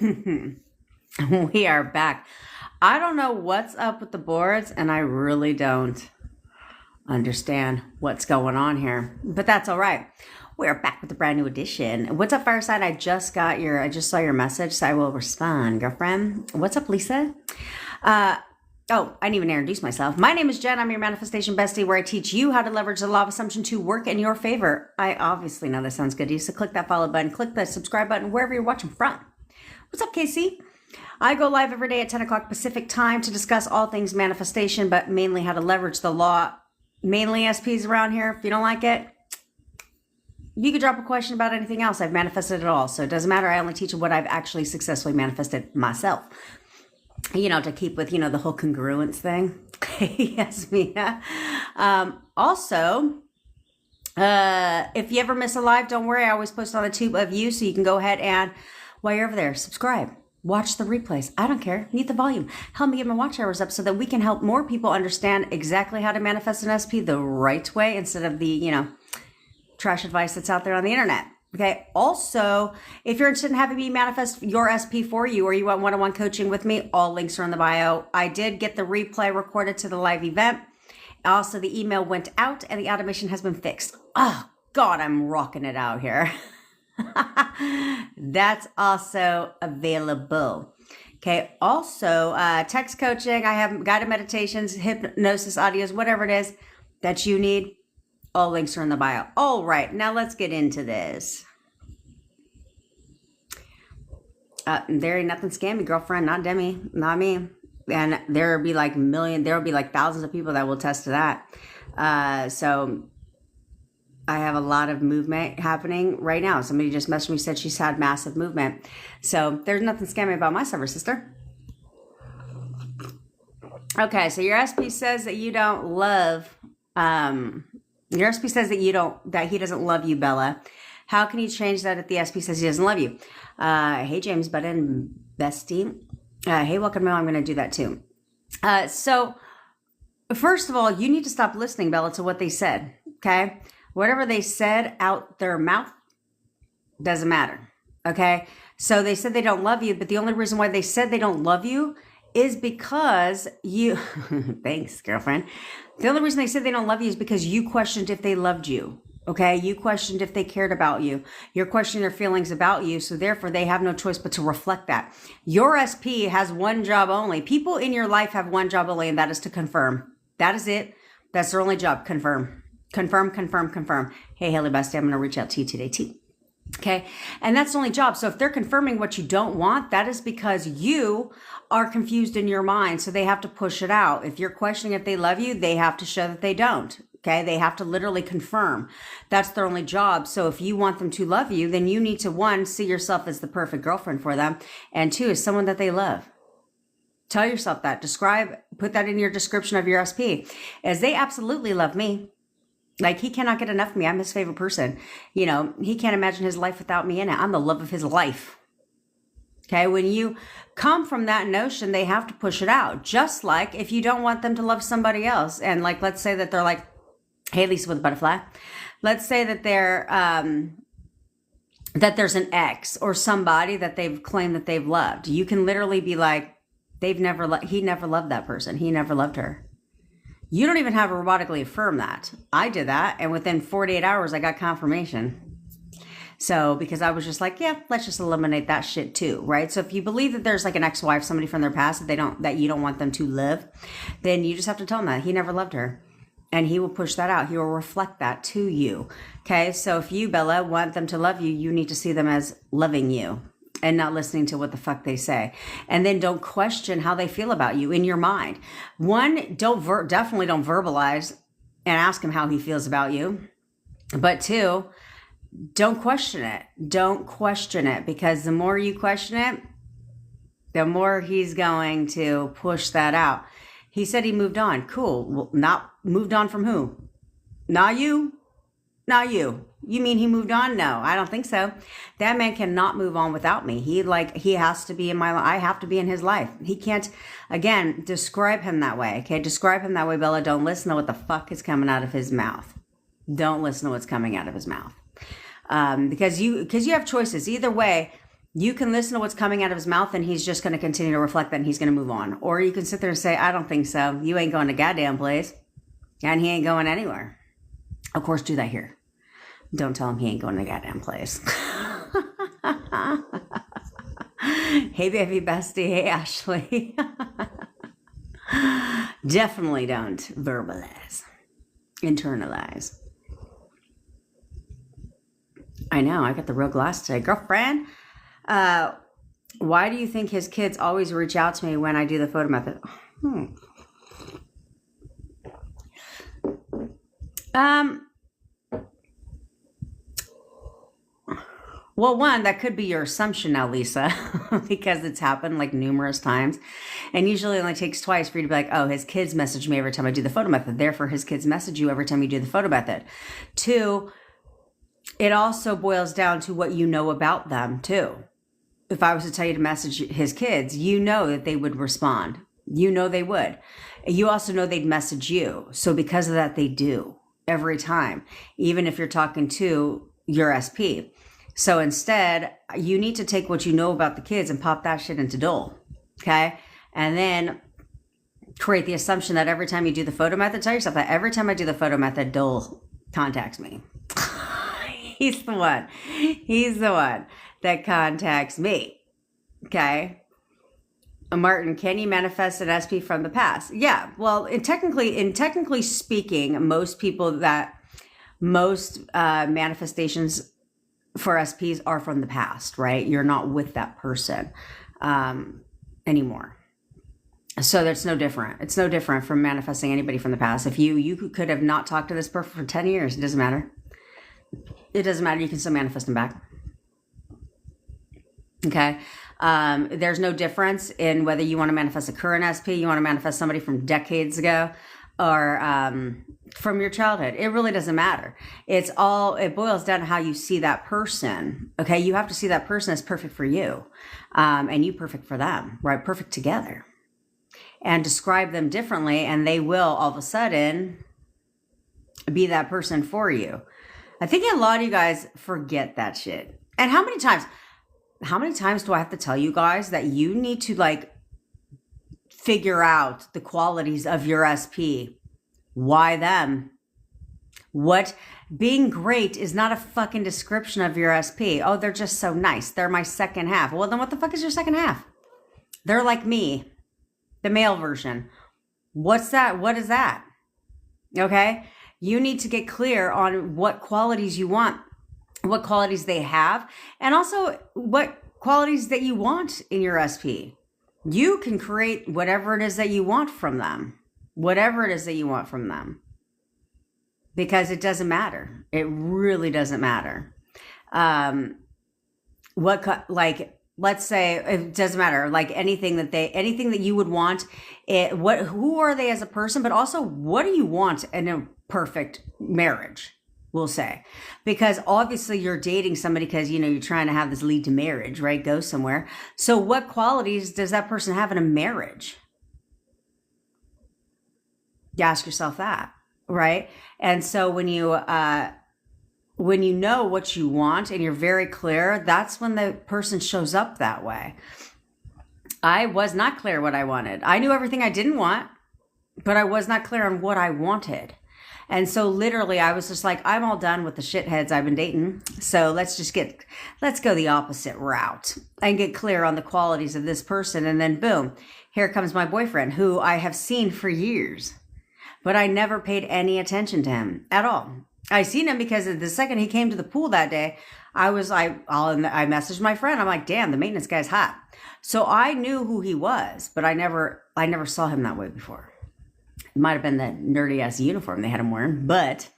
We are back. I don't know what's up with the boards, and I really don't understand what's going on here, but that's all right. We're back with a brand new edition. What's up, Fireside? I just saw your message, so I will respond, girlfriend. What's up, Lisa? Oh, I didn't even introduce myself. My name is Jen. I'm your manifestation bestie, where I teach you how to leverage the law of assumption to work in your favor. I obviously know that sounds good to you, so click that follow button, click the subscribe button wherever you're watching from. What's up, Casey? I go live every day at 10 o'clock Pacific time to discuss all things manifestation, but mainly how to leverage the law. Mainly SPs around here. If you don't like it, you could drop a question about anything else. I've manifested it all, so it doesn't matter. I only teach what I've actually successfully manifested myself. To keep with, the whole congruence thing. Yes, Mia. Also, if you ever miss a live, don't worry. I always post on the tube of you, so you can go ahead and, while you're over there, subscribe. Watch the replays. I don't care. Mute the volume. Help me get my watch hours up so that we can help more people understand exactly how to manifest an SP the right way instead of the, trash advice that's out there on the internet. Okay. Also, if you're interested in having me manifest your SP for you, or you want one-on-one coaching with me, all links are in the bio. I did get the replay recorded to the live event. Also, the email went out and the automation has been fixed. Oh God, I'm rocking it out here. That's also available. Okay. Also, text coaching. I have guided meditations, hypnosis audios, whatever it is that you need. All links are in the bio. All right, now let's get into this. There ain't nothing scammy, girlfriend, not Demi, not me. And there'll be like thousands of people that will attest to that. So I have a lot of movement happening right now. Somebody just messaged me, said she's had massive movement. So there's nothing scammy about my server, sister. Okay, so your SP says that you don't love, your SP says that he doesn't love you, Bella. How can you change that if the SP says he doesn't love you? Hey, James Button, bestie. Hey, welcome to. I'm going to do that too. So first of all, you need to stop listening, Bella, to what they said. Okay. Whatever they said out their mouth doesn't matter. Okay. So they said they don't love you, but the only reason why they said they don't love you is because you, thanks, girlfriend. The only reason they said they don't love you is because you questioned if they loved you. Okay. You questioned if they cared about you. You're questioning their feelings about you. So therefore they have no choice but to reflect that. Your SP has one job only. People in your life have one job only, and that is to confirm. That is it. That's their only job. Confirm, confirm, confirm, confirm. Hey, Haley Bestie, I'm going to reach out to you today too. Okay. And that's the only job. So if they're confirming what you don't want, that is because you are confused in your mind. So they have to push it out. If you're questioning if they love you, they have to show that they don't. Okay. They have to literally confirm. That's their only job. So if you want them to love you, then you need to, one, see yourself as the perfect girlfriend for them. And two, as someone that they love. Tell yourself that. Put that in your description of your SP, as they absolutely love me. Like, he cannot get enough of me. I'm his favorite person. He can't imagine his life without me in it. I'm the love of his life. Okay. When you come from that notion, they have to push it out. Just like if you don't want them to love somebody else. And like, let's say that they're like, hey, Lisa with a butterfly. Let's say that they're, that there's an ex or somebody that they've claimed that they've loved. You can literally be like, he never loved that person. He never loved her. You don't even have to robotically affirm that. I did that. And within 48 hours, I got confirmation. So, because I was just like, yeah, let's just eliminate that shit too. Right. So if you believe that there's like an ex-wife, somebody from their past that you don't want them to live, then you just have to tell them that he never loved her, and he will push that out. He will reflect that to you. Okay. So if you, Bella, want them to love you, you need to see them as loving you and not listening to what the fuck they say. And then don't question how they feel about you in your mind. One, definitely don't verbalize and ask him how he feels about you. But two, don't question it. Don't question it, because the more you question it, the more he's going to push that out. He said he moved on. Cool. Well, not moved on from who? Not you. Not you. You mean he moved on? No, I don't think so. That man cannot move on without me. He has to be in my life. I have to be in his life. He can't, again, describe him that way. Okay. Describe him that way, Bella. Don't listen to what the fuck is coming out of his mouth. Don't listen to what's coming out of his mouth. Because you have choices. Either way, You can listen to what's coming out of his mouth and he's just going to continue to reflect that and he's going to move on. Or you can sit there and say, I don't think so. You ain't going to goddamn place. And he ain't going anywhere. Of course, do that here. Don't tell him he ain't going to goddamn place. Hey, baby bestie. Hey, Ashley. Definitely don't verbalize. Internalize. I know. I got the real glass today. Girlfriend, why do you think his kids always reach out to me when I do the photo method? Well, one, that could be your assumption now, Lisa, because it's happened like numerous times. And usually it only takes twice for you to be like, oh, his kids message me every time I do the photo method. Therefore, his kids message you every time you do the photo method. Two, it also boils down to what you know about them, too. If I was to tell you to message his kids, you know that they would respond. You know they would. You also know they'd message you. So because of that, they do every time, even if you're talking to your SP. So instead, you need to take what you know about the kids and pop that shit into Dole, okay? And then create the assumption that every time you do the photo method, tell yourself that every time I do the photo method, Dole contacts me. He's the one. He's the one that contacts me, okay? Martin, can you manifest an SP from the past? Yeah, well, technically speaking, most manifestations for SPs are from the past, right? You're not with that person anymore. So that's no different. It's no different from manifesting anybody from the past. If you could have not talked to this person for 10 years, it doesn't matter. It doesn't matter. You can still manifest them back. Okay. There's no difference in whether you want to manifest a current SP, you want to manifest somebody from decades ago, or from your childhood. It really doesn't matter. It boils down to how you see that person. Okay. You have to see that person as perfect for you, and you perfect for them, right? Perfect together, and describe them differently. And they will all of a sudden be that person for you. I think a lot of you guys forget that shit. And how many times do I have to tell you guys that you need to like figure out the qualities of your SP? Why them? What being great is not a fucking description of your SP. Oh, they're just so nice. They're my second half. Well, then what the fuck is your second half? They're like me, the male version. What's that? What is that? Okay. You need to get clear on what qualities you want, what qualities they have, and also what qualities that you want in your SP. You can create whatever it is that you want from them, because it doesn't matter. It really doesn't matter. Let's say it doesn't matter, like anything that you would want. Who are they as a person, but also what do you want in a perfect marriage? We'll say, because obviously you're dating somebody because, you're trying to have this lead to marriage, right? Go somewhere. So what qualities does that person have in a marriage? You ask yourself that, right? And so when you know what you want and you're very clear, that's when the person shows up that way. I was not clear what I wanted. I knew everything I didn't want, but I was not clear on what I wanted. And so literally I was just like, I'm all done with the shitheads I've been dating. So let's go the opposite route and get clear on the qualities of this person. And then boom, here comes my boyfriend, who I have seen for years, but I never paid any attention to him at all. I seen him because the second he came to the pool that day, I messaged my friend. I'm like, damn, the maintenance guy's hot. So I knew who he was, but I never saw him that way before. It might have been the nerdy ass uniform they had him wearing, but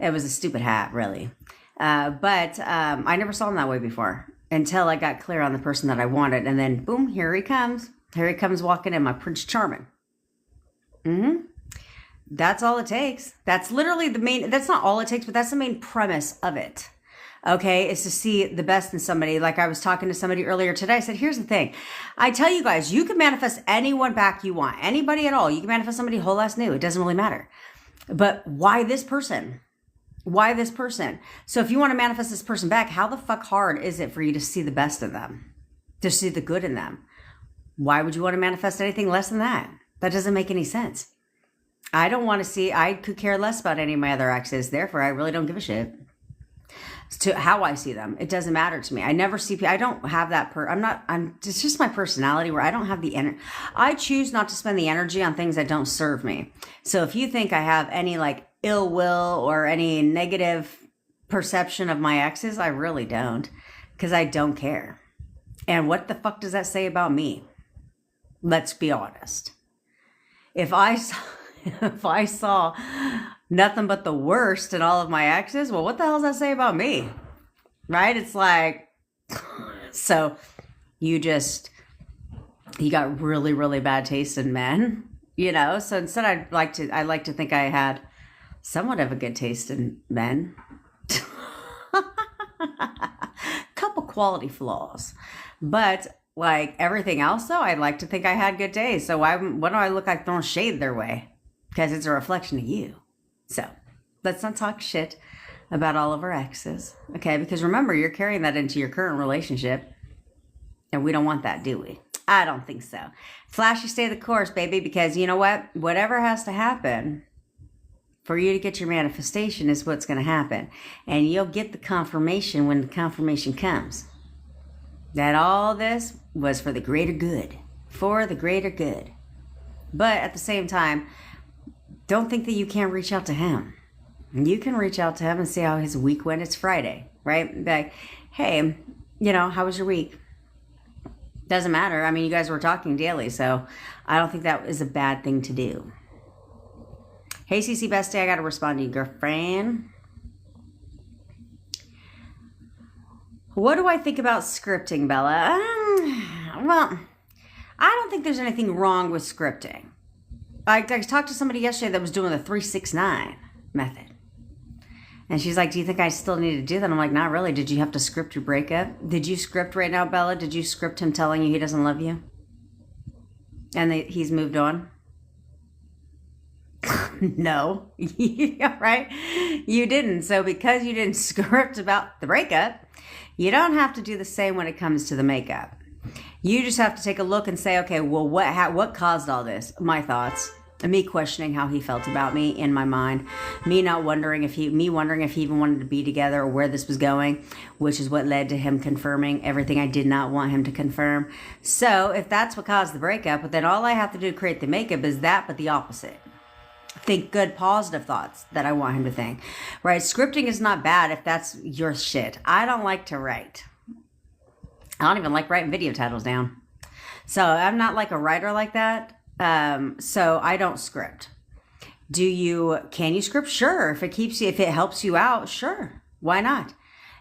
it was a stupid hat, really. But I never saw him that way before until I got clear on the person that I wanted. And then boom, here he comes. Here he comes walking in, my Prince Charming. That's all it takes. That's literally that's not all it takes, but that's the main premise of it. Okay, is to see the best in somebody. Like I was talking to somebody earlier today. I said, here's the thing. I tell you guys, you can manifest anyone back you want. Anybody at all. You can manifest somebody whole ass new. It doesn't really matter. But why this person? So if you want to manifest this person back, how the fuck hard is it for you to see the best in them? to see the good in them. Why would you want to manifest anything less than that? That doesn't make any sense. I don't want to see, I could care less about any of my other exes. Therefore, I really don't give a shit to how I see them. It doesn't matter to me. I never see, I don't have that, it's just my personality where I don't have the energy. I choose not to spend the energy on things that don't serve me. So if you think I have any like ill will or any negative perception of my exes, I really don't, because I don't care. And what the fuck does that say about me? Let's be honest. If I saw nothing but the worst in all of my exes, well, what the hell does that say about me? Right? It's like, so you got really, really bad taste in men, you know? So instead I like to think I had somewhat of a good taste in men. Couple quality flaws. But like everything else though, I'd like to think I had good days. So why do I look like throwing shade their way? Because it's a reflection of you. So let's not talk shit about all of our exes. Okay, because remember, you're carrying that into your current relationship. And we don't want that, do we? I don't think so. Flashy, stay the course, baby, because you know what? Whatever has to happen for you to get your manifestation is what's going to happen. And you'll get the confirmation when the confirmation comes. That all this was for the greater good. For the greater good. But at the same time, don't think that you can't reach out to him. You can reach out to him and see how his week went. It's Friday, right? Like, hey, you know, how was your week? Doesn't matter. I mean, you guys were talking daily, so I don't think that is a bad thing to do. Hey, CC Bestie, I got to respond to you, girlfriend. What do I think about scripting, Bella? Well, I don't think there's anything wrong with scripting. I talked to somebody yesterday that was doing the 3-6-9 method. And she's like, do you think I still need to do that? I'm like, not really. Did you have to script your breakup? Did you script right now, Bella? Did you script him telling you he doesn't love you? And he's moved on? No. Yeah, right? You didn't. So because you didn't script about the breakup, you don't have to do the same when it comes to the makeup. You just have to take a look and say, okay, well, what caused all this? My thoughts. Me questioning how he felt about me in my mind. Me wondering if he even wanted to be together or where this was going, which is what led to him confirming everything I did not want him to confirm. So if that's what caused the breakup, then all I have to do to create the makeup is that, but the opposite. Think good, positive thoughts that I want him to think. Right? Scripting is not bad if that's your shit. I don't like to write. I don't even like writing video titles down. So I'm not like a writer like that. So I don't script. Can you script? Sure. If it helps you out, sure. Why not?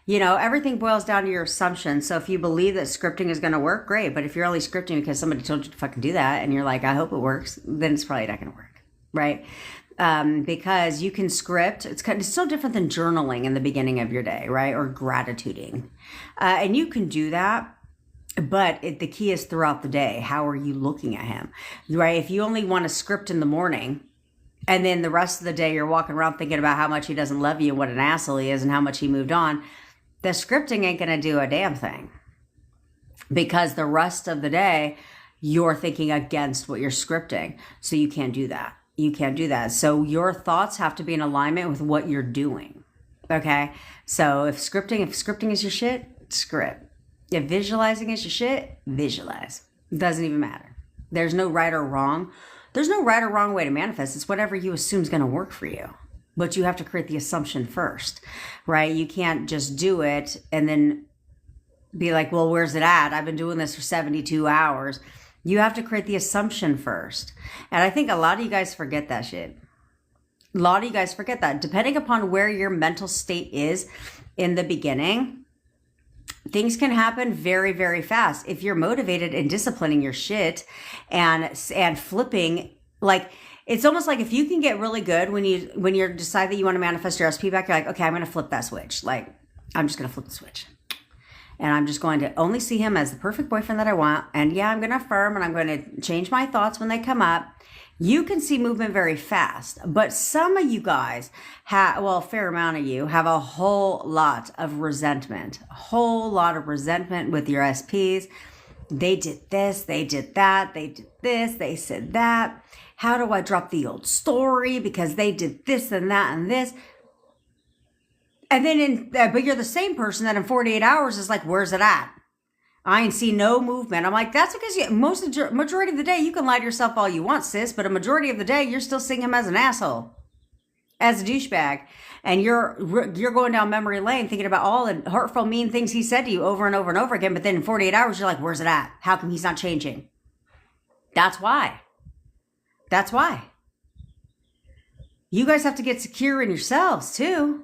You know, everything boils down to your assumptions. So if you believe that scripting is going to work, great. But if you're only scripting because somebody told you to fucking do that and you're like, I hope it works, then it's probably not going to work. Right? Because you can script. It's still different than journaling in the beginning of your day, right? Or gratituding. And you can do that. But the key is throughout the day. How are you looking at him? Right? If you only want to script in the morning and then the rest of the day you're walking around thinking about how much he doesn't love you and what an asshole he is and how much he moved on, the scripting ain't going to do a damn thing. Because the rest of the day you're thinking against what you're scripting. So you can't do that. You can't do that. So your thoughts have to be in alignment with what you're doing. Okay? So if scripting is your shit, script. If visualizing is your shit, visualize. It doesn't even matter. There's no right or wrong. There's no right or wrong way to manifest. It's whatever you assume is going to work for you. But you have to create the assumption first, right? You can't just do it and then be like, well, where's it at? I've been doing this for 72 hours. You have to create the assumption first. And I think a lot of you guys forget that shit. A lot of you guys forget that. Depending upon where your mental state is in the beginning, things can happen very, very fast. If you're motivated and disciplining your shit and flipping, like, it's almost like if you can get really good when you decide that you want to manifest your SP back, you're like, okay, I'm going to flip that switch. Like, I'm just going to flip the switch. And I'm just going to only see him as the perfect boyfriend that I want. And yeah, I'm going to affirm and I'm going to change my thoughts when they come up. You can see movement very fast, but some of you guys a fair amount of you have a whole lot of resentment with your SPs. They did this, they did that, they did this, they said that. How do I drop the old story because they did this and that and this? And then, but you're the same person that in 48 hours is like, where's it at? I ain't see no movement. I'm like, that's because majority of the day, you can lie to yourself all you want, sis, but a majority of the day, you're still seeing him as an asshole, as a douchebag. And you're going down memory lane thinking about all the hurtful, mean things he said to you over and over and over again. But then in 48 hours, you're like, where's it at? How come he's not changing? That's why. That's why. You guys have to get secure in yourselves too.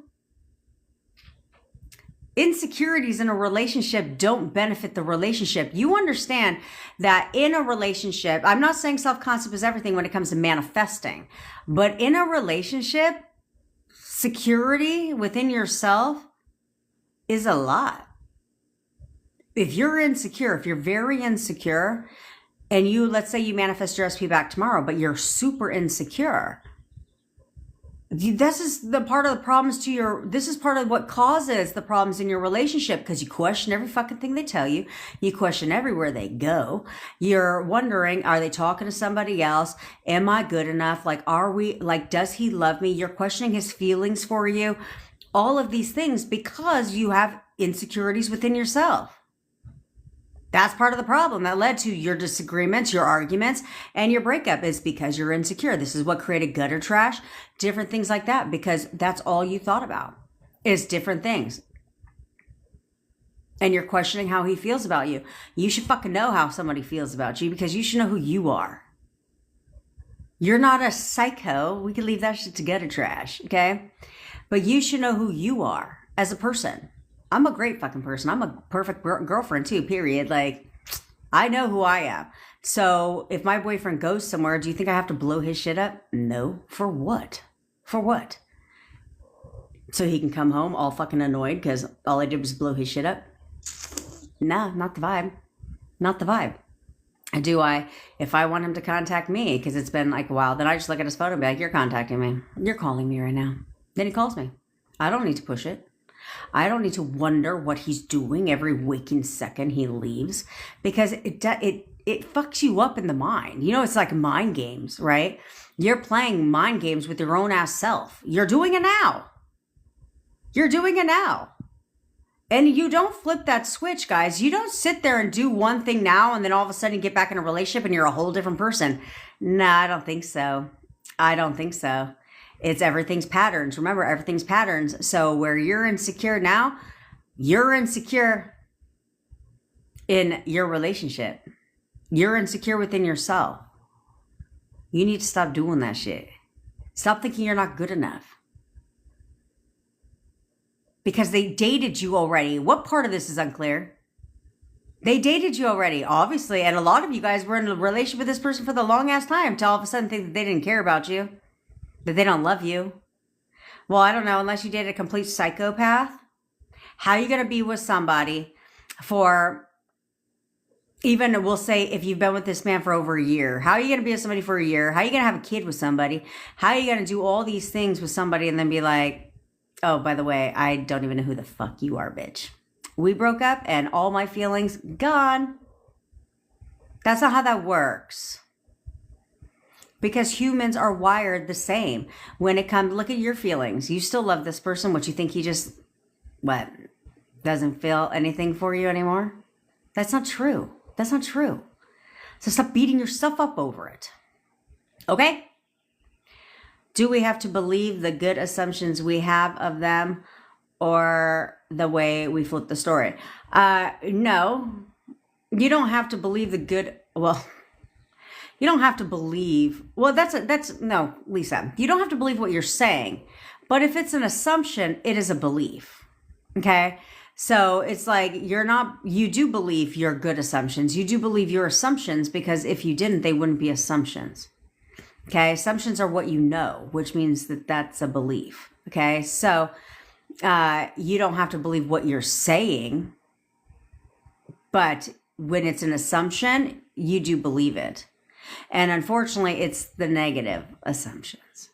Insecurities in a relationship don't benefit the relationship. You understand that in a relationship, I'm not saying self-concept is everything when it comes to manifesting, but in a relationship, security within yourself is a lot. If you're insecure, if you're very insecure, and you, let's say you manifest your SP back tomorrow, but you're super insecure, this is the part of the problems this is part of what causes the problems in your relationship, because you question every fucking thing they tell you. You question everywhere they go. You're wondering, are they talking to somebody else? Am I good enough? Like, does he love me? You're questioning his feelings for you. All of these things because you have insecurities within yourself. That's part of the problem that led to your disagreements, your arguments, and your breakup is because you're insecure. This is what created gutter trash, different things like that, because that's all you thought about is different things. And you're questioning how he feels about you. You should fucking know how somebody feels about you because you should know who you are. You're not a psycho. We can leave that shit to gutter trash, okay? But you should know who you are as a person. I'm a great fucking person. I'm a perfect girlfriend too, period. Like, I know who I am. So if my boyfriend goes somewhere, do you think I have to blow his shit up? No. For what? For what? So he can come home all fucking annoyed because all I did was blow his shit up? Nah, not the vibe. Not the vibe. If I want him to contact me, because it's been like a while, then I just look at his phone and be like, you're contacting me. You're calling me right now. Then he calls me. I don't need to push it. I don't need to wonder what he's doing every waking second he leaves, because it fucks you up in the mind. You know, it's like mind games, right? You're playing mind games with your own ass self. You're doing it now. You're doing it now. And you don't flip that switch, guys. You don't sit there and do one thing now and then all of a sudden get back in a relationship and you're a whole different person. Nah, I don't think so. I don't think so. It's everything's patterns. Remember, everything's patterns. So where you're insecure now, you're insecure in your relationship. You're insecure within yourself. You need to stop doing that shit. Stop thinking you're not good enough. Because they dated you already. What part of this is unclear? They dated you already, obviously. And a lot of you guys were in a relationship with this person for the long ass time to all of a sudden think that they didn't care about you. That they don't love you. Well, I don't know, unless you date a complete psychopath. How are you going to be with somebody for, even we'll say if you've been with this man for over a year, how are you going to be with somebody for a year? How are you going to have a kid with somebody? How are you going to do all these things with somebody and then be like, oh, by the way, I don't even know who the fuck you are, bitch. We broke up and all my feelings gone. That's not how that works. Because humans are wired the same. When it comes, look at your feelings. You still love this person, but you think he just, doesn't feel anything for you anymore? That's not true. That's not true. So stop beating yourself up over it. Okay? Do we have to believe the good assumptions we have of them or the way we flip the story? No. You don't have to believe the good, you don't have to believe, no, Lisa, you don't have to believe what you're saying, but if it's an assumption, it is a belief, okay? So it's like you do believe your good assumptions. You do believe your assumptions because if you didn't, they wouldn't be assumptions, okay? Assumptions are what you know, which means that that's a belief, okay? So you don't have to believe what you're saying, but when it's an assumption, you do believe it. And unfortunately, it's the negative assumptions.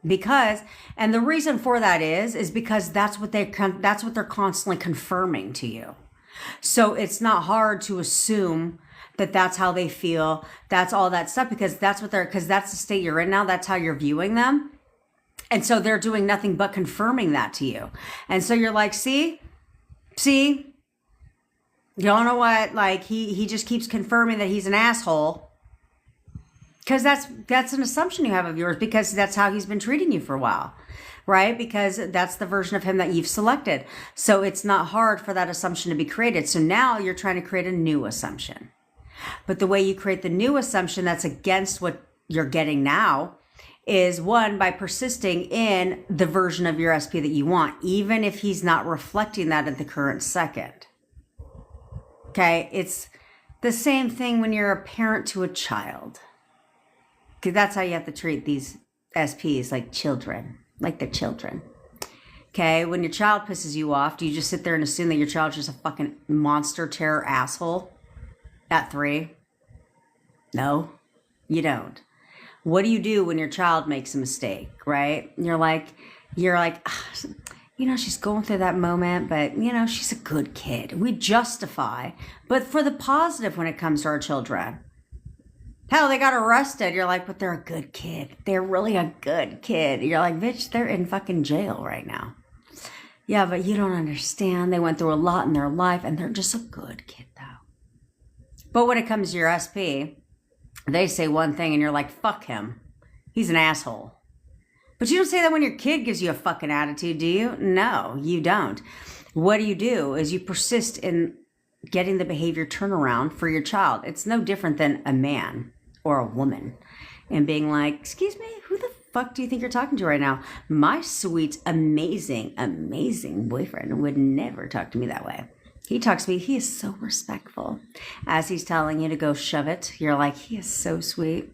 And the reason for that is because that's what they're constantly confirming to you. So it's not hard to assume that that's how they feel. That's all that stuff because that's the state you're in now. That's how you're viewing them. And so they're doing nothing but confirming that to you. And so you're like, see, you don't know what, like he just keeps confirming that he's an asshole. Because that's an assumption you have of yours because that's how he's been treating you for a while. Right? Because that's the version of him that you've selected. So it's not hard for that assumption to be created. So now you're trying to create a new assumption. But the way you create the new assumption that's against what you're getting now is one, by persisting in the version of your SP that you want, even if he's not reflecting that at the current second. Okay? It's the same thing when you're a parent to a child. Because that's how you have to treat these SPs, like children. Like they're children. Okay, when your child pisses you off, do you just sit there and assume that your child's just a fucking monster terror asshole at 3? No, you don't. What do you do when your child makes a mistake, right? You're like, she's going through that moment, but, she's a good kid. We justify, but for the positive when it comes to our children. Hell, they got arrested. You're like, but they're a good kid. They're really a good kid. You're like, bitch, they're in fucking jail right now. Yeah, but you don't understand. They went through a lot in their life, and they're just a good kid, though. But when it comes to your SP, they say one thing, and you're like, fuck him. He's an asshole. But you don't say that when your kid gives you a fucking attitude, do you? No, you don't. What do is you persist in getting the behavior turnaround for your child. It's no different than a man or a woman and being like, excuse me, who the fuck do you think you're talking to right now? My sweet, amazing, amazing boyfriend would never talk to me that way. He talks to me, he is so respectful. As he's telling you to go shove it, you're like, he is so sweet.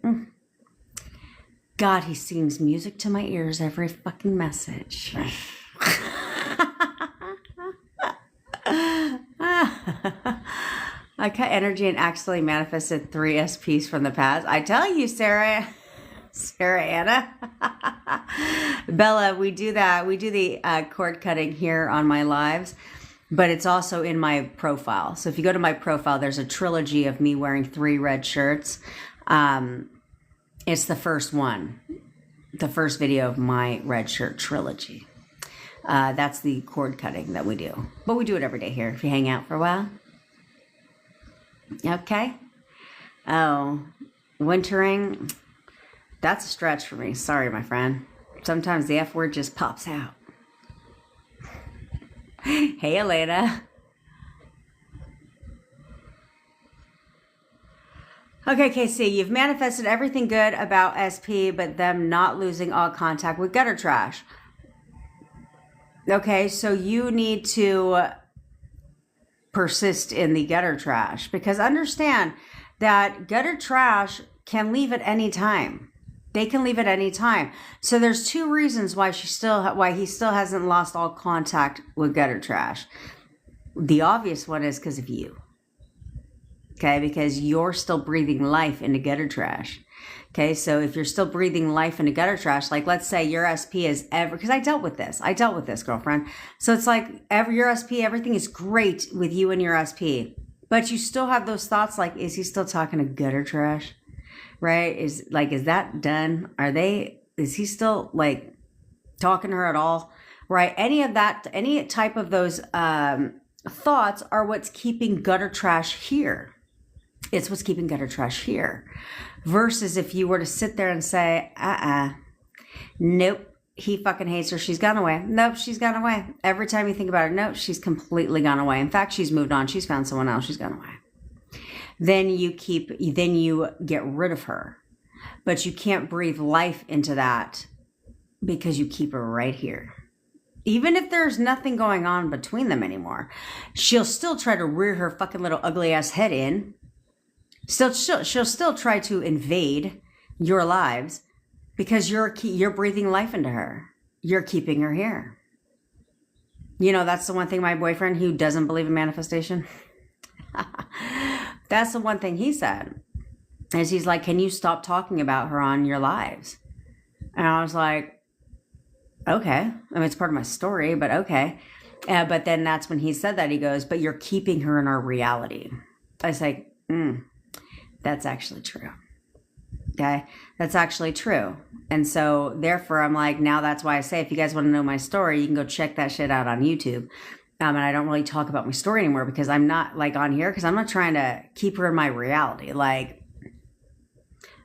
God, he sings music to my ears every fucking message. I cut energy and accidentally manifested 3 SPs from the past. I tell you, Sarah Anna. Bella, we do that. We do the cord cutting here on my lives, but it's also in my profile. So if you go to my profile, there's a trilogy of me wearing 3 red shirts. It's the first one, the first video of my red shirt trilogy. That's the cord cutting that we do. But we do it every day here if you hang out for a while. Okay. Oh, wintering. That's a stretch for me. Sorry, my friend. Sometimes the F word just pops out. Hey, Elena. Okay, KC, you've manifested everything good about SP, but them not losing all contact with gutter trash. Okay, so you need to persist in the gutter trash because understand that gutter trash can leave at any time. They can leave at any time. So there's 2 reasons why he still hasn't lost all contact with gutter trash. The obvious one is because of you. Okay, because you're still breathing life into gutter trash. Okay, so if you're still breathing life into gutter trash, like let's say your SP is because I dealt with this, girlfriend. So it's like your SP, everything is great with you and your SP, but you still have those thoughts like, is he still talking to gutter trash? Right? Is that done? Is he still like talking to her at all? Right? Any of that, any type of those thoughts are what's keeping gutter trash here. It's what's keeping gutter trash here. Versus if you were to sit there and say, nope, he fucking hates her. She's gone away. Nope, she's gone away. Every time you think about it, nope, she's completely gone away. In fact, she's moved on. She's found someone else. She's gone away. Then you get rid of her. But you can't breathe life into that because you keep her right here. Even if there's nothing going on between them anymore, she'll still try to rear her fucking little ugly ass head in. She'll still try to invade your lives because you're breathing life into her. You're keeping her here. That's the one thing my boyfriend who doesn't believe in manifestation. That's the one thing he said. Is he's like, can you stop talking about her on your lives? And I was like, okay. I mean, it's part of my story, but okay. But then that's when he said that, he goes, but you're keeping her in our reality. I was like, that's actually true. Okay. That's actually true. And so therefore I'm like, now that's why I say, if you guys want to know my story, you can go check that shit out on YouTube. And I don't really talk about my story anymore because I'm not like on here because I'm not trying to keep her in my reality. Like,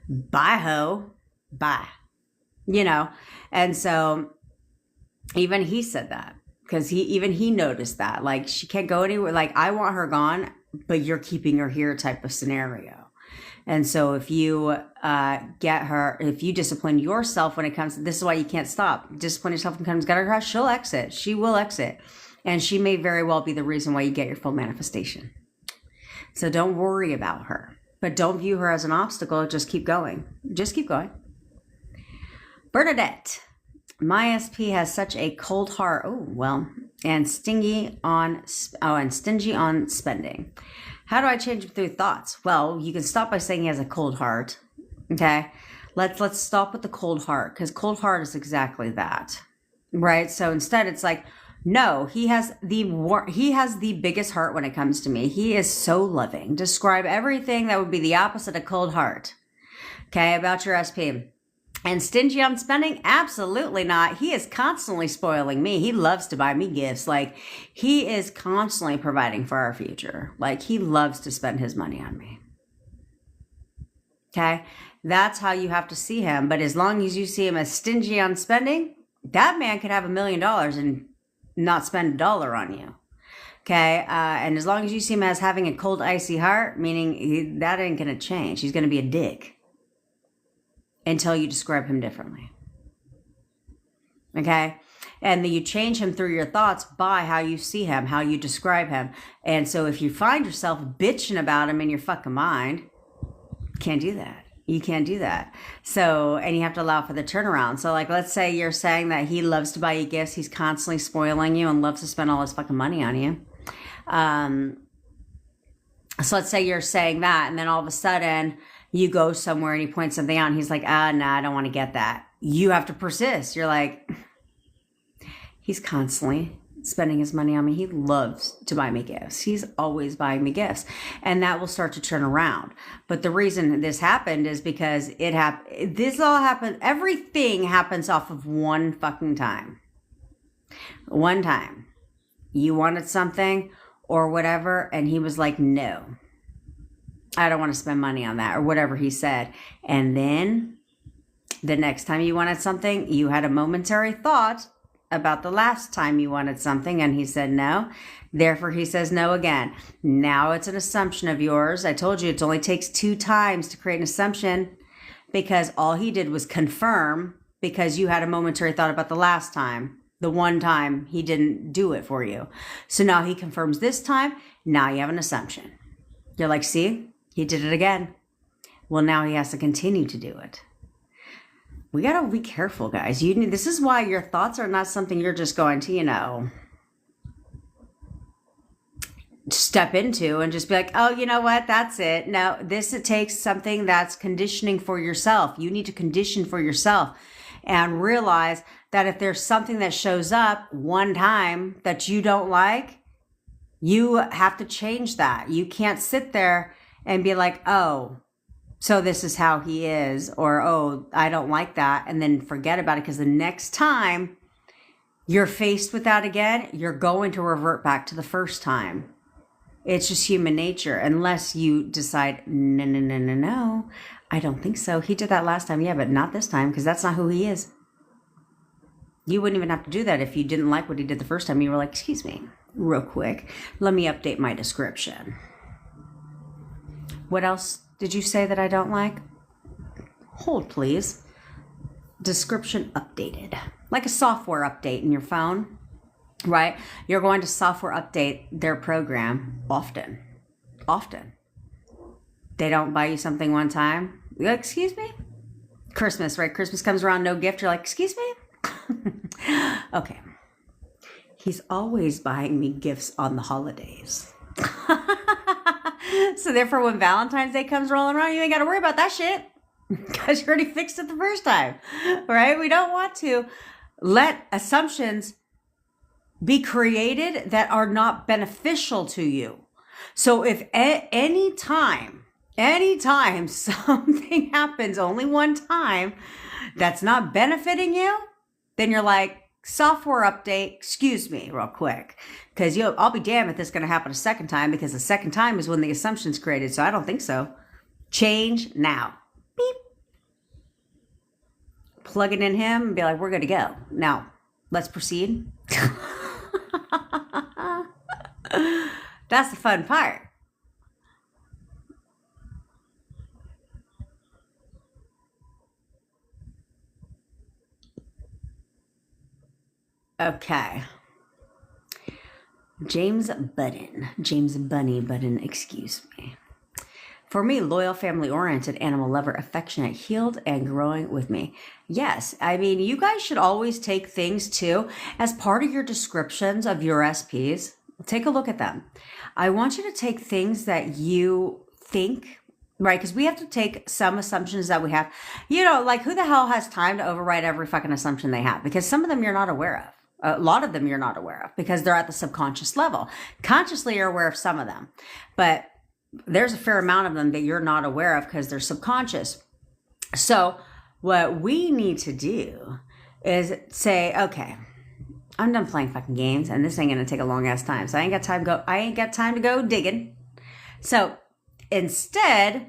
bye ho, bye, you know? And so even he said that because he noticed that, like, she can't go anywhere. Like, I want her gone, but you're keeping her here type of scenario. And so if you get her, if you discipline yourself when it comes, this is why you can't stop. Discipline yourself when it comes, get her across, she'll exit. She will exit. And she may very well be the reason why you get your full manifestation. So don't worry about her. But don't view her as an obstacle. Just keep going. Just keep going. Bernadette. My SP has such a cold heart. Oh, well. And stingy on spending. How do I change him through thoughts? Well, you can stop by saying he has a cold heart. Okay? Let's stop with the cold heart, because cold heart is exactly that. Right? So instead it's like, no, he has the biggest heart when it comes to me. He is so loving. Describe everything that would be the opposite of cold heart. Okay, about your SP. And stingy on spending? Absolutely not. He is constantly spoiling me. He loves to buy me gifts. Like, he is constantly providing for our future. Like, he loves to spend his money on me. Okay, that's how you have to see him. But as long as you see him as stingy on spending, that man could have $1 million and not spend $1 on you. Okay. And as long as you see him as having a cold, icy heart, meaning that ain't going to change. He's going to be a dick until you describe him differently. Okay. And then you change him through your thoughts by how you see him, how you describe him. And so if you find yourself bitching about him in your fucking mind, can't do that. You can't do that. So, and you have to allow for the turnaround. So like, let's say you're saying that he loves to buy you gifts. He's constantly spoiling you and loves to spend all his fucking money on you. So let's say you're saying that, and then all of a sudden you go somewhere and he points something out and he's like, no, I don't want to get that. You have to persist. You're like, he's constantly spending his money on me. He loves to buy me gifts. He's always buying me gifts. And that will start to turn around. But the reason this happened is because this all happened. Everything happens off of one fucking time. One time. You wanted something or whatever. And he was like, no, I don't want to spend money on that, or whatever he said. And then the next time you wanted something, you had a momentary thought about the last time you wanted something, and he said no. Therefore, he says no again. Now it's an assumption of yours. I told you it only takes 2 times to create an assumption, because all he did was confirm, because you had a momentary thought about the last time. The one time he didn't do it for you. So now he confirms this time. Now you have an assumption. You're like, see, he did it again. Well, now he has to continue to do it. We got to be careful, guys. This is why your thoughts are not something you're just going to, step into and just be like, oh, you know what? That's it. No, it takes something that's conditioning for yourself. You need to condition for yourself and realize that if there's something that shows up one time that you don't like, you have to change that. You can't sit there and be like, oh, so this is how he is, or, oh, I don't like that, and then forget about it, because the next time you're faced with that again, you're going to revert back to the first time. It's just human nature, unless you decide, no, I don't think so. He did that last time, yeah, but not this time, because that's not who he is. You wouldn't even have to do that if you didn't like what he did the first time. You were like, excuse me, real quick, let me update my description. What else did you say that I don't like? Hold, please. Description updated. Like a software update in your phone, right? You're going to software update their program often. They don't buy you something one time. You're like, excuse me? Christmas, right? Christmas comes around, no gift. You're like, excuse me? Okay. He's always buying me gifts on the holidays. So therefore, when Valentine's Day comes rolling around, you ain't got to worry about that shit, because you already fixed it the first time, right? We don't want to let assumptions be created that are not beneficial to you. So if anytime something happens only one time that's not benefiting you, then you're like, software update, excuse me, real quick. Because I'll be damned if this is going to happen a second time, because the second time is when the assumption's created. So I don't think so. Change now. Beep. Plug it in him and be like, we're good to go. Now, let's proceed. That's the fun part. Okay. James Bunny Button, excuse me. For me, loyal, family-oriented, animal lover, affectionate, healed, and growing with me. Yes, I mean, you guys should always take things too as part of your descriptions of your SPs. Take a look at them. I want you to take things that you think, right? Because we have to take some assumptions that we have. You know, like, who the hell has time to override every fucking assumption they have? Because some of them you're not aware of. A lot of them you're not aware of because they're at the subconscious level. Consciously, you're aware of some of them, but there's a fair amount of them that you're not aware of because they're subconscious. So what we need to do is say, okay, I'm done playing fucking games and this ain't gonna take a long ass time. So I ain't got time to go digging. So instead,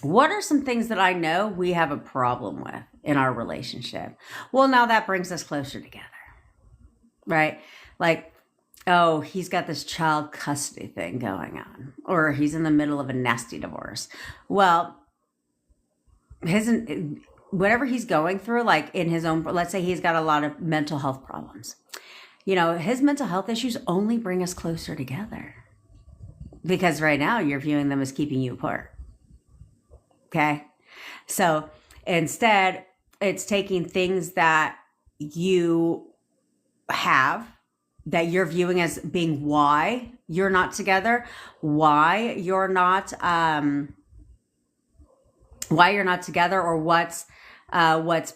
what are some things that I know we have a problem with in our relationship? Well, now that brings us closer together, right? Like, oh, he's got this child custody thing going on, or he's in the middle of a nasty divorce. Well, whatever he's going through, like in his own, let's say he's got a lot of mental health problems. You know, his mental health issues only bring us closer together because right now you're viewing them as keeping you apart. Okay. So instead, it's taking things that you have that you're viewing as being why you're not together, why you're not together, or what's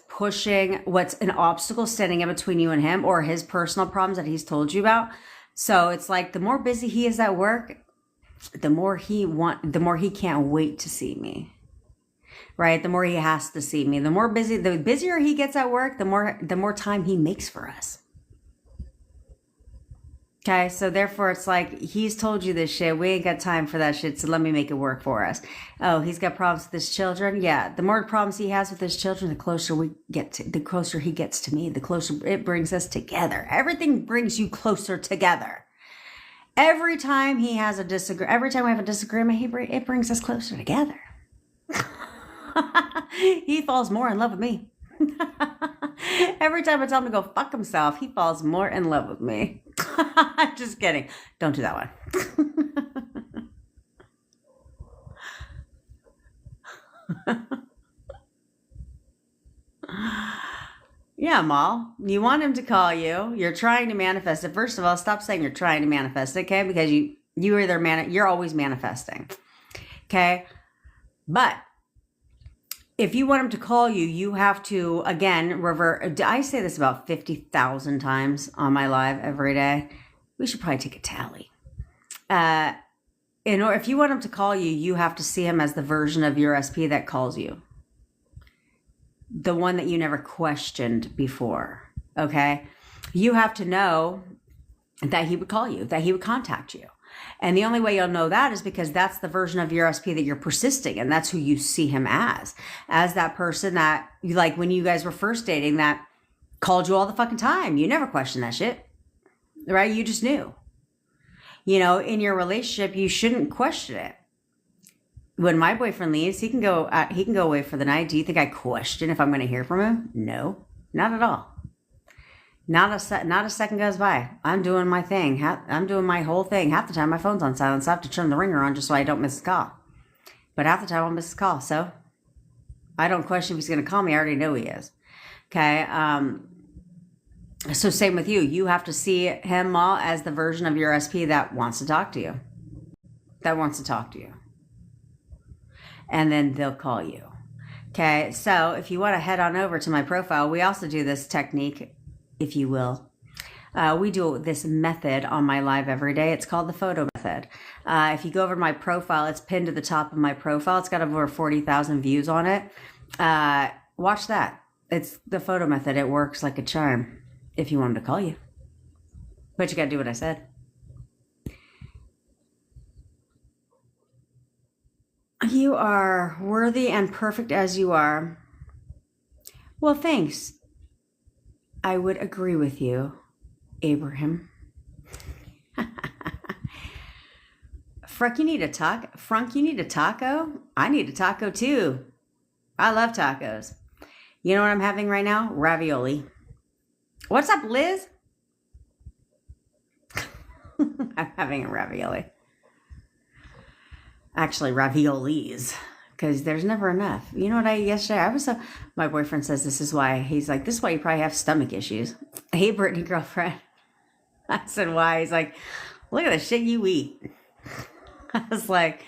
pushing, what's an obstacle standing in between you and him, or his personal problems that he's told you about. So it's like the more busy he is at work, the more he can't wait to see me. Right? The more he has to see me, the busier he gets at work, the more time he makes for us. Okay. So therefore it's like, he's told you this shit. We ain't got time for that shit. So let me make it work for us. Oh, he's got problems with his children. Yeah. The more problems he has with his children, the closer he gets to me, the closer it brings us together. Everything brings you closer together. Every time we have a disagreement, it brings us closer together. He falls more in love with me. Every time I tell him to go fuck himself, he falls more in love with me. Just kidding. Don't do that one. Yeah, Mal. You want him to call you. You're trying to manifest it. First of all, stop saying you're trying to manifest it, okay? Because you're always manifesting. Okay? But if you want him to call you, you have to, again, revert. I say this about 50,000 times on my live every day. We should probably take a tally. If you want him to call you, you have to see him as the version of your SP that calls you. The one that you never questioned before, okay? You have to know that he would call you, that he would contact you. And the only way you'll know that is because that's the version of your SP that you're persisting, and that's who you see him as that person that, like, when you guys were first dating, that called you all the fucking time. You never questioned that shit, right? You just knew. You know, in your relationship, you shouldn't question it. When my boyfriend leaves, he can go away for the night. Do you think I question if I'm going to hear from him? No, not at all. Not a second goes by. I'm doing my thing. I'm doing my whole thing. Half the time, my phone's on silence. I have to turn the ringer on just so I don't miss a call. But half the time, I'll miss a call. So I don't question if he's going to call me. I already know he is. Okay. So same with you. You have to see him all as the version of your SP that wants to talk to you. And then they'll call you. Okay. So if you want to head on over to my profile, we also do this technique, if you will. We do this method on my live every day. It's called the photo method. If you go over to my profile, it's pinned to the top of my profile. It's got over 40,000 views on it. Watch that. It's the photo method. It works like a charm if you want him to call you. But you got to do what I said. You are worthy and perfect as you are. Well, thanks. I would agree with you, Abraham. Frunk, you need a taco? Frunk, you need a taco? I need a taco too. I love tacos. You know what I'm having right now? Ravioli. What's up, Liz? I'm having a ravioli. Actually, raviolis. Because there's never enough. You know what yesterday I was my boyfriend says this is why. He's like, this is why you probably have stomach issues. Hey, Brittany, girlfriend. I said, why? He's like, look at the shit you eat. I was like,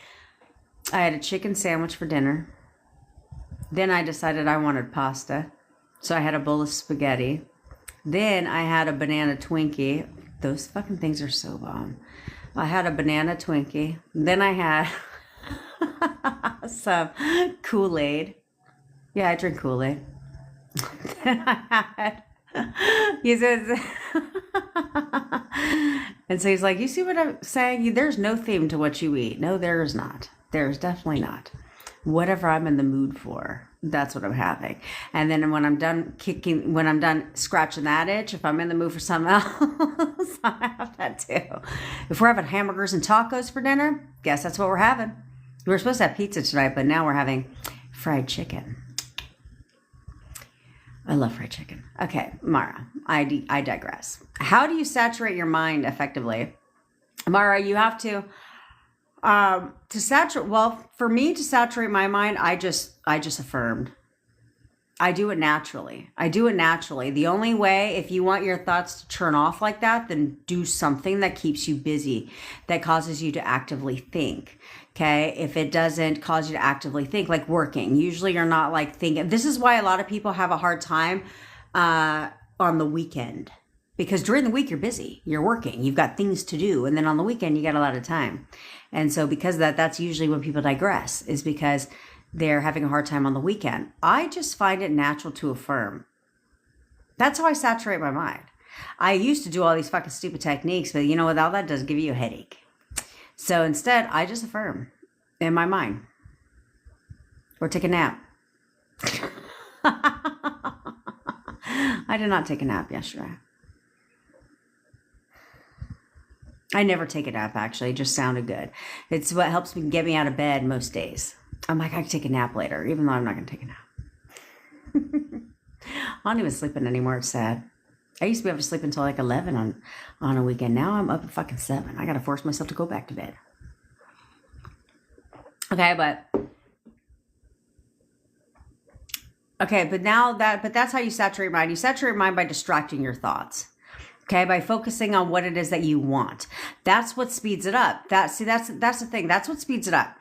I had a chicken sandwich for dinner. Then I decided I wanted pasta. So I had a bowl of spaghetti. Then I had a banana Twinkie. Those fucking things are so bomb. I had a banana Twinkie. Then I had some Kool-Aid. Yeah, I drink Kool-Aid. Then I had, he says, and so he's like, you see what I'm saying? There's no theme to what you eat. No, there is not. There's definitely not. Whatever I'm in the mood for, that's what I'm having. And then when I'm done scratching that itch, if I'm in the mood for something else, I have that too. If we're having hamburgers and tacos for dinner, guess that's what we're having. We were supposed to have pizza tonight, but now we're having fried chicken. I love fried chicken. Okay, Mara, I digress. How do you saturate your mind effectively? Mara, you have to saturate. Well, for me to saturate my mind, I just affirmed. I do it naturally. The only way, if you want your thoughts to turn off like that, then do something that keeps you busy, that causes you to actively think. Okay. If it doesn't cause you to actively think, like working, usually you're not like thinking. This is why a lot of people have a hard time on the weekend, because during the week you're busy, you're working, you've got things to do. And then on the weekend, you got a lot of time. And so because of that, that's usually when people digress, is because they're having a hard time on the weekend. I just find it natural to affirm. That's how I saturate my mind. I used to do all these fucking stupid techniques, but you know what? All that does give you a headache. So instead, I just affirm in my mind. Or take a nap. I did not take a nap yesterday. I never take a nap, actually. It just sounded good. It's what helps me get me out of bed most days. I'm like, I can take a nap later, even though I'm not going to take a nap. I'm not even sleeping anymore. It's sad. I used to be able to sleep until like 11 on a weekend. Now I'm up at fucking 7. I got to force myself to go back to bed. Okay, but that's how you saturate your mind. You saturate your mind by distracting your thoughts. Okay, by focusing on what it is that you want. That's what speeds it up. That's the thing. That's what speeds it up.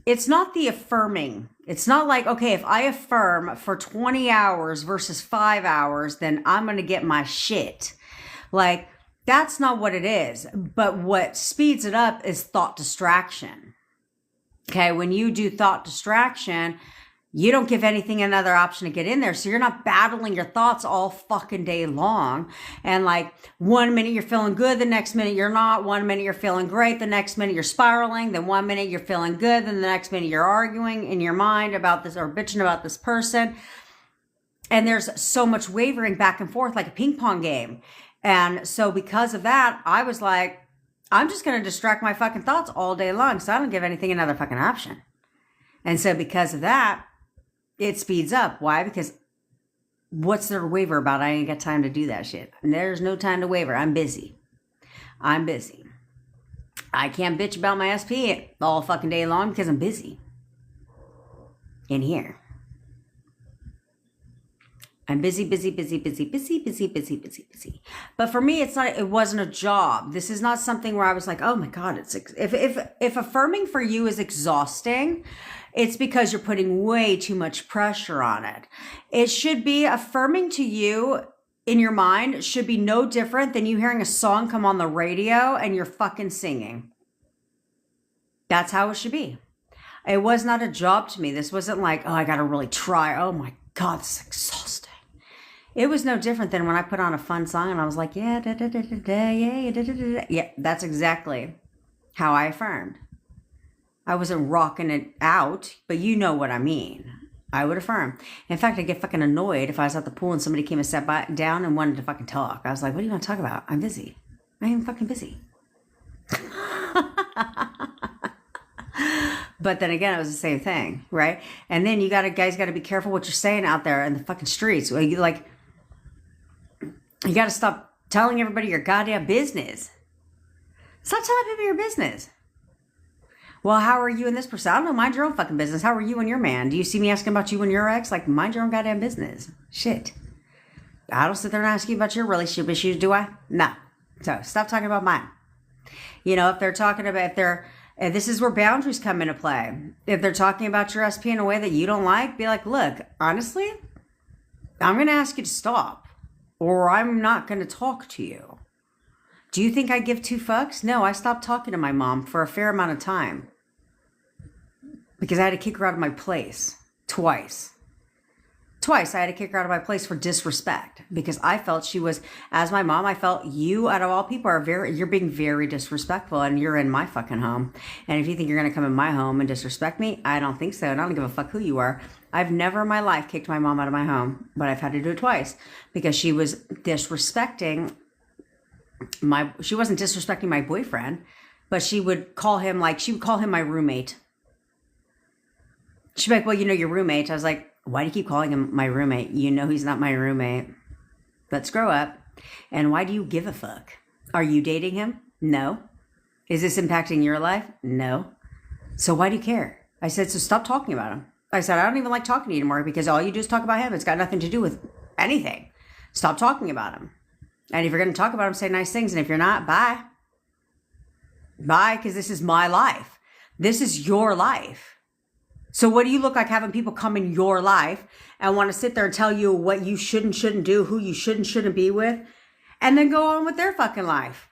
It's not the affirming. It's not like, okay, if I affirm for 20 hours versus 5 hours, then I'm going to get my shit. Like, that's not what it is. But what speeds it up is thought distraction. Okay, when you do thought distraction, you don't give anything another option to get in there. So you're not battling your thoughts all fucking day long. And like 1 minute you're feeling good, the next minute you're not. 1 minute you're feeling great, the next minute you're spiraling. Then 1 minute you're feeling good, then the next minute you're arguing in your mind about this or bitching about this person. And there's so much wavering back and forth like a ping pong game. And so because of that, I was like, I'm just going to distract my fucking thoughts all day long. So I don't give anything another fucking option. And so because of that, it speeds up. Why? Because what's there to waver about? I ain't got time to do that shit. And there's no time to waver. I'm busy. I can't bitch about my SP all fucking day long because I'm busy. In here. I'm busy. But for me, it wasn't a job. This is not something where I was like, oh my God, if affirming for you is exhausting, it's because you're putting way too much pressure on it. It should be affirming to you in your mind should be no different than you hearing a song come on the radio and you're fucking singing. That's how it should be. It was not a job to me. This wasn't like, oh, I got to really try. Oh my God, this is exhausting. It was no different than when I put on a fun song and I was like, yeah, da, da, da, da, da, yeah, da, da, da, da. Yeah, that's exactly how I affirmed. I wasn't rocking it out, but you know what I mean. I would affirm. In fact, I'd get fucking annoyed if I was at the pool and somebody came and sat down and wanted to fucking talk. I was like, what are you going to talk about? I'm busy. I am fucking busy. But then again, it was the same thing, right? And then guys got to be careful what you're saying out there in the fucking streets. You got to stop telling everybody your goddamn business. Stop telling people your business. Well, how are you and this person? I don't know. Mind your own fucking business. How are you and your man? Do you see me asking about you and your ex? Like, mind your own goddamn business. Shit. I don't sit there and ask you about your relationship issues, do I? No. So stop talking about mine. You know, if they're talking about, and this is where boundaries come into play. If they're talking about your SP in a way that you don't like, be like, look, honestly, I'm going to ask you to stop or I'm not going to talk to you. Do you think I give two fucks? No, I stopped talking to my mom for a fair amount of time because I had to kick her out of my place twice. Twice I had to kick her out of my place for disrespect because I felt she was, as my mom, I felt you out of all people you're being very disrespectful and you're in my fucking home. And if you think you're going to come in my home and disrespect me, I don't think so. And I don't give a fuck who you are. I've never in my life kicked my mom out of my home, but I've had to do it twice because she was disrespecting she wasn't disrespecting my boyfriend, but she would call him my roommate. She'd be like, well, you know, your roommate. I was like, why do you keep calling him my roommate? You know he's not my roommate. Let's grow up. And why do you give a fuck? Are you dating him? No. Is this impacting your life? No. So why do you care? I said, so stop talking about him. I said, I don't even like talking to you anymore because all you do is talk about him. It's got nothing to do with anything. Stop talking about him. And if you're going to talk about him, say nice things. And if you're not, bye. Bye, because this is my life. This is your life. So what do you look like having people come in your life and want to sit there and tell you what you should and shouldn't do, who you should and shouldn't be with, and then go on with their fucking life?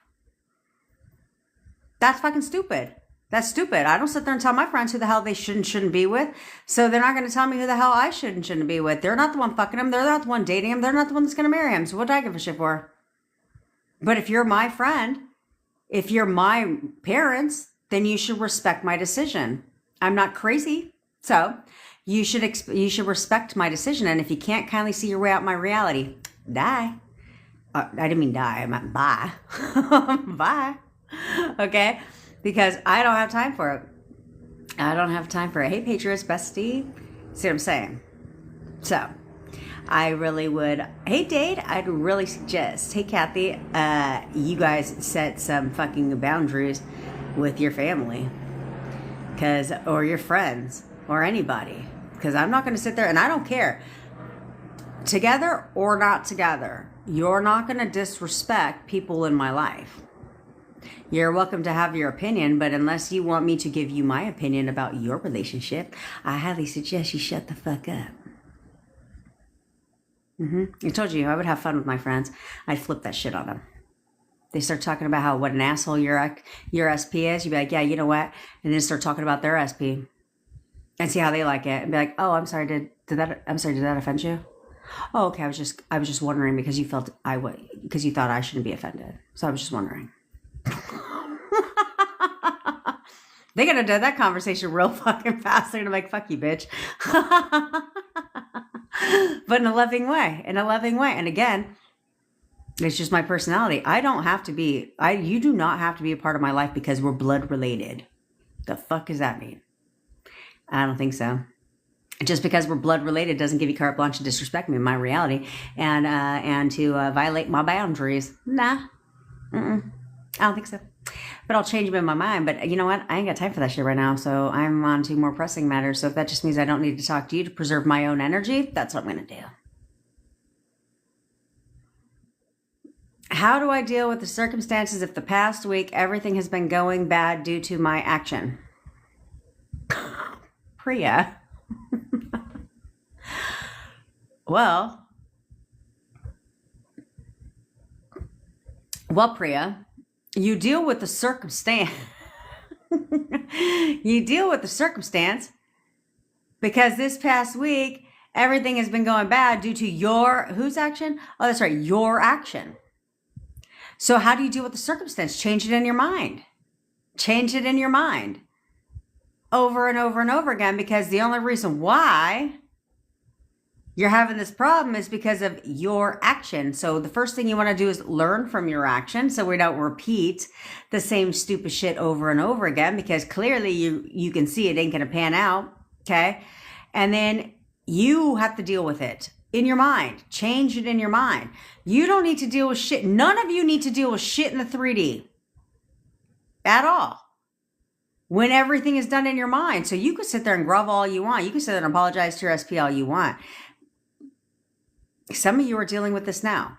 That's fucking stupid. That's stupid. I don't sit there and tell my friends who the hell they should and shouldn't be with. So they're not going to tell me who the hell I should and shouldn't be with. They're not the one fucking him. They're not the one dating him. They're not the one that's going to marry him. So what do I give a shit for? But if you're my friend, if you're my parents, then you should respect my decision. I'm not crazy. So you should respect my decision. And if you can't kindly see your way out my reality, die. I didn't mean die. I meant bye. Bye. Okay? Because I don't have time for it. I don't have time for it. Hey, Patriots, bestie. See what I'm saying? So I really would. Hey, Dade, I'd really suggest. Hey, Kathy, you guys set some fucking boundaries with your family. Or your friends. Or anybody, because I'm not going to sit there and I don't care. Together or not together, you're not going to disrespect people in my life. You're welcome to have your opinion, but unless you want me to give you my opinion about your relationship, I highly suggest you shut the fuck up. I told you I would have fun with my friends. I'd flip that shit on them. They start talking about what an asshole your SP is. You'd be like, yeah, you know what? And then start talking about their SP. And see how they like it, and be like, "Oh, I'm sorry. Did that offend you? Oh, okay. I was just wondering because you thought I shouldn't be offended. So I was just wondering." They're gonna do that conversation real fucking fast. They're gonna be like, "Fuck you, bitch," but in a loving way. And again, it's just my personality. You do not have to be a part of my life because we're blood related. The fuck does that mean? I don't think so. Just because we're blood related doesn't give you carte blanche to disrespect me in my reality and to violate my boundaries. Nah. I don't think so. But I'll change them in my mind. But you know what? I ain't got time for that shit right now. So I'm on to more pressing matters. So if that just means I don't need to talk to you to preserve my own energy, that's what I'm going to do. How do I deal with the circumstances if the past week everything has been going bad due to my action? Priya. Well, Well, Priya, you deal with the circumstance. You deal with the circumstance because this past week, everything has been going bad due to whose action? Oh, that's right, your action. So how do you deal with the circumstance? Change it in your mind. Change it in your mind over and over and over again, because the only reason why you're having this problem is because of your action. So the first thing you want to do is learn from your action so we don't repeat the same stupid shit over and over again, because clearly you can see it ain't going to pan out. Okay. And then you have to deal with it in your mind. Change it in your mind. You don't need to deal with shit. None of you need to deal with shit in the 3D at all when everything is done in your mind. So you can sit there and grovel all you want. You can sit there and apologize to your SP all you want. Some of you are dealing with this now.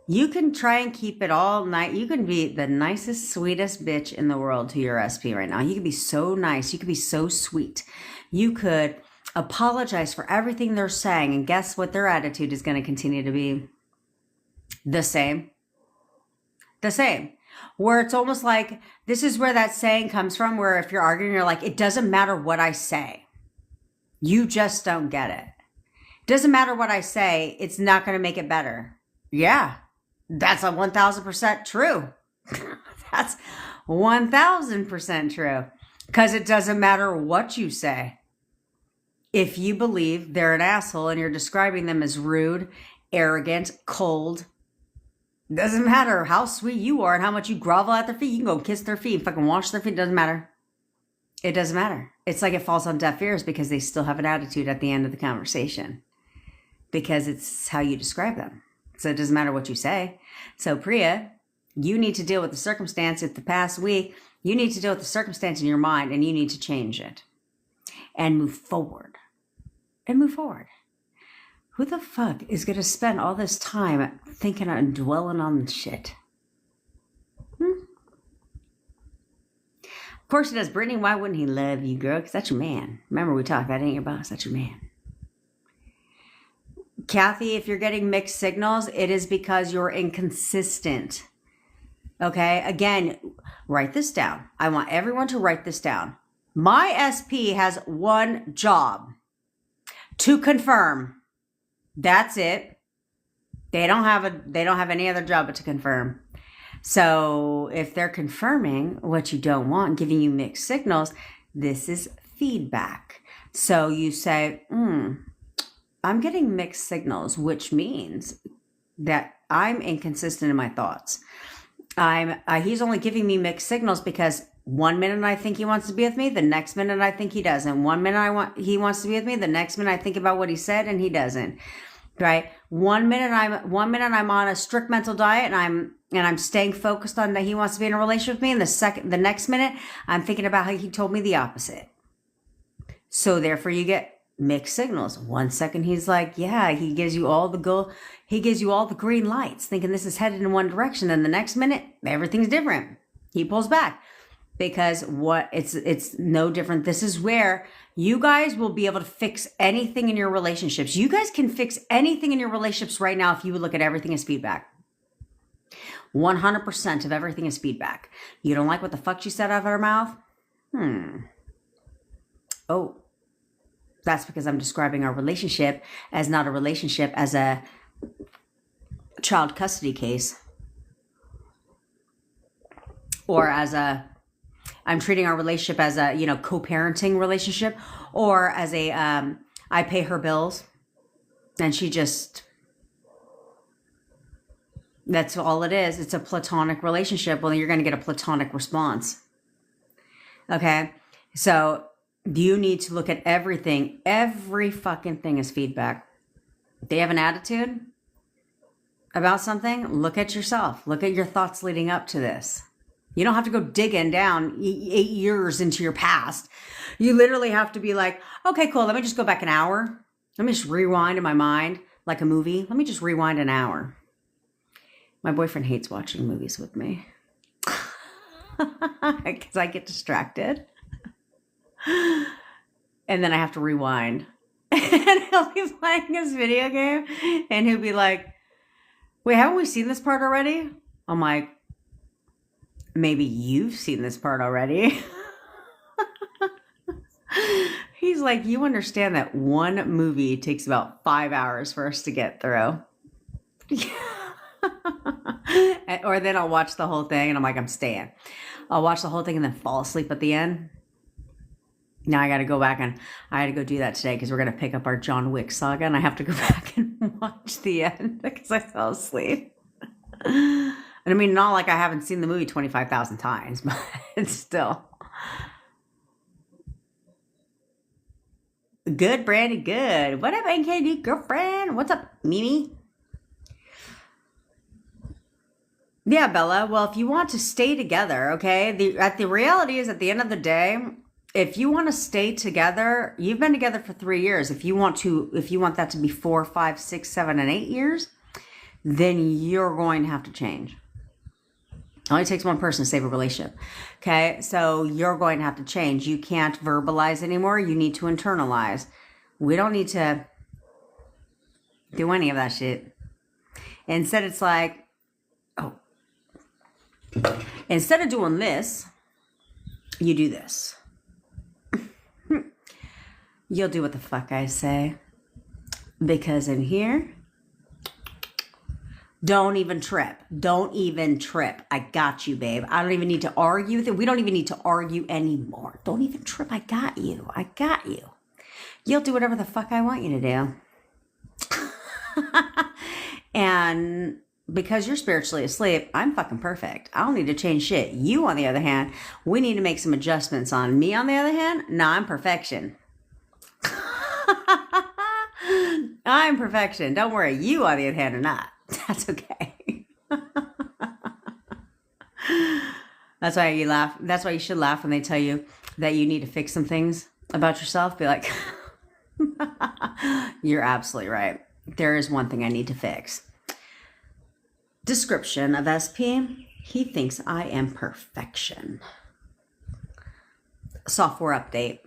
You can try and keep it all night. You can be the nicest, sweetest bitch in the world to your SP right now. You can be so nice. You could be so sweet. You could apologize for everything they're saying. And guess what? Their attitude is going to continue to be the same. The same. Where it's almost like, this is where that saying comes from, where if you're arguing, you're like, it doesn't matter what I say. You just don't get it. Doesn't matter what I say, it's not going to make it better. Yeah, that's 1,000% true. That's 1,000% true. Because it doesn't matter what you say. If you believe they're an asshole and you're describing them as rude, arrogant, cold, doesn't matter how sweet you are and how much you grovel at their feet. You can go kiss their feet and fucking wash their feet. It doesn't matter. It doesn't matter. It's like it falls on deaf ears because they still have an attitude at the end of the conversation. Because it's how you describe them. So it doesn't matter what you say. So Priya, you need to deal with the circumstance of the past week. You need to deal with the circumstance in your mind, and you need to change it. And move forward. And move forward. Who the fuck is going to spend all this time thinking and dwelling on shit? Of course he does. Brittany, why wouldn't he love you, girl? Because that's your man. Remember we talked, that ain't your boss, that's your man. Kathy, if you're getting mixed signals, it is because you're inconsistent. Okay? Again, write this down. I want everyone to write this down. My SP has one job: to confirm. That's it. They don't have any other job but to confirm. So if they're confirming what you don't want, giving you mixed signals, this is feedback. So you say, I'm getting mixed signals, which means that I'm inconsistent in my thoughts. He's only giving me mixed signals because one minute I think he wants to be with me, the next minute I think he doesn't. One minute he wants to be with me, the next minute I think about what he said and he doesn't. Right? One minute I'm on a strict mental diet and I'm staying focused on that he wants to be in a relationship with me, and the next minute I'm thinking about how he told me the opposite. So therefore you get mixed signals. One second he's like, yeah, he gives you all the green lights, thinking this is headed in one direction, and the next minute everything's different. He pulls back because it's no different. This is where you guys will be able to fix anything in your relationships. You guys can fix anything in your relationships right now if you would look at everything as feedback. 100% of everything is feedback. You don't like what the fuck she said out of her mouth? Oh, that's because I'm describing our relationship as not a relationship, as a child custody case. Or I'm treating our relationship as a, co-parenting relationship, or as I pay her bills and she just, that's all it is. It's a platonic relationship. Well, you're going to get a platonic response. Okay. So you need to look at everything. Every fucking thing is feedback. They have an attitude about something. Look at yourself. Look at your thoughts leading up to this. You don't have to go digging down 8 years into your past. You literally have to be like, okay, cool. Let me just go back an hour. Let me just rewind in my mind like a movie. Let me just rewind an hour. My boyfriend hates watching movies with me because I get distracted. And then I have to rewind. And he'll be playing his video game and he'll be like, wait, haven't we seen this part already? I'm like, maybe you've seen this part already. He's like, you understand that one movie takes about 5 hours for us to get through. Or then I'll watch the whole thing and I'm like, I'm staying. I'll watch the whole thing and then fall asleep at the end. Now I got to go back and I had to go do that today because we're going to pick up our John Wick saga and I have to go back and watch the end because I fell asleep. And I mean, not like I haven't seen the movie 25,000 times, but it's still. Good, Brandy, good. What up, NKD girlfriend? What's up, Mimi? Yeah, Bella. Well, if you want to stay together, okay, the reality is at the end of the day, if you want to stay together, you've been together for 3 years. If you want that to be 4, 5, 6, 7, and 8 years, then you're going to have to change. It only takes one person to save a relationship. Okay, so you're going to have to change. You can't verbalize anymore. You need to internalize. We don't need to do any of that shit. Instead, it's like, oh, instead of doing this, you do this. You'll do what the fuck I say. Because in here, don't even trip. Don't even trip. I got you, babe. I don't even need to argue with it. We don't even need to argue anymore. Don't even trip. I got you. I got you. You'll do whatever the fuck I want you to do. And because you're spiritually asleep, I'm fucking perfect. I don't need to change shit. You, on the other hand, we need to make some adjustments on. Me, on the other hand, nah, I'm perfection. I'm perfection. Don't worry. You, on the other hand, are not. That's okay. That's why you laugh. That's why you should laugh when they tell you that you need to fix some things about yourself. Be like, you're absolutely right. There is one thing I need to fix. Description of SP. He thinks I am perfection. Software update.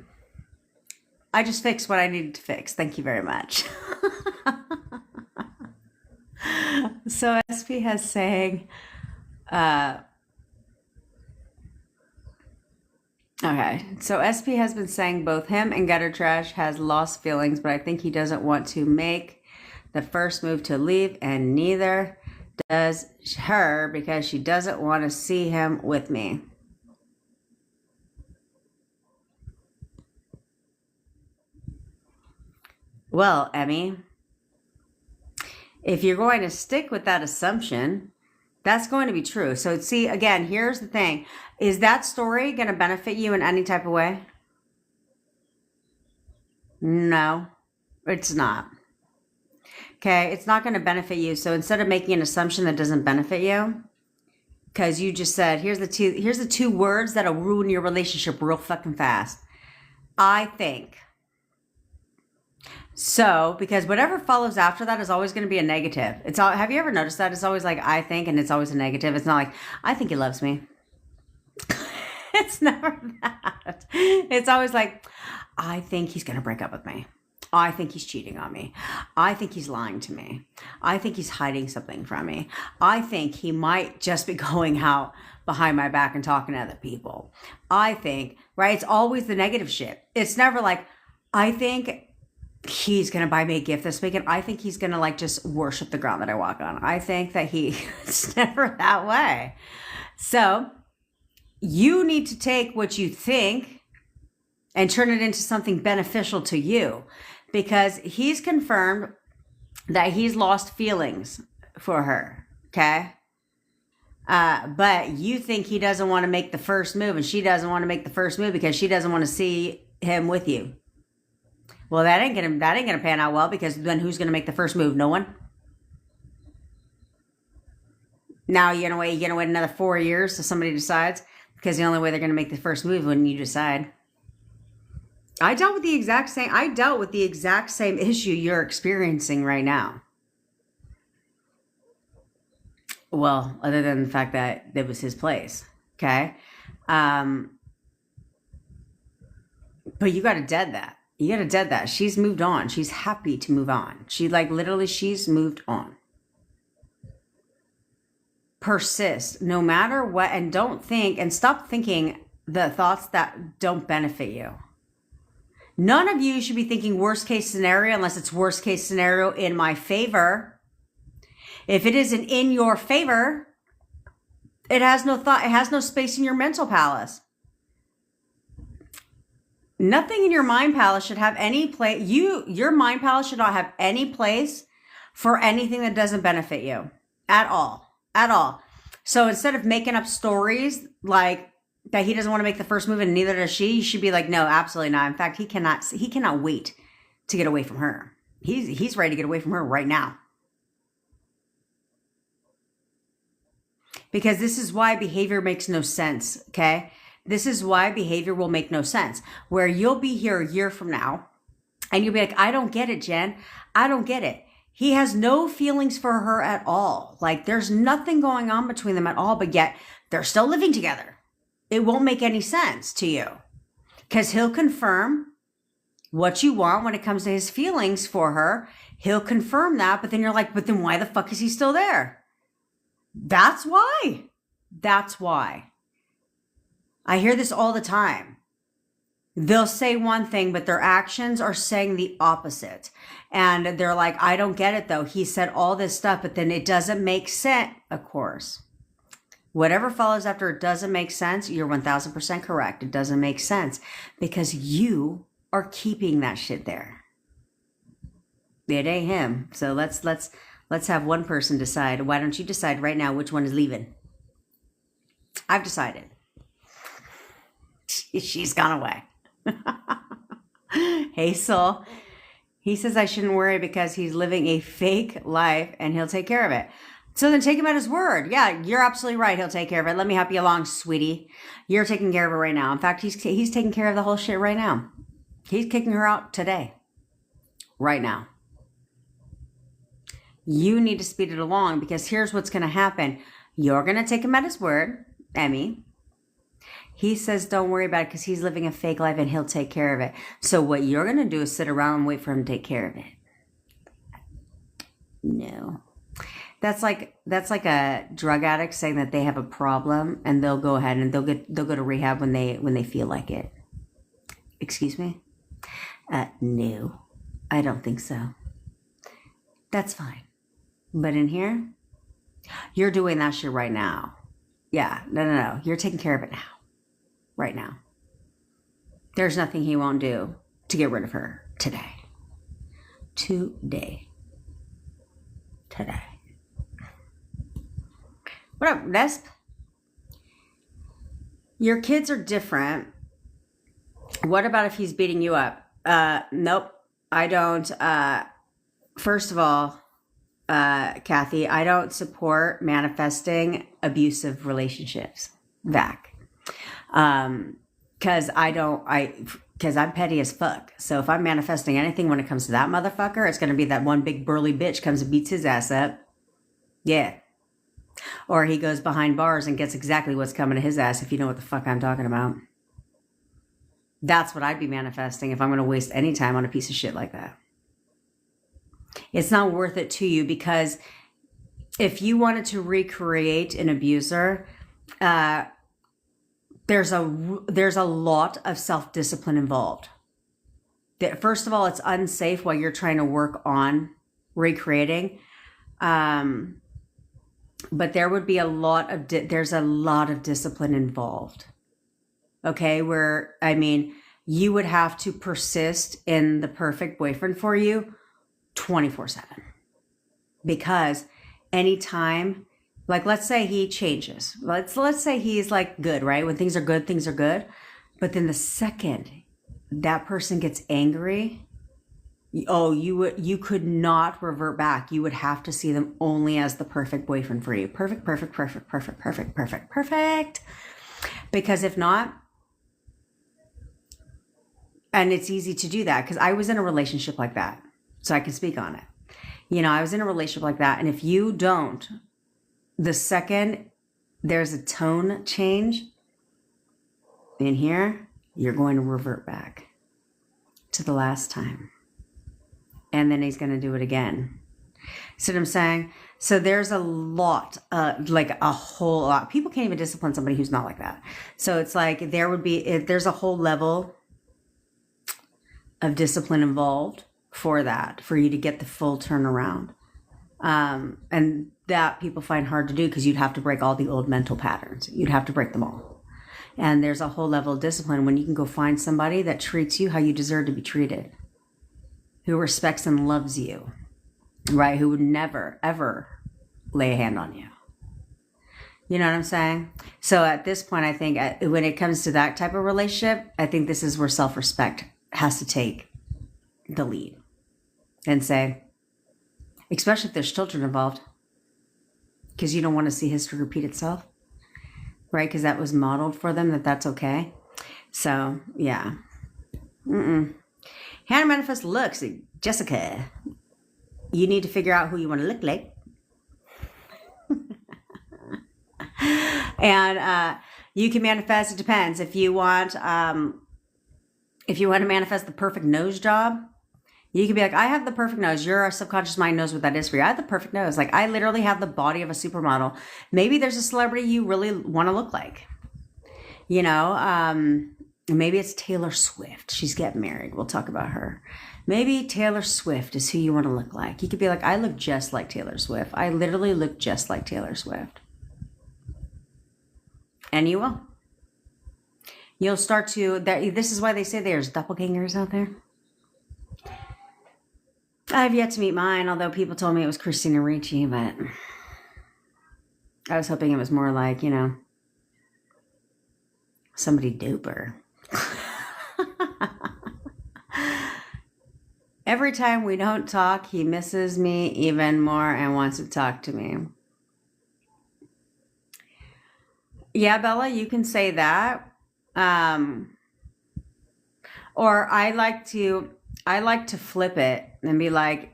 I just fixed what I needed to fix. Thank you very much. So SP has saying, okay, so SP has been saying both him and Gutter Trash has lost feelings, but I think he doesn't want to make the first move to leave, and neither does her because she doesn't want to see him with me. Well, Emmy, if you're going to stick with that assumption, that's going to be true. So see, again, here's the thing. Is that story going to benefit you in any type of way? No, it's not. Okay, it's not going to benefit you. So instead of making an assumption that doesn't benefit you, because you just said, here's the two words that'll ruin your relationship real fucking fast. I think. So, because whatever follows after that is always going to be a negative. It's all. Have you ever noticed that? It's always like, I think, and it's always a negative. It's not like, I think he loves me. It's never that. It's always like, I think he's going to break up with me. I think he's cheating on me. I think he's lying to me. I think he's hiding something from me. I think he might just be going out behind my back and talking to other people. I think, right? It's always the negative shit. It's never like, I think he's going to buy me a gift this weekend. I think he's going to like just worship the ground that I walk on. I think that it's never that way. So you need to take what you think and turn it into something beneficial to you, because he's confirmed that he's lost feelings for her. Okay. But you think he doesn't want to make the first move and she doesn't want to make the first move because she doesn't want to see him with you. Well, that ain't gonna pan out well, because then who's gonna make the first move? No one. Now you're gonna wait another 4 years till somebody decides, because the only way they're gonna make the first move is when you decide. I dealt with the exact same issue you're experiencing right now. Well, other than the fact that it was his place, okay. But you got to dead that. You got to dead that. She's moved on. She's happy to move on. She's moved on. persist no matter what, and don't think and stop thinking the thoughts that don't benefit you. None of you should be thinking worst case scenario unless it's worst case scenario in my favor. If it isn't in your favor, it has no thought, it has no space in your mental palace. Nothing in your mind palace should have any place. Your mind palace should not have any place for anything that doesn't benefit you at all. At all. So instead of making up stories like that he doesn't want to make the first move and neither does she, you should be like, no, absolutely not. In fact, he cannot wait to get away from her. He's ready to get away from her right now. Because this is why behavior makes no sense, okay? This is why behavior will make no sense. Where you'll be here a year from now and you'll be like, I don't get it, Jen. I don't get it. He has no feelings for her at all. Like there's nothing going on between them at all, but yet they're still living together. It won't make any sense to you because he'll confirm what you want when it comes to his feelings for her. He'll confirm that, but then you're like, but then why the fuck is he still there? That's why. That's why. I hear this all the time. They'll say one thing, but their actions are saying the opposite. And they're like, I don't get it though. He said all this stuff, but then it doesn't make sense. Of course, whatever follows after it doesn't make sense, you're 1000% correct. It doesn't make sense because you are keeping that shit there. It ain't him. So let's have one person decide. Why don't you decide right now which one is leaving? I've decided. She's gone away. Hey, soul. He says I shouldn't worry because he's living a fake life and he'll take care of it. So then take him at his word. Yeah, you're absolutely right. He'll take care of it. Let me help you along, sweetie. You're taking care of it right now. In fact, he's taking care of the whole shit right now. He's kicking her out today. Right now. You need to speed it along because here's what's going to happen. You're going to take him at his word, Emmy. He says don't worry about it because he's living a fake life and he'll take care of it. So what you're going to do is sit around and wait for him to take care of it. No. That's like a drug addict saying that they have a problem and they'll go ahead and they'll go to rehab when they feel like it. Excuse me? No, I don't think so. That's fine. But in here, you're doing that shit right now. Yeah, no. You're taking care of it now. Right now. There's nothing he won't do to get rid of her today. Today. What up, Nesp? Your kids are different. What about if he's beating you up? Nope. I don't. First of all, Kathy, I don't support manifesting abusive relationships back. Cause I'm petty as fuck. So if I'm manifesting anything when it comes to that motherfucker, it's going to be that one big burly bitch comes and beats his ass up. Yeah. Or he goes behind bars and gets exactly what's coming to his ass, if you know what the fuck I'm talking about. That's what I'd be manifesting if I'm going to waste any time on a piece of shit like that. It's not worth it to you because if you wanted to recreate an abuser, there's a lot of self-discipline involved. First of all, it's unsafe while you're trying to work on recreating. But there would be there's a lot of discipline involved. Okay, you would have to persist in the perfect boyfriend for you 24/7. Because anytime, like let's say he changes. Let's say he's like good, right? When things are good, things are good. But then the second that person gets angry, you could not revert back. You would have to see them only as the perfect boyfriend for you. Perfect. Because if not, and it's easy to do that because I was in a relationship like that. So I can speak on it. I was in a relationship like that. And if you don't, the second there's a tone change in here, you're going to revert back to the last time. And then he's going to do it again. See what I'm saying? So there's a lot, like a whole lot. People can't even discipline somebody who's not like that. So it's like there's a whole level of discipline involved for that, for you to get the full turnaround. And that people find hard to do because you'd have to break all the old mental patterns. You'd have to break them all. And there's a whole level of discipline when you can go find somebody that treats you how you deserve to be treated, who respects and loves you, right? Who would never, ever lay a hand on you. You know what I'm saying? So at this point, I think when it comes to that type of relationship, I think this is where self-respect has to take the lead and say, especially if there's children involved, because you don't want to see history repeat itself, right? Because that was modeled for them, that's okay. So, yeah. Hannah Manifest looks, Jessica, you need to figure out who you want to look like. And you can manifest, it depends. If you want to manifest the perfect nose job, you can be like, I have the perfect nose. Your subconscious mind knows what that is for you. I have the perfect nose. Like, I literally have the body of a supermodel. Maybe there's a celebrity you really want to look like. You know, maybe it's Taylor Swift. She's getting married. We'll talk about her. Maybe Taylor Swift is who you want to look like. You could be like, I look just like Taylor Swift. I literally look just like Taylor Swift. And you will. You'll start to, this is why they say there's doppelgangers out there. I've yet to meet mine, although people told me it was Christina Ricci, but I was hoping it was more like, you know, somebody duper. Every time we don't talk, he misses me even more and wants to talk to me. Yeah, Bella, you can say that. Or I like to flip it and be like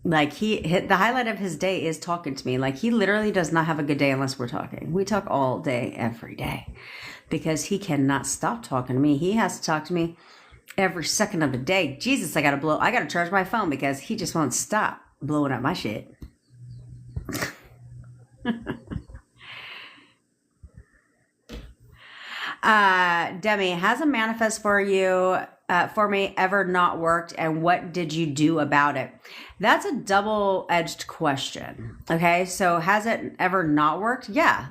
the highlight of his day is talking to me. Like, he literally does not have a good day unless we're talking. We talk all day, every day, because he cannot stop talking to me. He has to talk to me every second of the day. Jesus, I gotta charge my phone because he just won't stop blowing up my shit. Demi, has a manifest for me ever not worked, and what did you do about it? That's a double-edged question. Okay, so has it ever not worked? Yeah,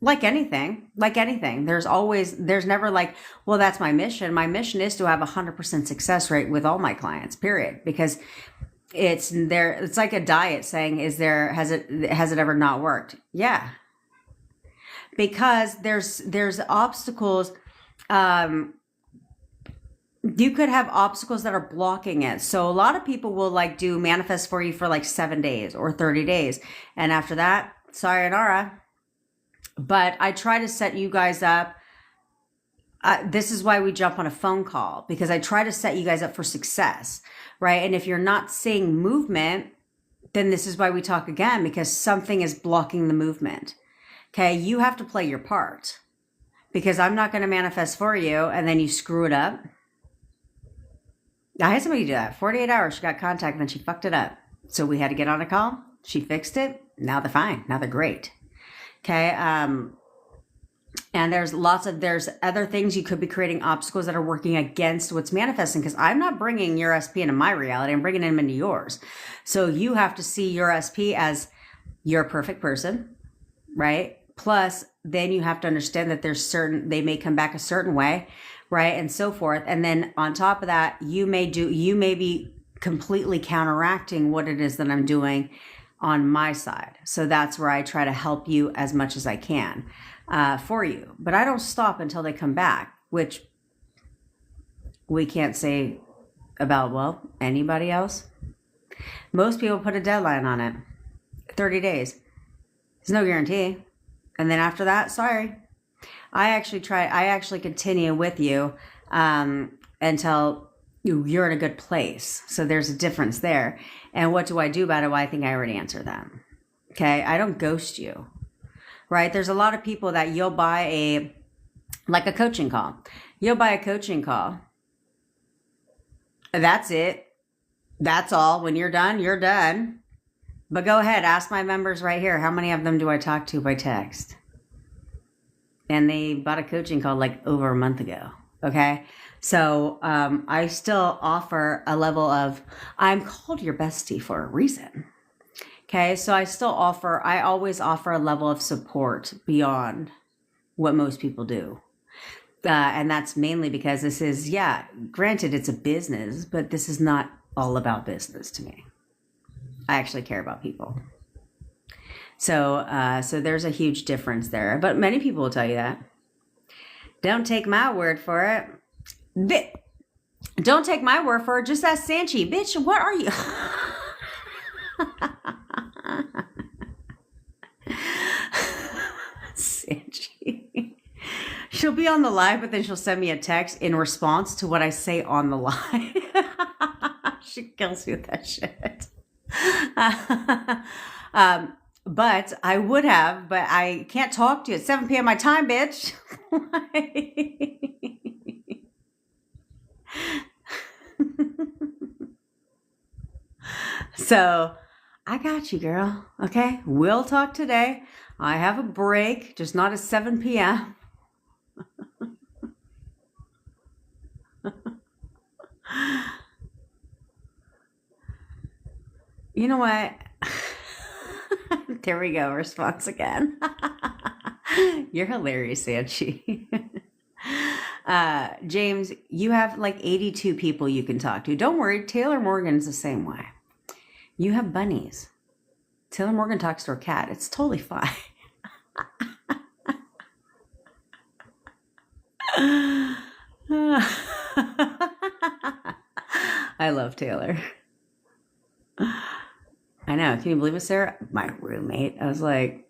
like anything. There's never like, well, that's my mission. My mission is to have 100% success rate with all my clients, period. Because it's like a diet saying, has it ever not worked? Yeah. Because there's obstacles. You could have obstacles that are blocking it. So a lot of people will like do manifest for you for like 7 days or 30 days. And after that, sayonara. But I try to set you guys up. This is why we jump on a phone call, because I try to set you guys up for success, right? And if you're not seeing movement, then this is why we talk again, because something is blocking the movement. Okay, you have to play your part, because I'm not going to manifest for you and then you screw it up. I had somebody do that. 48 hours, she got contact and then she fucked it up. So we had to get on a call. She fixed it. Now they're fine. Now they're great. Okay. And there's other things you could be creating obstacles that are working against what's manifesting, because I'm not bringing your SP into my reality. I'm bringing him into yours. So you have to see your SP as your perfect person, right? Plus, then you have to understand that they may come back a certain way, right? And so forth. And then on top of that, you may be completely counteracting what it is that I'm doing on my side. So that's where I try to help you as much as I can for you. But I don't stop until they come back, which we can't say about, well, anybody else. Most people put a deadline on it. 30 days. There's no guarantee. And then after that, sorry. I actually continue with you until you're in a good place. So there's a difference there. And what do I do about it? Well, I think I already answered that. Okay. I don't ghost you, right? There's a lot of people that you'll buy a coaching call. You'll buy a coaching call. That's it. That's all. When you're done, you're done. But go ahead, ask my members right here. How many of them do I talk to by text? And they bought a coaching call like over a month ago. Okay. So I still offer a level of, I'm called your bestie for a reason. Okay. So I always offer a level of support beyond what most people do. And that's mainly because this is, granted, it's a business, but this is not all about business to me. I actually care about people. So there's a huge difference there. But many people will tell you that. Don't take my word for it. Don't take my word for it. Just ask Sanchi. Bitch, what are you? Sanchi. She'll be on the live, but then she'll send me a text in response to what I say on the live. She kills me with that shit. But I would have, but I can't talk to you at 7 p.m. my time, bitch. So I got you, girl. Okay. We'll talk today. I have a break, just not at 7 p.m. You know what? There we go. Response again. You're hilarious, Sanchi. James, you have like 82 people you can talk to. Don't worry. Taylor Morgan's the same way. You have bunnies. Taylor Morgan talks to her cat. It's totally fine. I love Taylor. I know. Can you believe it, Sarah? My roommate. I was like,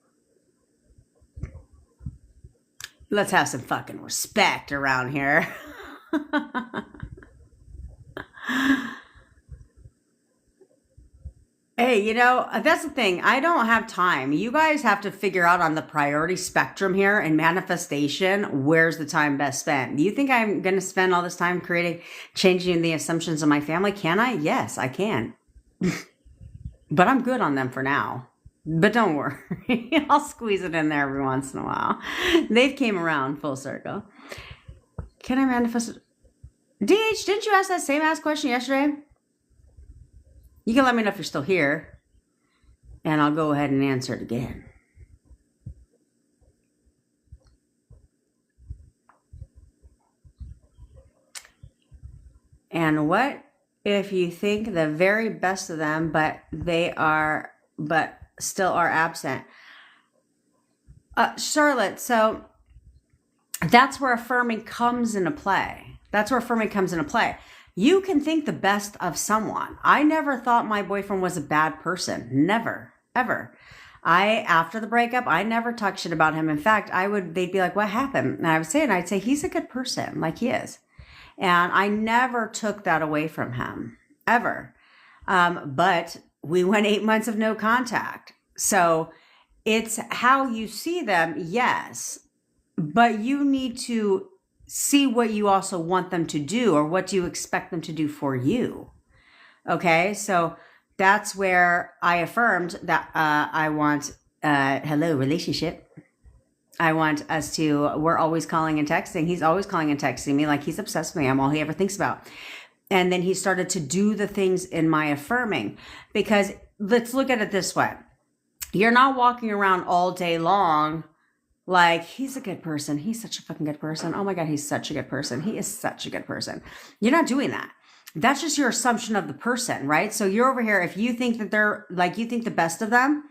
let's have some fucking respect around here. Hey, that's the thing. I don't have time. You guys have to figure out on the priority spectrum here and manifestation, where's the time best spent? Do you think I'm going to spend all this time changing the assumptions of my family? Can I? Yes, I can. But I'm good on them for now. But don't worry. I'll squeeze it in there every once in a while. They've came around full circle. Can I manifest? DH, didn't you ask that same ass question yesterday? You can let me know if you're still here. And I'll go ahead and answer it again. And what if you think the very best of them, but still are absent? Charlotte, so that's where affirming comes into play. You can think the best of someone. I never thought my boyfriend was a bad person. Never, ever. After the breakup, I never talked shit about him. In fact, they'd be like, what happened? And I'd say, he's a good person, like he is. And I never took that away from him, ever. But we went 8 months of no contact. So it's how you see them, yes. But you need to see what you also want them to do, or what do you expect them to do for you. Okay, so that's where I affirmed that I want, hello, relationship. I want us to, we're always calling and texting. He's always calling and texting me like he's obsessed with me. I'm all he ever thinks about. And then he started to do the things in my affirming, because let's look at it this way. You're not walking around all day long like, he's a good person. He's such a fucking good person. Oh my God, he's such a good person. He is such a good person. You're not doing that. That's just your assumption of the person, right? So you're over here, if you think that they're like, you think the best of them,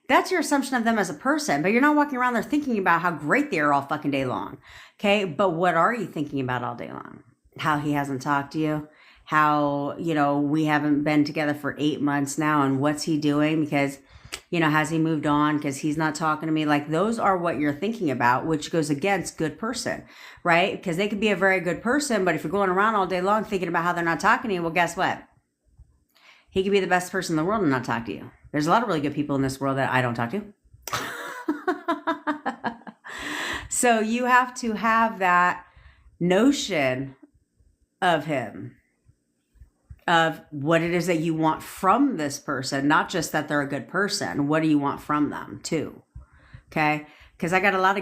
that's your assumption of them as a person, but you're not walking around there thinking about how great they are all fucking day long. Okay. But what are you thinking about all day long? How he hasn't talked to you, how, we haven't been together for 8 months now, and what's he doing? Because, has he moved on? Because he's not talking to me. Like, those are what you're thinking about, which goes against good person, right? Because they could be a very good person, but if you're going around all day long thinking about how they're not talking to you, well, guess what? He could be the best person in the world and not talk to you. There's a lot of really good people in this world that I don't talk to. So you have to have that notion of him, of what it is that you want from this person, not just that they're a good person. What do you want from them too? Okay. Because I got a lot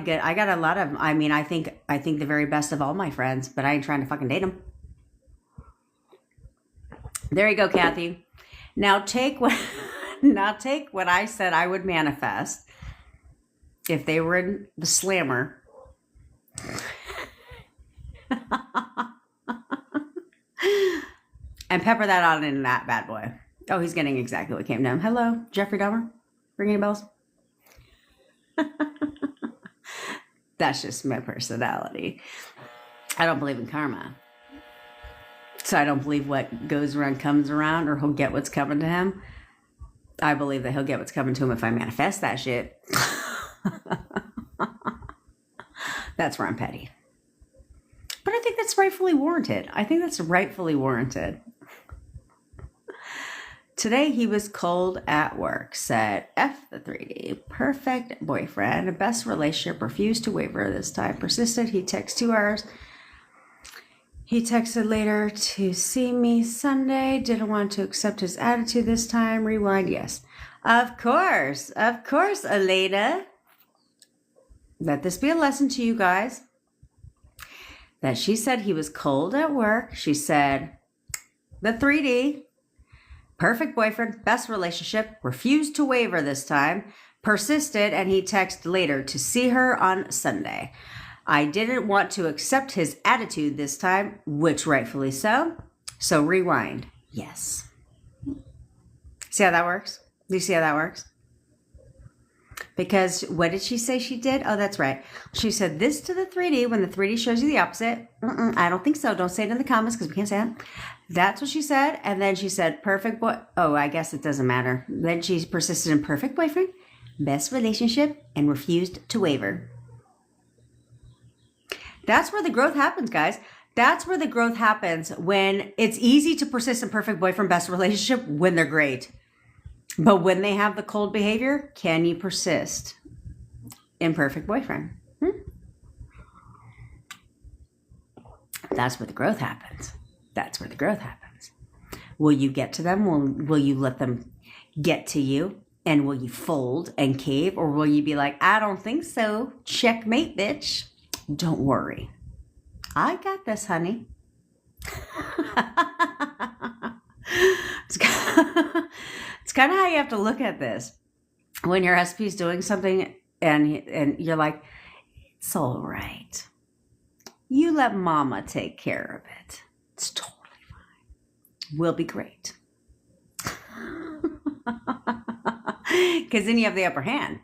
of, I mean, I think the very best of all my friends, but I ain't trying to fucking date them. There you go, Kathy. Now take what I said I would manifest if they were in the slammer. And pepper that on in that bad boy. Oh, he's getting exactly what came to him. Hello, Jeffrey Dahmer. Ring any bells? That's just my personality. I don't believe in karma. So I don't believe what goes around comes around, or he'll get what's coming to him. I believe that he'll get what's coming to him if I manifest that shit. That's where I'm petty. But I think that's rightfully warranted. Today he was cold at work, said F the 3D, perfect boyfriend, best relationship, refused to waver this time, persisted, he texted 2 hours. He texted later to see me Sunday, didn't want to accept his attitude this time, rewind, yes. Of course, Aleda. Let this be a lesson to you guys. That she said he was cold at work. She said the 3D, perfect boyfriend, best relationship, refused to waver this time, persisted, and he texted later to see her on Sunday. I didn't want to accept his attitude this time, which rightfully so. So rewind. Yes. See how that works? Do you see how that works? Because what did she say she did? Oh, that's right. She said this to the 3D when the 3D shows you the opposite. I don't think so. Don't say it in the comments because we can't say it. That's what she said. And then she said, perfect boy. Oh, I guess it doesn't matter. Then she persisted in perfect boyfriend, best relationship, and refused to waver. That's where the growth happens, guys. That's where the growth happens, when it's easy to persist in perfect boyfriend, best relationship when they're great. But when they have the cold behavior, can you persist in perfect boyfriend? That's where the growth happens. Will you get to them? Will you let them get to you? And will you fold and cave? Or will you be like, I don't think so. Checkmate, bitch. Don't worry. I got this, honey. It's kind of how you have to look at this. When your SP is doing something and you're like, it's all right. You let mama take care of it. It's totally fine. We'll be great. Because then you have the upper hand.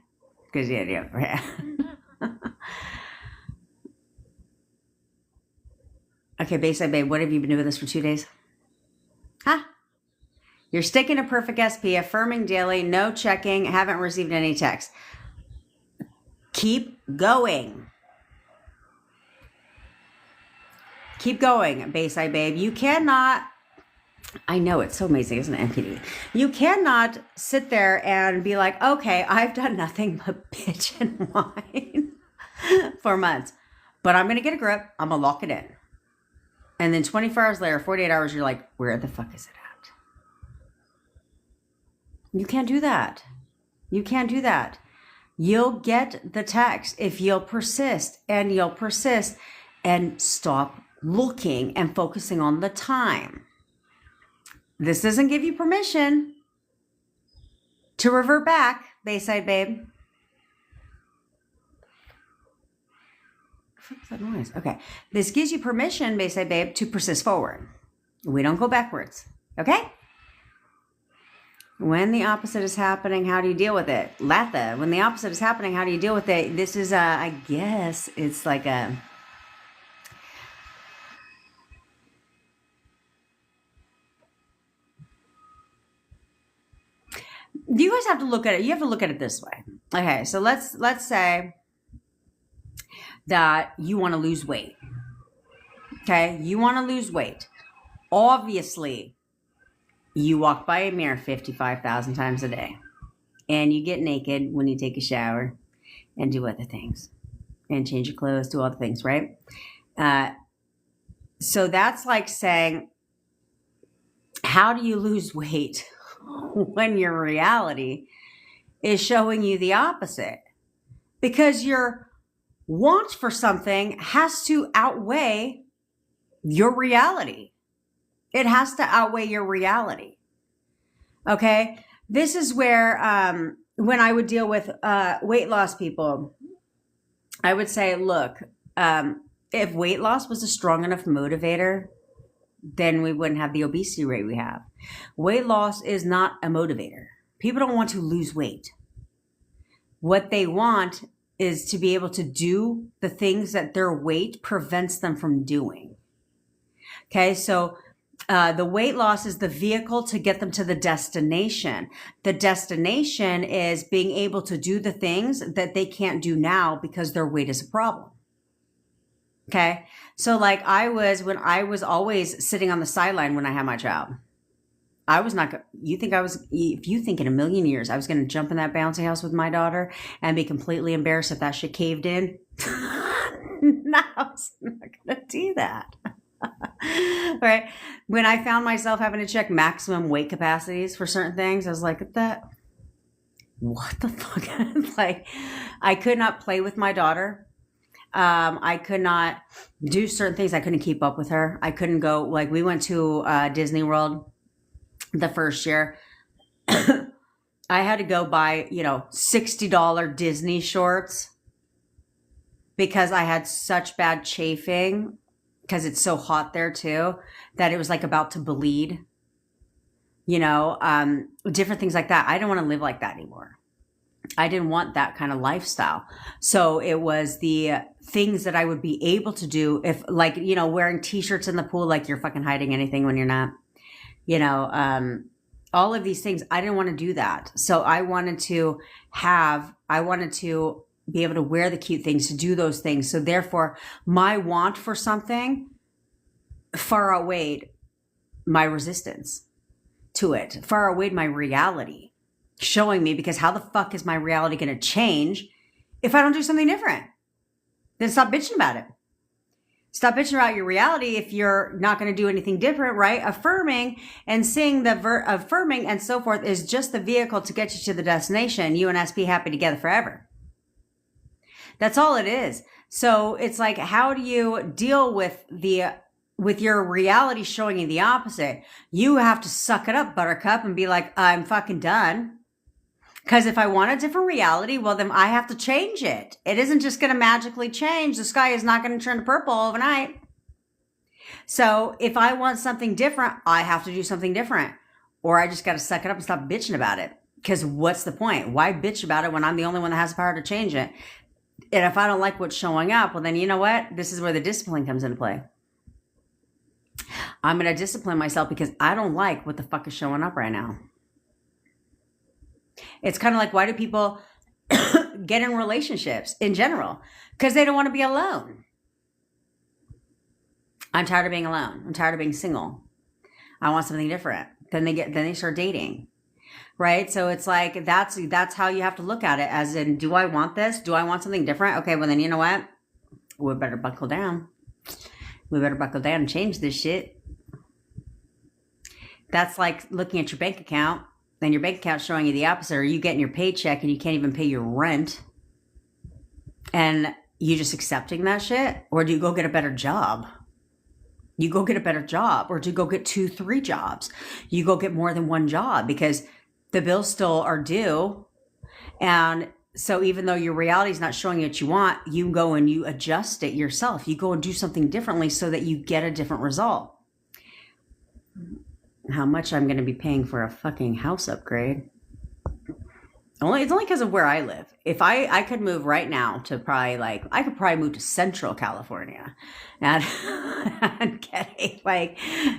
Okay, Bayside Babe, what have you been doing this for 2 days? Huh? You're sticking to perfect SP, affirming daily, no checking, haven't received any text. Keep going. Keep going, Bayside Babe. You cannot, I know it's so amazing, isn't it, MPD? You cannot sit there and be like, okay, I've done nothing but bitch and whine for months, but I'm going to get a grip. I'm going to lock it in. And then 24 hours later, 48 hours, you're like, where the fuck is it at? You can't do that. You'll get the text if you'll persist and stop looking and focusing on the time. This doesn't give you permission to revert back, Bayside Babe. What's that noise? Okay. This gives you permission, Bayside Babe, to persist forward. We don't go backwards. Okay? When the opposite is happening, how do you deal with it? Latha, when the opposite is happening, how do you deal with it? This is, I guess, it's like a... You guys have to look at it. You have to look at it this way. Okay, so let's say that you want to lose weight. Okay, you want to lose weight. Obviously, you walk by a mirror 55,000 times a day. And you get naked when you take a shower and do other things. And change your clothes, do all the things, right? So that's like saying, how do you lose weight when your reality is showing you the opposite? Because your want for something has to outweigh your reality. It has to outweigh your reality. Okay? This is where, when I would deal with weight loss people, I would say, look, if weight loss was a strong enough motivator, then we wouldn't have the obesity rate we have. Weight loss is not a motivator. People don't want to lose weight. What they want is to be able to do the things that their weight prevents them from doing. Okay, so the weight loss is the vehicle to get them to the destination. The destination is being able to do the things that they can't do now because their weight is a problem. Okay, so like when I was always sitting on the sideline when I had my job. I was not, if you think in a million years I was going to jump in that bouncy house with my daughter and be completely embarrassed if that shit caved in? No, I was not going to do that. Right? When I found myself having to check maximum weight capacities for certain things, I was like, what the fuck? Like, I could not play with my daughter. I could not do certain things. I couldn't keep up with her. I couldn't go, like, we went to Disney World the first year. I had to go buy, $60 Disney shorts because I had such bad chafing, because it's so hot there too, that it was like about to bleed, different things like that. I didn't want to live like that anymore. I didn't want that kind of lifestyle. So it was the things that I would be able to do if, like, wearing t-shirts in the pool, like you're fucking hiding anything when you're not, all of these things. I didn't want to do that. So I wanted to be able to wear the cute things, to do those things. So therefore, my want for something far outweighed my resistance to it, far outweighed my reality, showing me, because how the fuck is my reality going to change if I don't do something different? Then stop bitching about it. Stop bitching about your reality if you're not going to do anything different, right? Affirming and seeing affirming and so forth is just the vehicle to get you to the destination. You and us be happy together forever. That's all it is. So it's like, how do you deal with your reality showing you the opposite? You have to suck it up, buttercup, and be like, I'm fucking done. Because if I want a different reality, well, then I have to change it. It isn't just going to magically change. The sky is not going to turn to purple overnight. So if I want something different, I have to do something different. Or I just got to suck it up and stop bitching about it. Because what's the point? Why bitch about it when I'm the only one that has the power to change it? And if I don't like what's showing up, well, then you know what? This is where the discipline comes into play. I'm going to discipline myself because I don't like what the fuck is showing up right now. It's kind of like, why do people get in relationships in general? Because they don't want to be alone. I'm tired of being alone. I'm tired of being single. I want something different. Then they start dating. Right? So it's like, that's how you have to look at it, as in, do I want this? Do I want something different? Okay, well then you know what? We better buckle down. We better buckle down and change this shit. That's like looking at your bank account and your bank account showing you the opposite, or you getting your paycheck and you can't even pay your rent. And you just accepting that shit? Or do you go get a better job? You go get a better job, or do you go get 2, 3 jobs? You go get more than one job because the bills still are due. And so even though your reality is not showing you what you want, you go and you adjust it yourself. You go and do something differently so that you get a different result. How much I'm going to be paying for a fucking house upgrade? It's only because of where I live. If I could move right now to I could probably move to Central California and get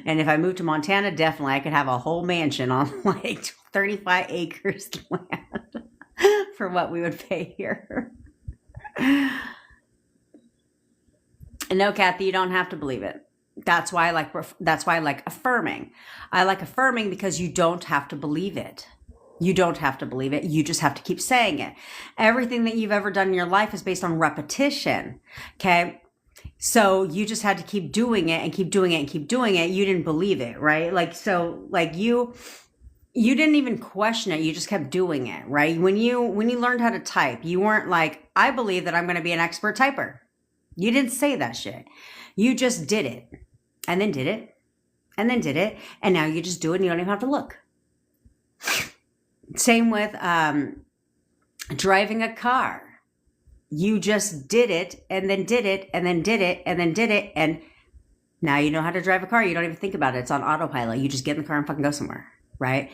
and if I moved to Montana, definitely I could have a whole mansion on 35 acres land for what we would pay here. No, Kathy, you don't have to believe it. That's why I like affirming. I like affirming because you don't have to believe it. You don't have to believe it. You just have to keep saying it. Everything that you've ever done in your life is based on repetition. Okay. So you just had to keep doing it and keep doing it and keep doing it. You didn't believe it, right? You didn't even question it. You just kept doing it, right? When you learned how to type, you weren't like, I believe that I'm going to be an expert typer. You didn't say that shit. You just did it and then did it and then did it. And now you just do it and you don't even have to look. Same with driving a car. You just did it and then did it and then did it and then did it. And now you know how to drive a car. You don't even think about it. It's on autopilot. You just get in the car and fucking go somewhere, right?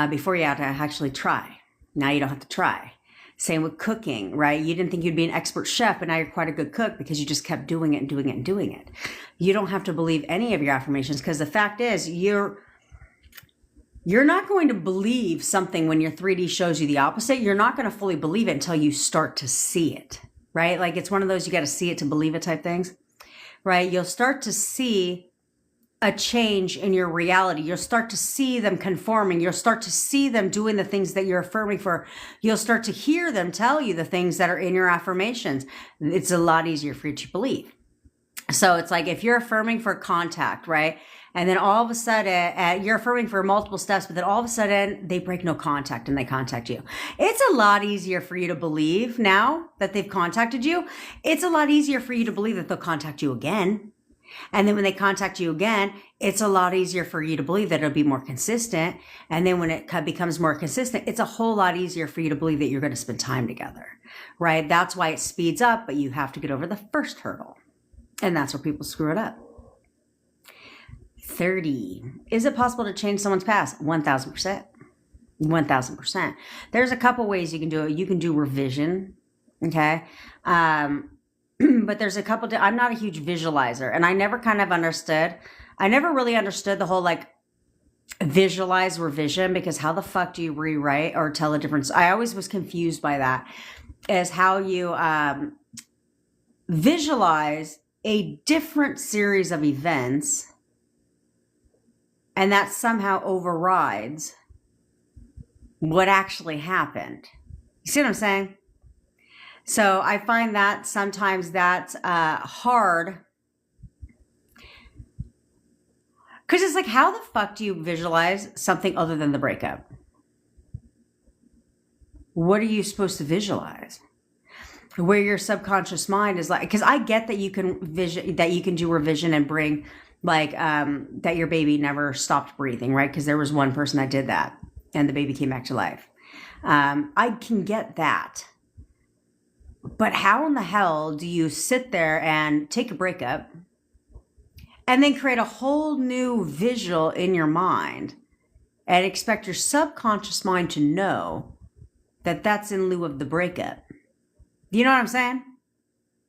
Before you had to actually try. Now you don't have to try. Same with cooking, right? You didn't think you'd be an expert chef, but now you're quite a good cook because you just kept doing it and doing it and doing it. You don't have to believe any of your affirmations because the fact is you're not going to believe something when your 3D shows you the opposite. You're not going to fully believe it until you start to see it, right? Like it's one of those you got to see it to believe it type things, right? You'll start to see a change in your reality. You'll start to see them conforming. You'll start to see them doing the things that you're affirming for. You'll start to hear them tell you the things that are in your affirmations. It's a lot easier for you to believe. So it's like if you're affirming for contact, right? And then all of a sudden, you're affirming for multiple steps, but then all of a sudden they break no contact and they contact you. It's a lot easier for you to believe now that they've contacted you. It's a lot easier for you to believe that they'll contact you again. And then when they contact you again, it's a lot easier for you to believe that it'll be more consistent. And then when it becomes more consistent, it's a whole lot easier for you to believe that you're going to spend time together, right? That's why it speeds up, but you have to get over the first hurdle. And that's where people screw it up. 30. Is it possible to change someone's past? 1,000%. 1,000%. There's a couple ways you can do it. You can do revision. Okay. But there's a couple, I'm not a huge visualizer and I never really understood the whole like visualize revision because how the fuck do you rewrite or tell a difference? I always was confused by that as how you visualize a different series of events and that somehow overrides what actually happened. You see what I'm saying? So I find that sometimes that's hard because it's like, how the fuck do you visualize something other than the breakup? What are you supposed to visualize? Where your subconscious mind is like, because I get that you can do revision and bring like that your baby never stopped breathing, right? Because there was one person that did that and the baby came back to life. I can get that. But how in the hell do you sit there and take a breakup and then create a whole new visual in your mind and expect your subconscious mind to know that that's in lieu of the breakup? You know what I'm saying?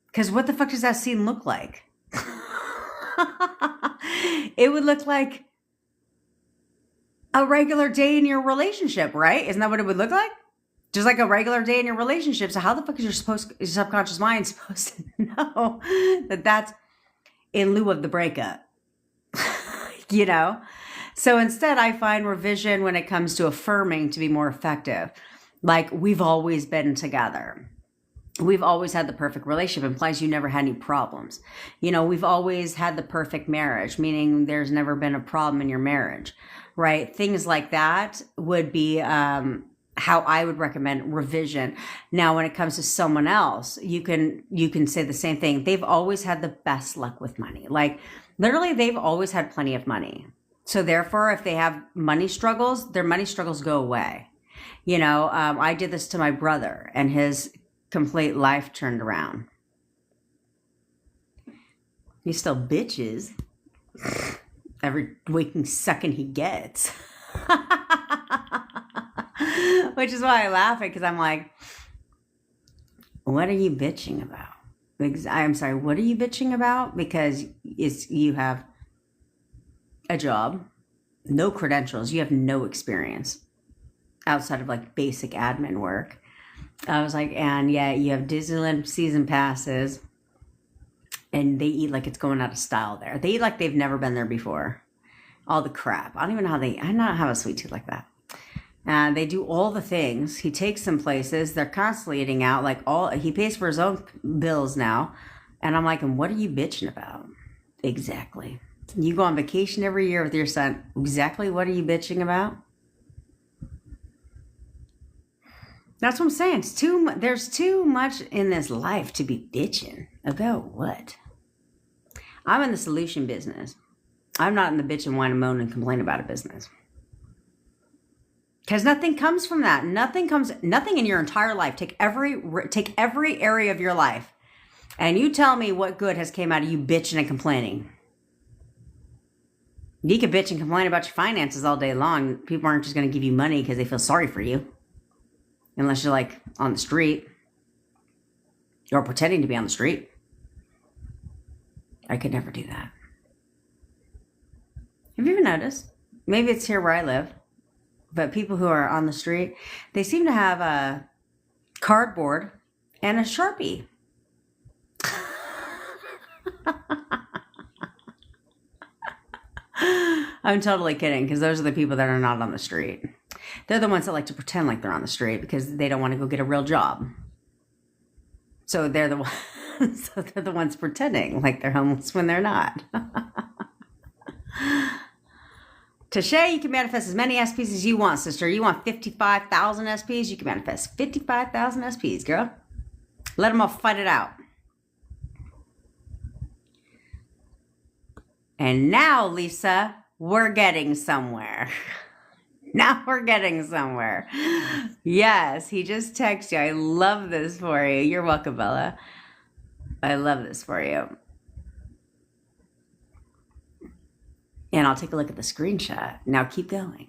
Because what the fuck does that scene look like? It would look like a regular day in your relationship, right? Isn't that what it would look like? Just like a regular day in your relationship. So how the fuck is your subconscious mind supposed to know that that's in lieu of the breakup? You know? So instead, I find revision when it comes to affirming to be more effective. Like, we've always been together. We've always had the perfect relationship. Implies you never had any problems. You know, we've always had the perfect marriage, meaning there's never been a problem in your marriage, right? Things like that would be how I would recommend revision. Now, when it comes to someone else, you can say the same thing. They've always had the best luck with money. Like, literally, they've always had plenty of money. So therefore, if they have money struggles, their money struggles go away. You know, I did this to my brother and his complete life turned around. He still bitches every waking second he gets. Which is why I laugh at, because I'm like, what are you bitching about? I'm sorry, what are you bitching about? Because you have a job, no credentials, you have no experience outside of like basic admin work. I was like, and yeah, you have Disneyland season passes and they eat like it's going out of style there. They eat like they've never been there before. All the crap. I don't even know how I don't have a sweet tooth like that. And they do all the things. He takes them places. They're constantly eating out. Like he pays for his own bills now. And I'm like, and what are you bitching about? Exactly. You go on vacation every year with your son. Exactly what are you bitching about? That's what I'm saying. There's too much in this life to be bitching about. What? I'm in the solution business. I'm not in the bitch and whine and moan and complain about a business. Because nothing comes from that. Nothing in your entire life. Take every area of your life, and you tell me what good has came out of you bitching and complaining. You can bitch and complain about your finances all day long. People aren't just going to give you money because they feel sorry for you. Unless you're like on the street. Or pretending to be on the street. I could never do that. Have you ever noticed? Maybe it's here where I live. But people who are on the street, they seem to have a cardboard and a Sharpie. I'm totally kidding, because those are the people that are not on the street. They're the ones that like to pretend like they're on the street because they don't want to go get a real job. So they're the ones pretending like they're homeless when they're not. Tashay, you can manifest as many SPs as you want, sister. You want 55,000 SPs? You can manifest 55,000 SPs, girl. Let them all fight it out. And now, Lisa, we're getting somewhere. Now we're getting somewhere. Yes, he just texted you. I love this for you. You're welcome, Bella. I love this for you. And I'll take a look at the screenshot. Now keep going.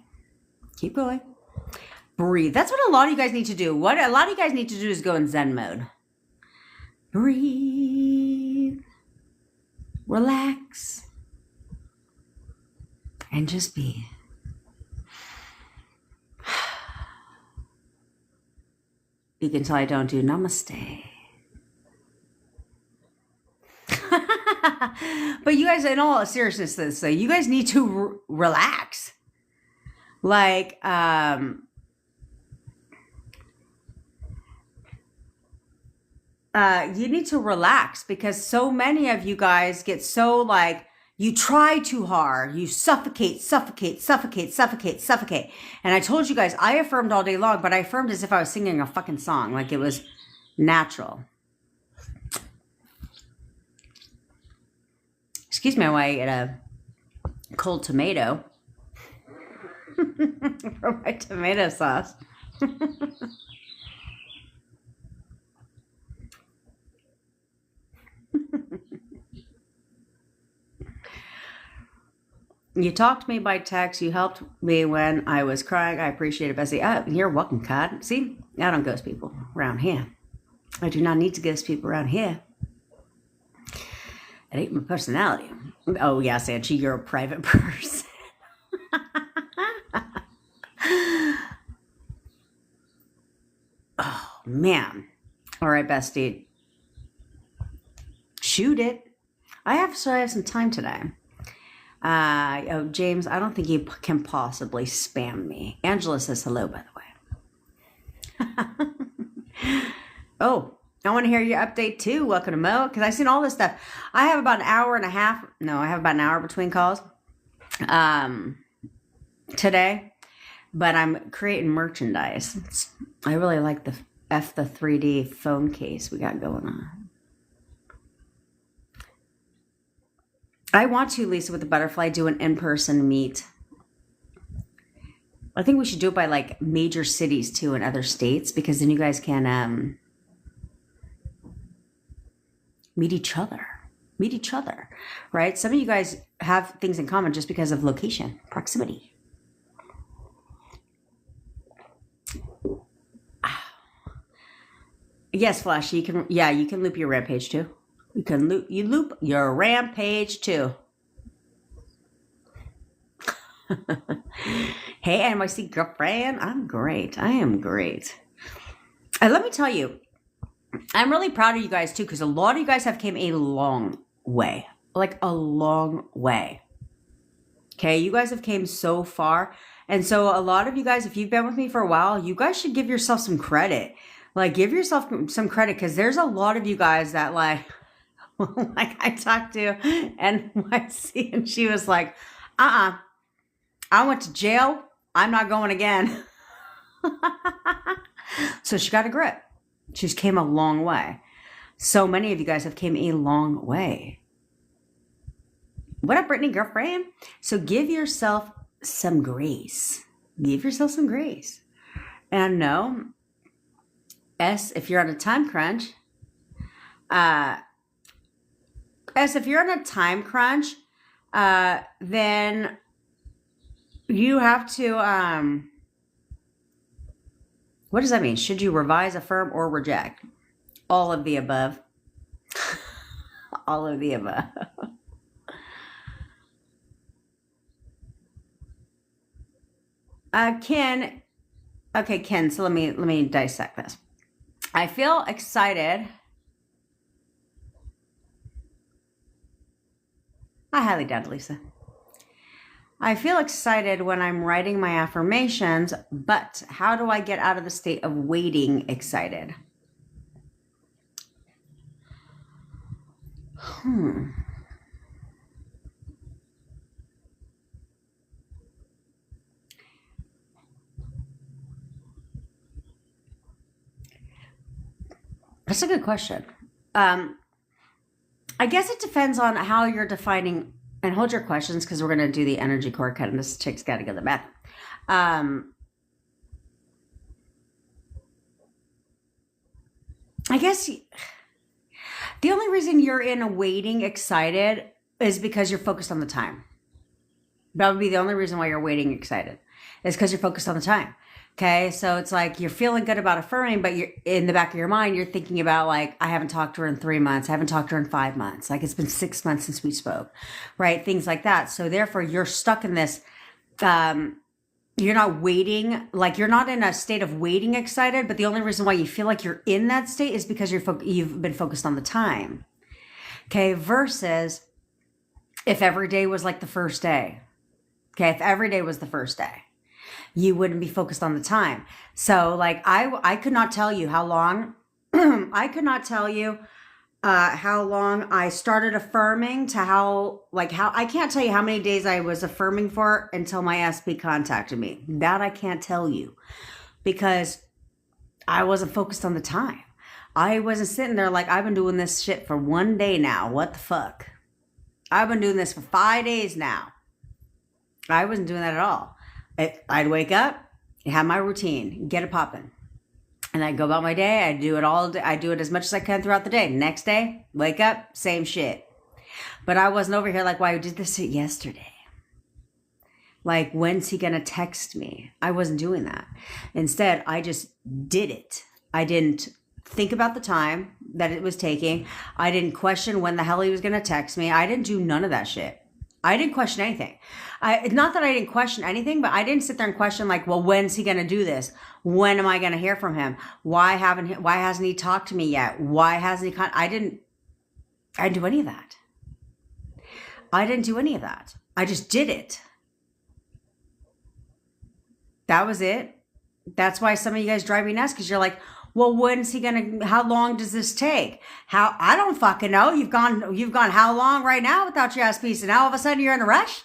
Keep going. Breathe. That's what a lot of you guys need to do. What a lot of you guys need to do is go in Zen mode. Breathe. Relax. And just be. You can tell I don't do namaste. But you guys, in all seriousness, so you guys need to relax. Like, you need to relax, because so many of you guys get so like, you try too hard. You suffocate. And I told you guys, I affirmed all day long, but I affirmed as if I was singing a fucking song. Like it was natural. Excuse me while I ate a cold tomato from my tomato sauce. You talked to me by text. You helped me when I was crying. I appreciate it, Bessie. You're welcome, Cod. See, I don't ghost people around here. I do not need to ghost people around here. It ain't my personality. Oh, yeah, Sanchi, you're a private person. Oh, man. All right, Bestie. Shoot it. I have some time today. Oh, James, I don't think you can possibly spam me. Angela says hello, by the way. Oh, I want to hear your update too. Welcome to Mo, because I've seen all this stuff. I have about an hour and a half. No, I have about an hour between calls today, but I'm creating merchandise. I really like the 3D phone case we got going on. I want to, Lisa, with the butterfly, do an in-person meet. I think we should do it by like major cities too in other states, because then you guys can meet each other, right? Some of you guys have things in common just because of location, proximity. Yes, Flash, you can loop your rampage too. You loop your rampage too. Hey, NYC girlfriend, I'm great. I am great. And let me tell you, I'm really proud of you guys too, because a lot of you guys have came a long way, like a long way. Okay, you guys have came so far. And so a lot of you guys, if you've been with me for a while, you guys should give yourself some credit. Like, give yourself some credit, because there's a lot of you guys that like, like I talked to NYC, and she was like, I went to jail. I'm not going again. So she got a grip. She's came a long way. So many of you guys have came a long way. What up, Brittany, girlfriend? So give yourself some grace. Give yourself some grace. And no, if you're on a time crunch, then you have to, what does that mean? Should you revise, affirm, or reject? All of the above. All of the above. Ken. Okay, Ken. So let me dissect this. I feel excited. I highly doubt, Lisa. I feel excited when I'm writing my affirmations, but how do I get out of the state of waiting excited? That's a good question. I guess it depends on how you're defining, and hold your questions because we're going to do the energy core cut and this chick's got to go to the bathroom. I guess the only reason you're in a waiting excited is because you're focused on the time. That would be the only reason why you're waiting excited, is because you're focused on the time. Okay, so it's like you're feeling good about affirming, but you're in the back of your mind, you're thinking about like, I haven't talked to her in 3 months. I haven't talked to her in 5 months. Like it's been 6 months since we spoke, right? Things like that. So therefore you're stuck in this, you're not waiting, like you're not in a state of waiting excited, but the only reason why you feel like you're in that state is because you've been focused on the time. Okay, versus if every day was like the first day. Okay, if every day was the first day, you wouldn't be focused on the time. So like I could not tell you how long, I could not tell you how long I started affirming to how I can't tell you how many days I was affirming for until my SP contacted me. That I can't tell you because I wasn't focused on the time. I wasn't sitting there like, I've been doing this shit for 1 day now. What the fuck? I've been doing this for 5 days now. I wasn't doing that at all. I'd wake up, have my routine, get it popping. And I'd go about my day. I do it all day. I do it as much as I can throughout the day. Next day, wake up, same shit. But I wasn't over here like, why did this yesterday? Like, when's he going to text me? I wasn't doing that. Instead, I just did it. I didn't think about the time that it was taking. I didn't question when the hell he was going to text me. I didn't do none of that shit. I didn't question anything. Not that I didn't question anything, but I didn't sit there and question like, well, when's he going to do this? When am I going to hear from him? Why hasn't he talked to me yet? Why hasn't he? I didn't do any of that. I didn't do any of that. I just did it. That was it. That's why some of you guys drive me nuts because you're like, well, when's he gonna? How long does this take? I don't fucking know. You've gone how long right now without your SPs, and now all of a sudden you're in a rush.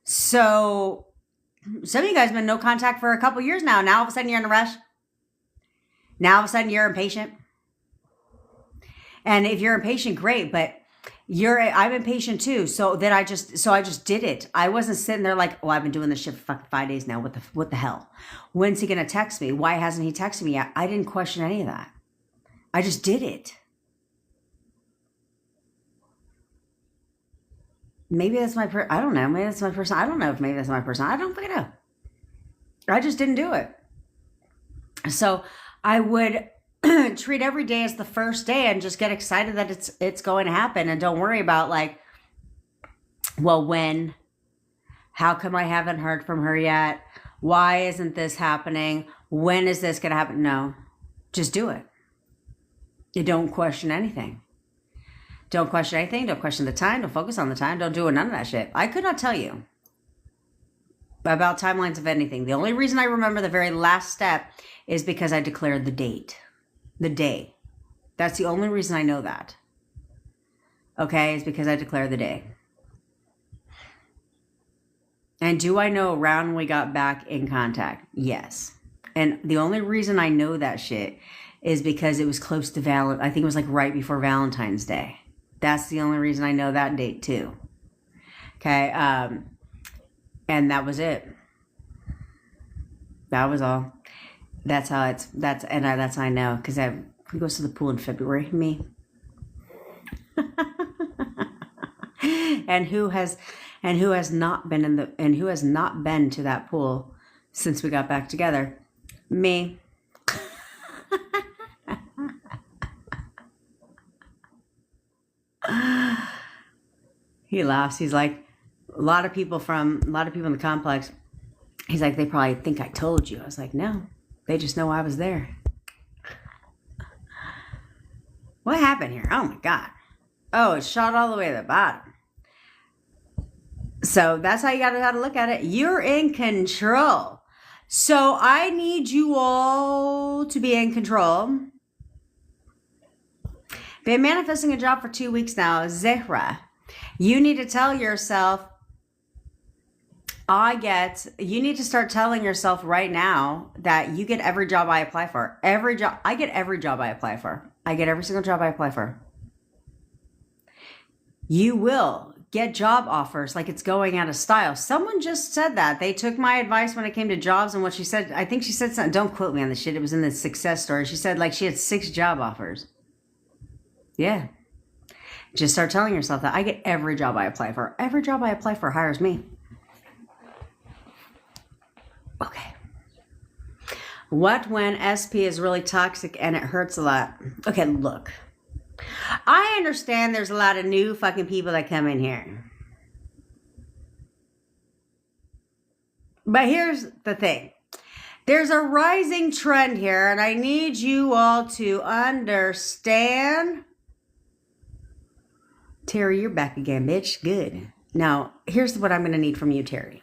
So some of you guys have been no contact for a couple years now. Now all of a sudden you're in a rush. Now all of a sudden you're impatient. And if you're impatient, great, but I'm impatient too. So I just did it. I wasn't sitting there like, oh, I've been doing this shit for fucking 5 days now. What the hell? When's he going to text me? Why hasn't he texted me yet? I didn't question any of that. I just did it. Maybe that's my I don't know. Maybe that's my person. I don't know if maybe that's my person. I don't fucking know. I just didn't do it. So I would treat every day as the first day and just get excited that it's going to happen, and don't worry about like, well, when, how come I haven't heard from her yet? Why isn't this happening? When is this going to happen? No, just do it. You don't question anything. Don't question anything. Don't question the time. Don't focus on the time. Don't do none of that shit. I could not tell you about timelines of anything. The only reason I remember the very last step is because I declared the date. The day. That's the only reason I know that. Okay, is because I declare the day. And do I know around when we got back in contact? Yes. And the only reason I know that shit is because it was close to I think it was like right before Valentine's Day. That's the only reason I know that date too. Okay, and that was it. That was all. That's how that's how I know, because who goes to the pool in February? Me. and who has not been to that pool since we got back together? Me. He laughs. He's like, a lot of people in the complex, he's like, they probably think I told you. I was like, no, they just know I was there. What happened here? Oh my God. Oh, it shot all the way to the bottom. So that's how you got to look at it. You're in control. So I need you all to be in control. Been manifesting a job for 2 weeks now. Zehra, you need to tell yourself, you need to start telling yourself right now that you get every job I apply for. I get every job I apply for. I get every single job I apply for. You will get job offers like it's going out of style. Someone just said that. They took my advice when it came to jobs, and what she said, I think she said something, don't quote me on the shit. It was in the success story. She said like she had 6 job offers. Yeah. Just start telling yourself that I get every job I apply for. Every job I apply for hires me. Okay. What when SP is really toxic and it hurts a lot? Okay, look. I understand there's a lot of new fucking people that come in here. But here's the thing. There's a rising trend here, and I need you all to understand. Terry, you're back again, bitch. Good. Now, here's what I'm going to need from you, Terry.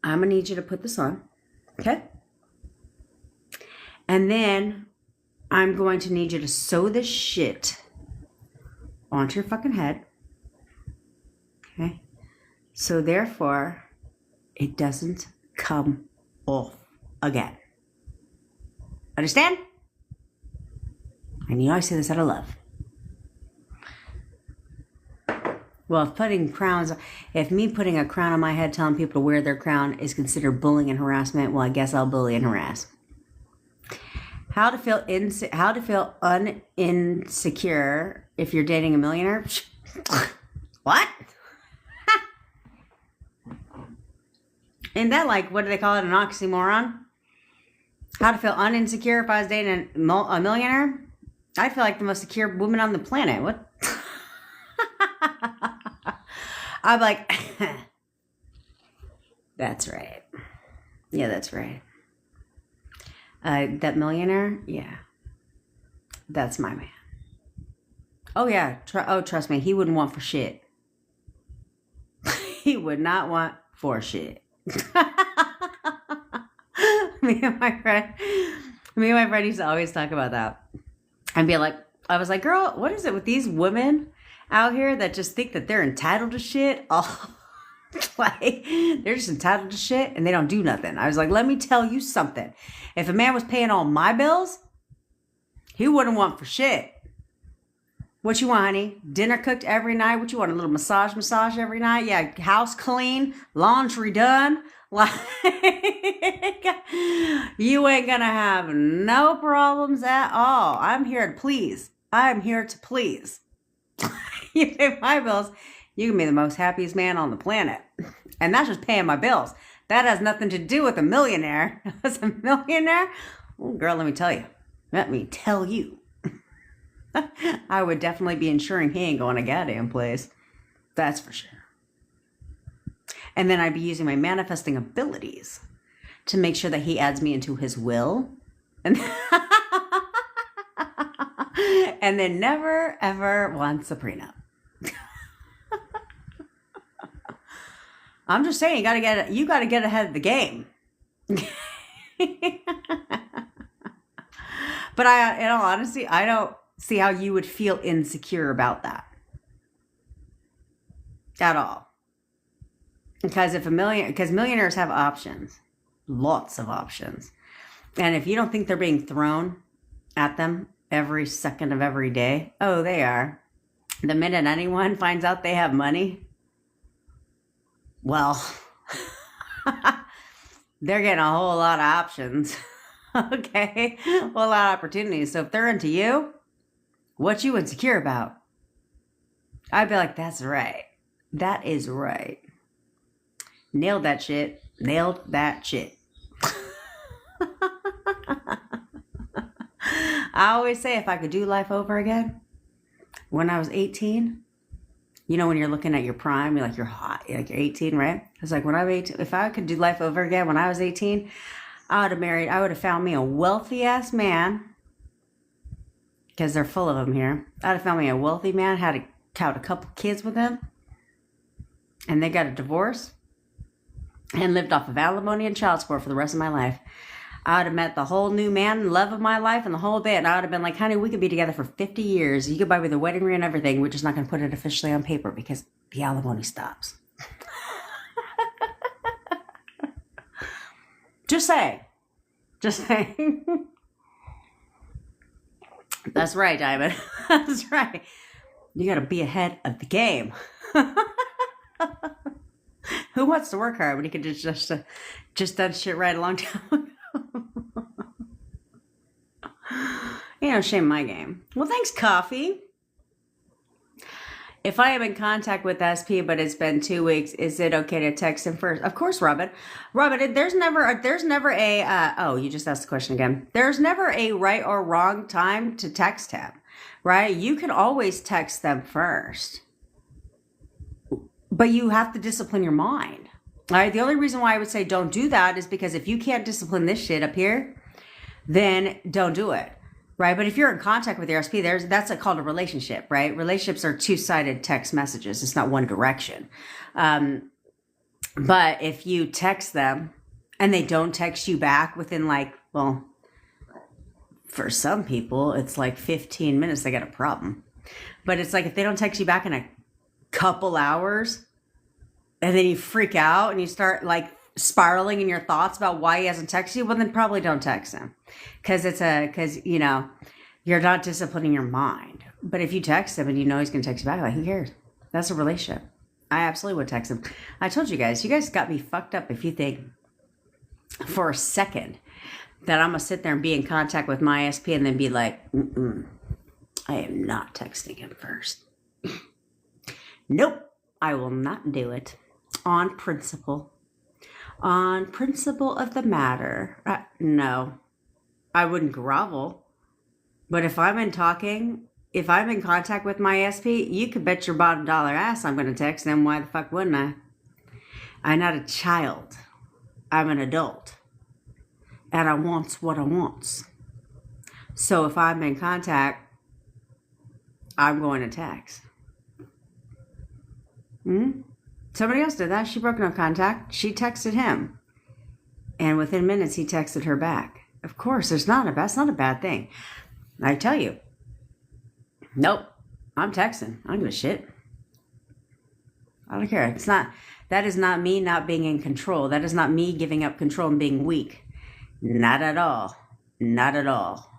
I'm going to need you to put this on. Okay? And then I'm going to need you to sew this shit onto your fucking head. Okay? So therefore, it doesn't come off again. Understand? And you know I say this out of love. Well, if me putting a crown on my head telling people to wear their crown is considered bullying and harassment, well, I guess I'll bully and harass. How to feel uninsecure if you're dating a millionaire? What? Isn't that like, what do they call it, an oxymoron? How to feel uninsecure if I was dating a millionaire? I feel like the most secure woman on the planet. What? I'm like, that's right. Yeah, that's right. That millionaire, yeah, that's my man. Oh yeah, trust me, he wouldn't want for shit. He would not want for shit. me and my friend used to always talk about that. And be like, I was like, girl, what is it with these women out here that just think that they're entitled to shit? Oh, like, they're just entitled to shit and they don't do nothing. I was like, let me tell you something. If a man was paying all my bills, he wouldn't want for shit. What you want, honey? Dinner cooked every night? What you want? A little massage every night? Yeah, house clean, laundry done. Like, you ain't gonna have no problems at all. I'm here to please. I'm here to please. You pay my bills, you can be the most happiest man on the planet. And that's just paying my bills. That has nothing to do with a millionaire. As a millionaire, well, girl, let me tell you. I would definitely be ensuring he ain't going to goddamn place. That's for sure. And then I'd be using my manifesting abilities to make sure that he adds me into his will. And, and then never, ever wants a prenup. I'm just saying, you got to get ahead of the game. But in all honesty, I don't see how you would feel insecure about that at all. Because because millionaires have options, lots of options. And if you don't think they're being thrown at them every second of every day, oh, they are. The minute anyone finds out they have money, well, they're getting a whole lot of options. Okay? A whole lot of opportunities. So if they're into you, what you insecure about? I'd be like, that's right. That is right. Nailed that shit. Nailed that shit. I always say if I could do life over again, when I was 18, you know, when you're looking at your prime, you're like, you're hot, like you're 18, right? It's like when I was 18, if I could do life over again when I was 18, I would have found me a wealthy ass man, because they're full of them here. I'd have found me a wealthy man, had a couple kids with him, and they got a divorce and lived off of alimony and child support for the rest of my life. I would have met the whole new man, love of my life, and the whole bit. And I would have been like, honey, we could be together for 50 years. You could buy me the wedding ring and everything. We're just not going to put it officially on paper because the alimony stops. Just saying. Just saying. That's right, Diamond. That's right. You got to be ahead of the game. Who wants to work hard when you could just done shit right a long time ago? You know, shame my game. Well, thanks, Coffee. If I am in contact with SP, but it's been 2 weeks, is it okay to text him first? Of course, Robin. Robin, there's never a, oh, you just asked the question again. There's never a right or wrong time to text him, right? You can always text them first, but you have to discipline your mind. All right. The only reason why I would say don't do that is because if you can't discipline this shit up here, then don't do it. Right. But if you're in contact with your SP, that's called a relationship, right? Relationships are two-sided text messages. It's not one direction. But if you text them and they don't text you back within well, for some people, it's like 15 minutes, they got a problem. But it's like if they don't text you back in a couple hours and then you freak out and you start spiraling in your thoughts about why he hasn't texted you, well, then probably don't text him because you know, you're not disciplining your mind. But if you text him and you know he's going to text you back, who cares? That's a relationship. I absolutely would text him. I told you guys got me fucked up if you think for a second that I'm going to sit there and be in contact with my SP and then be like, I am not texting him first. Nope, I will not do it on principle. On principle of the matter, no, I wouldn't grovel. But if I'm in contact with my SP, you could bet your bottom dollar ass I'm going to text them. Why the fuck wouldn't I? I'm not a child. I'm an adult. And I wants what I wants. So if I'm in contact, I'm going to text. Somebody else did that. She broke no contact. She texted him. And within minutes, he texted her back. Of course, that's not a bad thing. I tell you. Nope. I'm texting. I don't give a shit. I don't care. That is not me not being in control. That is not me giving up control and being weak. Not at all. Not at all.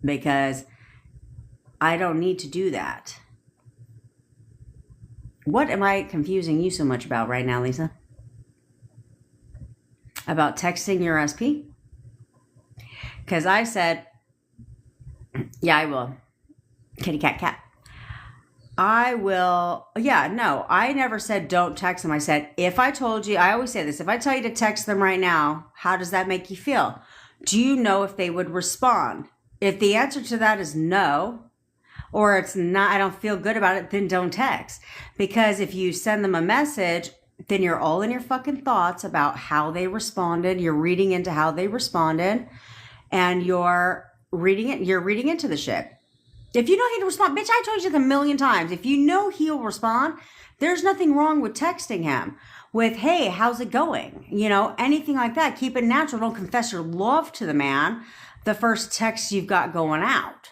Because I don't need to do that. What am I confusing you so much about right now, Lisa? About texting your SP? Because I said, yeah, I will. Kitty cat cat. I will. Yeah, no, I never said don't text them. I said, if I told you, I always say this, if I tell you to text them right now, how does that make you feel? Do you know if they would respond? If the answer to that is no, or it's not, I don't feel good about it, then don't text. Because if you send them a message, then you're all in your fucking thoughts about how they responded. You're reading into how they responded, and you're reading into the shit. If you know he'll respond, bitch, I told you a million times. If you know he'll respond, there's nothing wrong with texting him. with, hey, how's it going? You know, anything like that. Keep it natural. Don't confess your love to the man the first text you've got going out,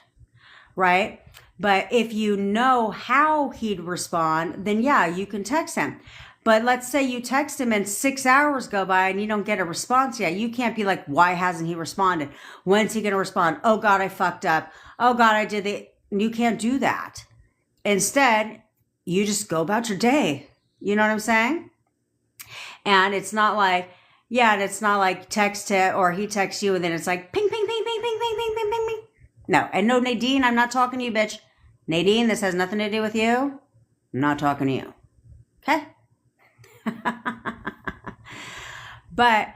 right? But if you know how he'd respond, then yeah, you can text him. But let's say you text him and 6 hours go by and you don't get a response yet. You can't be like, why hasn't he responded? When's he going to respond? Oh God, I fucked up. Oh God, I did the, you can't do that. Instead, you just go about your day. You know what I'm saying? And it's not like, yeah, and it's not like text it or he texts you and then it's like ping, ping, ping, ping, ping, ping, ping, ping, ping, ping. No, and no, Nadine, I'm not talking to you, bitch. Nadine, this has nothing to do with you. I'm not talking to you. Okay? But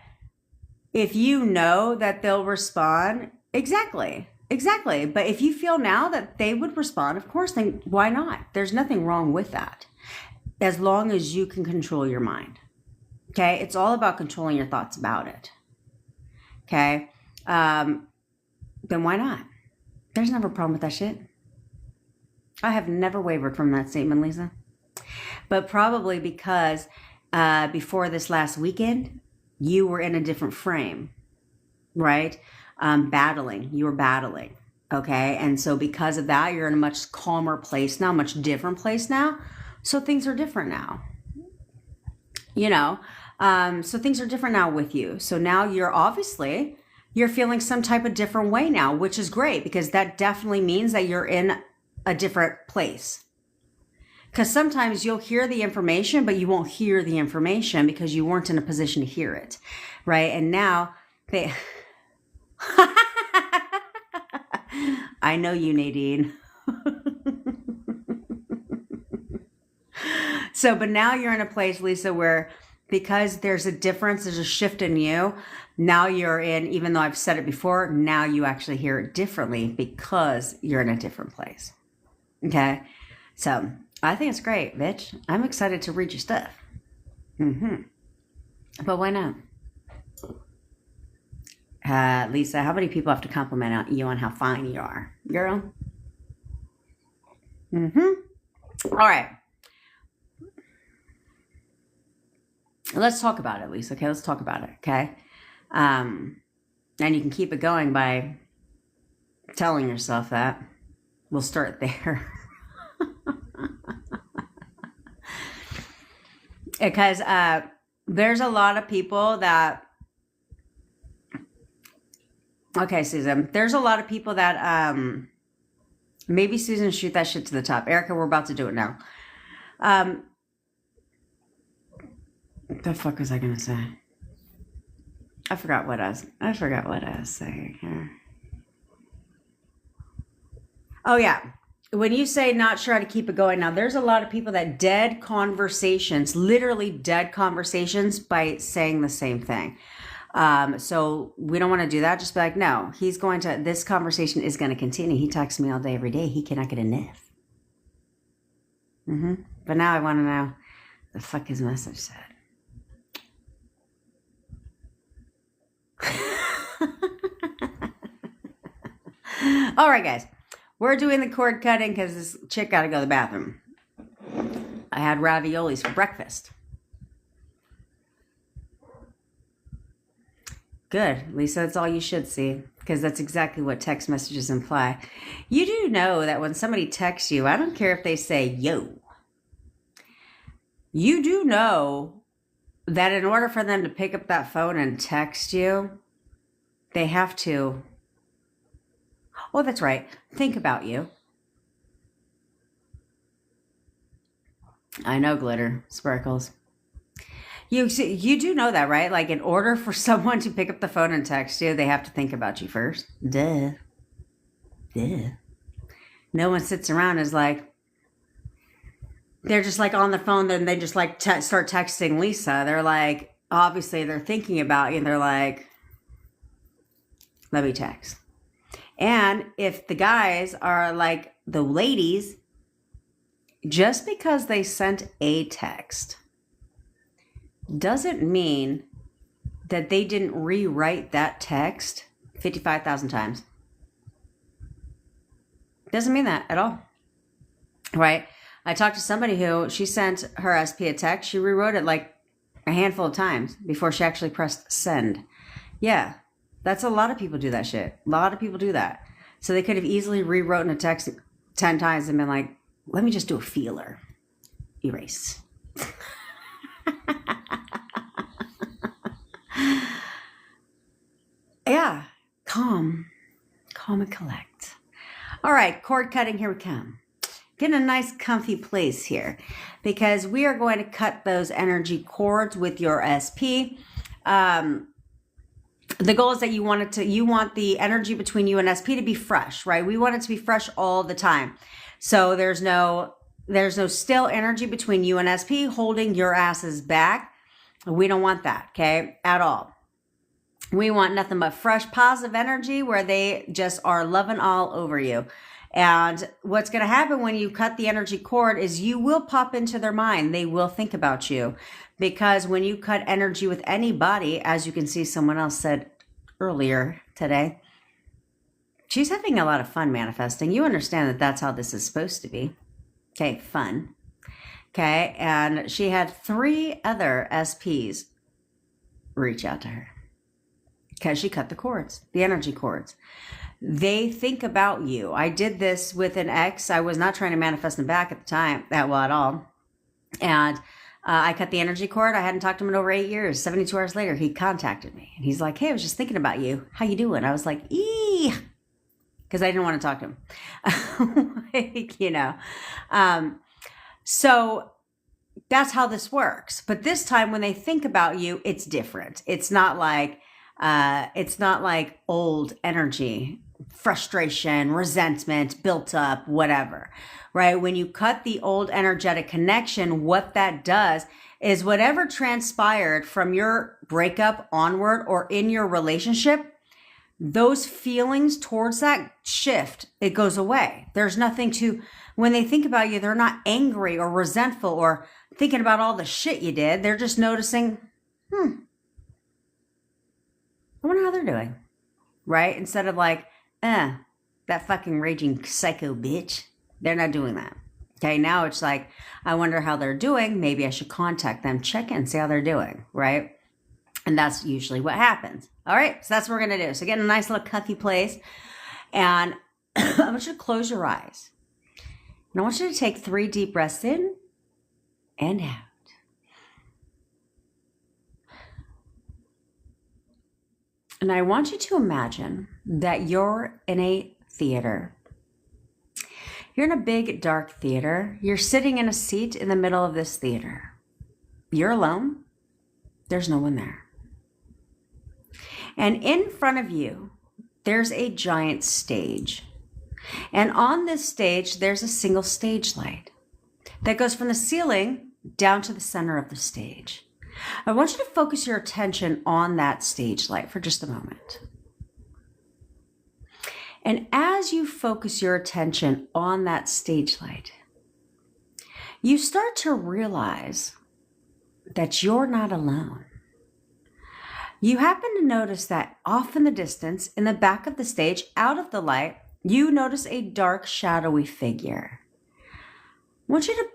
if you know that they'll respond, exactly. But if you feel now that they would respond, of course, then why not? There's nothing wrong with that. As long as you can control your mind. Okay? It's all about controlling your thoughts about it. Okay? Then why not? There's never a problem with that shit. I have never wavered from that statement, Lisa. But probably because before this last weekend, you were in a different frame, right? Battling. You were battling, okay? And so because of that, you're in a much calmer place now, much different place now. So things are different now, you know? So things are different now with you. So now you're feeling some type of different way now, which is great because that definitely means that you're in a different place. Because sometimes you'll hear the information, but you won't hear the information because you weren't in a position to hear it, right? And now they... I know you, Nadine. So, but now you're in a place, Lisa, where because there's a difference, there's a shift in you. Now you're in, even though I've said it before, now you actually hear it differently because you're in a different place. Okay? So I think it's great, bitch. I'm excited to read your stuff. But why not? Lisa, how many people have to compliment you on how fine you are? Girl? All right. Let's talk about it, Lisa. Okay, let's talk about it, okay? And you can keep it going by telling yourself that. We'll start there. Because there's a lot of people that... Okay, Susan. There's a lot of people that... maybe Susan, shoot that shit to the top. Erica, we're about to do it now. What the fuck was I going to say? I forgot what I was saying here. Oh, yeah. When you say not sure how to keep it going, now there's a lot of people that dead conversations, literally dead conversations by saying the same thing. So we don't want to do that. Just be like, no, this conversation is going to continue. He talks to me all day, every day. He cannot get enough. But now I want to know the fuck his message said. All right, guys. We're doing the cord cutting because this chick got to go to the bathroom. I had raviolis for breakfast. Good, Lisa, that's all you should see, because that's exactly what text messages imply. You do know that when somebody texts you, I don't care if they say, yo. You do know that in order for them to pick up that phone and text you, they have to... Oh, that's right. Think about you. I know, glitter, sparkles. You do know that, right? Like, in order for someone to pick up the phone and text you, they have to think about you first. Duh. No one sits around and is like, they're just like on the phone, then they just like start texting Lisa. They're like, obviously they're thinking about you and they're like, let me text. And if the guys are like the ladies, just because they sent a text doesn't mean that they didn't rewrite that text 55,000 times. Doesn't mean that at all. Right? I talked to somebody who she sent her SP a text. She rewrote it like a handful of times before she actually pressed send. Yeah, that's a lot of people do that shit. A lot of people do that. So they could have easily rewritten a text 10 times and been like, let me just do a feeler. Erase. Yeah, calm and collect. All right, cord cutting, here we come. Get in a nice comfy place here because we are going to cut those energy cords with your SP. The goal is that you want the energy between you and SP to be fresh, right? We want it to be fresh all the time. So there's no still energy between you and SP holding your asses back. We don't want that, okay, at all. We want nothing but fresh, positive energy where they just are loving all over you. And what's going to happen when you cut the energy cord is you will pop into their mind. They will think about you. Because when you cut energy with anybody, as you can see someone else said earlier today, she's having a lot of fun manifesting. You understand that that's how this is supposed to be. Okay, fun. Okay, and she had 3 other SPs reach out to her because she cut the cords, the energy cords. They think about you. I did this with an ex. I was not trying to manifest him back at the time, at all. And I cut the energy cord. I hadn't talked to him in over 8 years. 72 hours later, he contacted me. And he's like, hey, I was just thinking about you. How you doing? I was like, ee, because I didn't want to talk to him. Like, you know. So that's how this works. But this time when they think about you, it's different. It's not like old energy, frustration, resentment, built up, whatever, right? When you cut the old energetic connection, what that does is whatever transpired from your breakup onward or in your relationship, those feelings towards that shift, it goes away. There's nothing to, when they think about you, they're not angry or resentful or thinking about all the shit you did. They're just noticing, I wonder how they're doing, right? Instead of like, that fucking raging psycho bitch. They're not doing that. Okay, now it's like, I wonder how they're doing. Maybe I should contact them, check in, see how they're doing, right? And that's usually what happens. All right, so that's what we're going to do. So get in a nice little comfy place. And I want you to close your eyes. And I want you to take 3 deep breaths in and out. And I want you to imagine that you're in a theater. You're in a big, dark theater. You're sitting in a seat in the middle of this theater. You're alone. There's no one there. And in front of you, there's a giant stage. And on this stage, there's a single stage light that goes from the ceiling down to the center of the stage. I want you to focus your attention on that stage light for just a moment. And as you focus your attention on that stage light, you start to realize that you're not alone. You happen to notice that off in the distance, in the back of the stage, out of the light, you notice a dark, shadowy figure. I want you to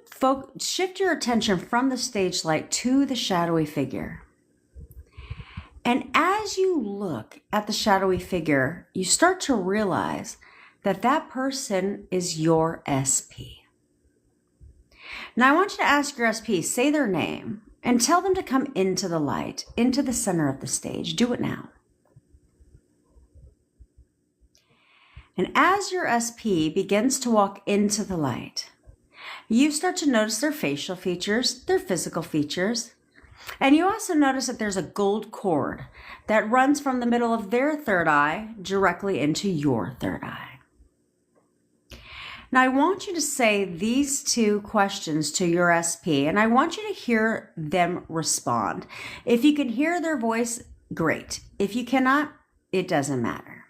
shift your attention from the stage light to the shadowy figure. And as you look at the shadowy figure, you start to realize that that person is your SP. Now I want you to ask your SP, say their name, and tell them to come into the light, into the center of the stage. Do it now. And as your SP begins to walk into the light, you start to notice their facial features, their physical features, and you also notice that there's a gold cord that runs from the middle of their third eye directly into your third eye. Now, I want you to say these 2 questions to your SP, and I want you to hear them respond. If you can hear their voice, great. If you cannot, it doesn't matter.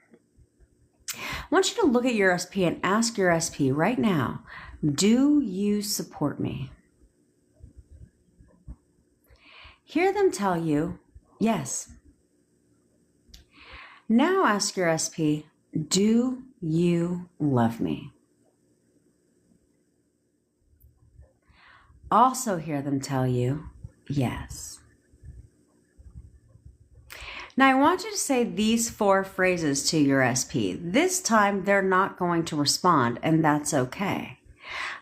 I want you to look at your SP and ask your SP right now, do you support me? Hear them tell you, yes. Now ask your SP, do you love me? Also hear them tell you, yes. Now, I want you to say these 4 phrases to your SP. This time, they're not going to respond, and that's okay.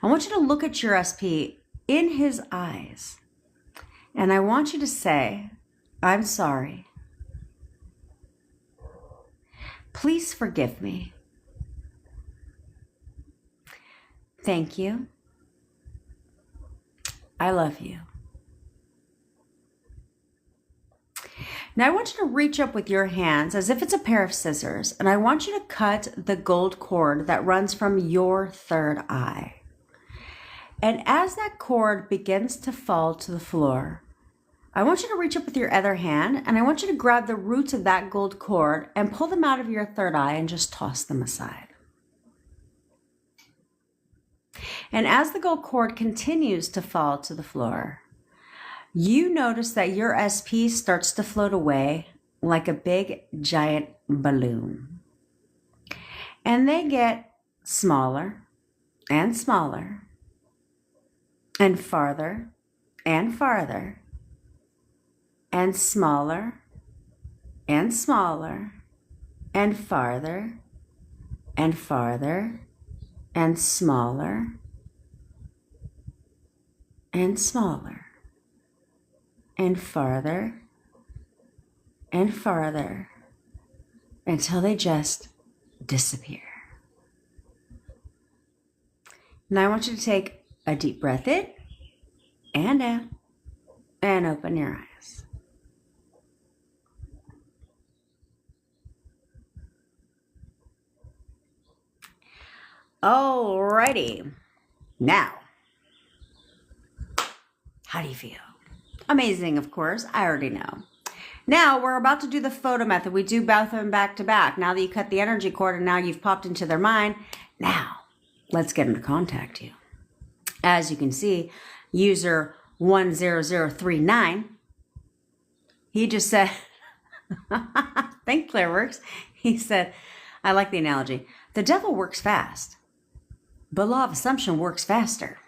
I want you to look at your SP in his eyes, and I want you to say, I'm sorry. Please forgive me. Thank you. I love you. Now I want you to reach up with your hands as if it's a pair of scissors, and I want you to cut the gold cord that runs from your third eye. And as that cord begins to fall to the floor, I want you to reach up with your other hand, and I want you to grab the roots of that gold cord and pull them out of your third eye and just toss them aside. And as the gold cord continues to fall to the floor, you notice that your SP starts to float away like a big giant balloon. And they get smaller and smaller and farther and farther and smaller and smaller and farther and farther and smaller and smaller and farther and farther until they just disappear. Now I want you to take a deep breath in and out and open your eyes. Alrighty. Now, how do you feel? Amazing, of course. I already know. Now we're about to do the photo method. We do both of them back to back. Now that you cut the energy cord and now you've popped into their mind, now let's get them to contact you. As you can see, user 10039, he just said, thank Claireworks. He said, I like the analogy. The devil works fast, but law of assumption works faster.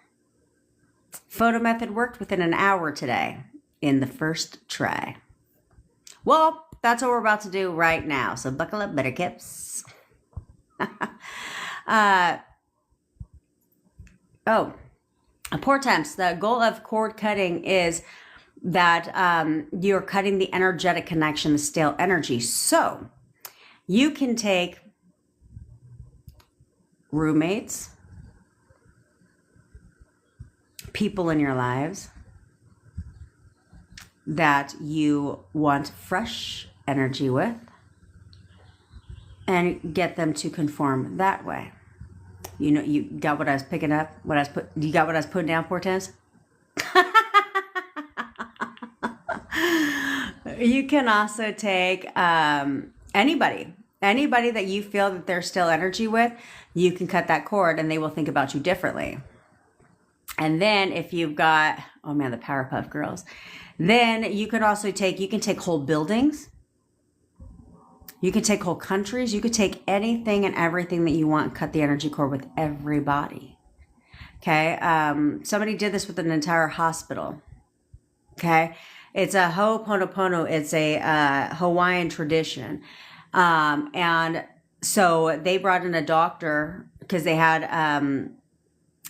Photo method worked within an hour today in the first try. Well, that's what we're about to do right now. So buckle up, buttercups. Poor temps. The goal of cord cutting is that you're cutting the energetic connection, the stale energy. So you can take roommates, people in your lives that you want fresh energy with, and get them to conform that way. You know, you got what I was picking up? You got what I was putting down, Portens? You can also take anybody that you feel that there's still energy with. You can cut that cord and they will think about you differently. And then if you've got, oh man, the Powerpuff Girls, then you can also take whole buildings. You can take whole countries. You could take anything and everything that you want, cut the energy cord with everybody. Okay. Somebody did this with an entire hospital. Okay. It's a Ho'oponopono. It's a Hawaiian tradition. And so they brought in a doctor because they had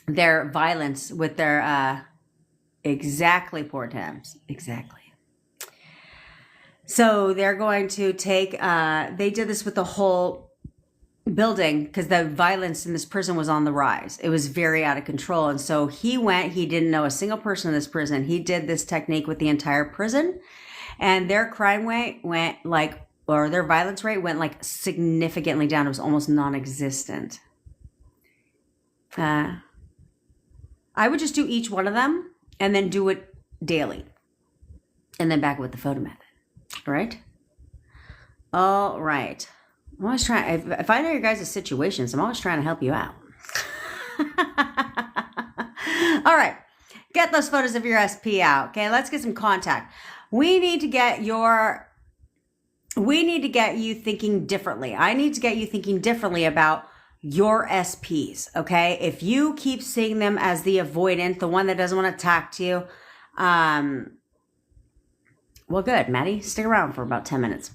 their violence with their exactly, poor Thames, exactly. So they're going to take they did this with the whole building because the violence in this prison was on the rise. It was very out of control. And so he didn't know a single person in this prison. He did this technique with the entire prison, and their crime rate went their violence rate went like significantly down. It was almost non-existent. I would just do each one of them and then do it daily and then back it with the photo method. All right. All right. I'm always trying, if I know your guys' situations, I'm always trying to help you out. All right. Get those photos of your SP out. Okay. Let's get some contact. We need to get you thinking differently. I need to get you thinking differently about your SPs, okay? If you keep seeing them as the avoidant, the one that doesn't want to talk to you, well, good, Maddie, stick around for about 10 minutes.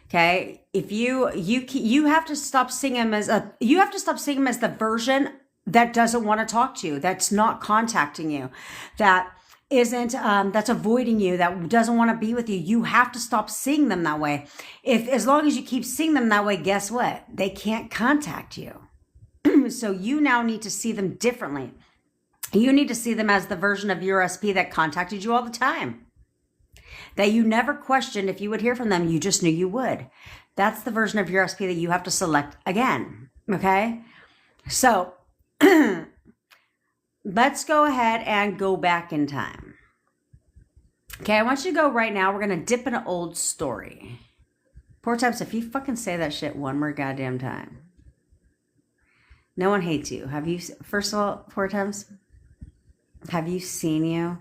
Okay. If you have to stop seeing him as the version that doesn't want to talk to you, that's not contacting you, that isn't, that's avoiding you, that doesn't want to be with you. You have to stop seeing them that way. As long as you keep seeing them that way, guess what? They can't contact you. So you now need to see them differently. You need to see them as the version of your SP that contacted you all the time, that you never questioned if you would hear from them. You just knew you would. That's the version of your SP that you have to select again. Okay. So let's go ahead and go back in time. Okay. I want you to go right now. We're going to dip in an old story. 4 times. If you fucking say that shit one more goddamn time, no one hates you. Have you, first of all, 4 times, have you seen you?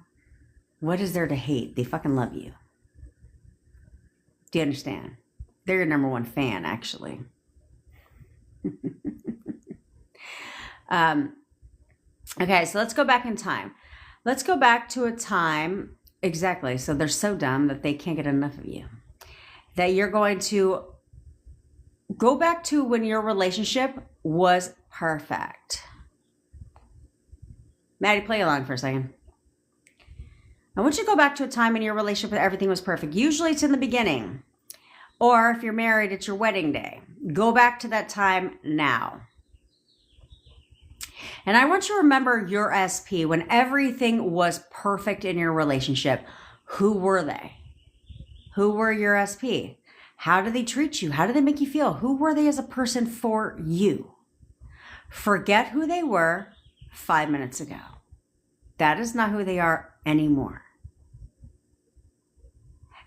What is there to hate? They fucking love you. Do you understand? They're your number 1 fan, actually. Okay, so let's go back in time. Let's go back to a time, exactly. So they're so dumb that they can't get enough of you. That you're going to go back to when your relationship was perfect. Maddie, play along for a second. I want you to go back to a time in your relationship where everything was perfect. Usually it's in the beginning. Or if you're married, it's your wedding day. Go back to that time now. And I want you to remember your SP when everything was perfect in your relationship. Who were they? Who were your SP? How did they treat you? How did they make you feel? Who were they as a person for you? Forget who they were 5 minutes ago. That is not who they are anymore.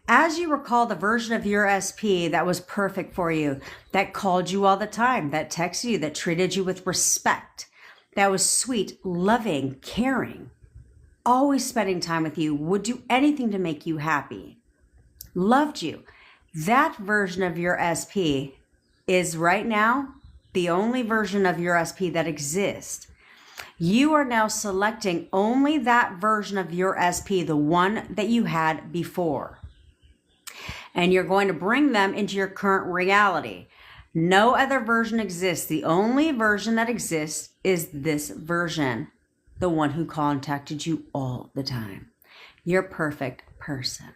As you recall the version of your SP that was perfect for you, that called you all the time, that texted you, that treated you with respect, that was sweet, loving, caring, always spending time with you, would do anything to make you happy, loved you. That version of your SP is right now the only version of your SP that exists. You are now selecting only that version of your SP, the one that you had before. And you're going to bring them into your current reality. No other version exists. The only version that exists is this version, the one who contacted you all the time. Your perfect person.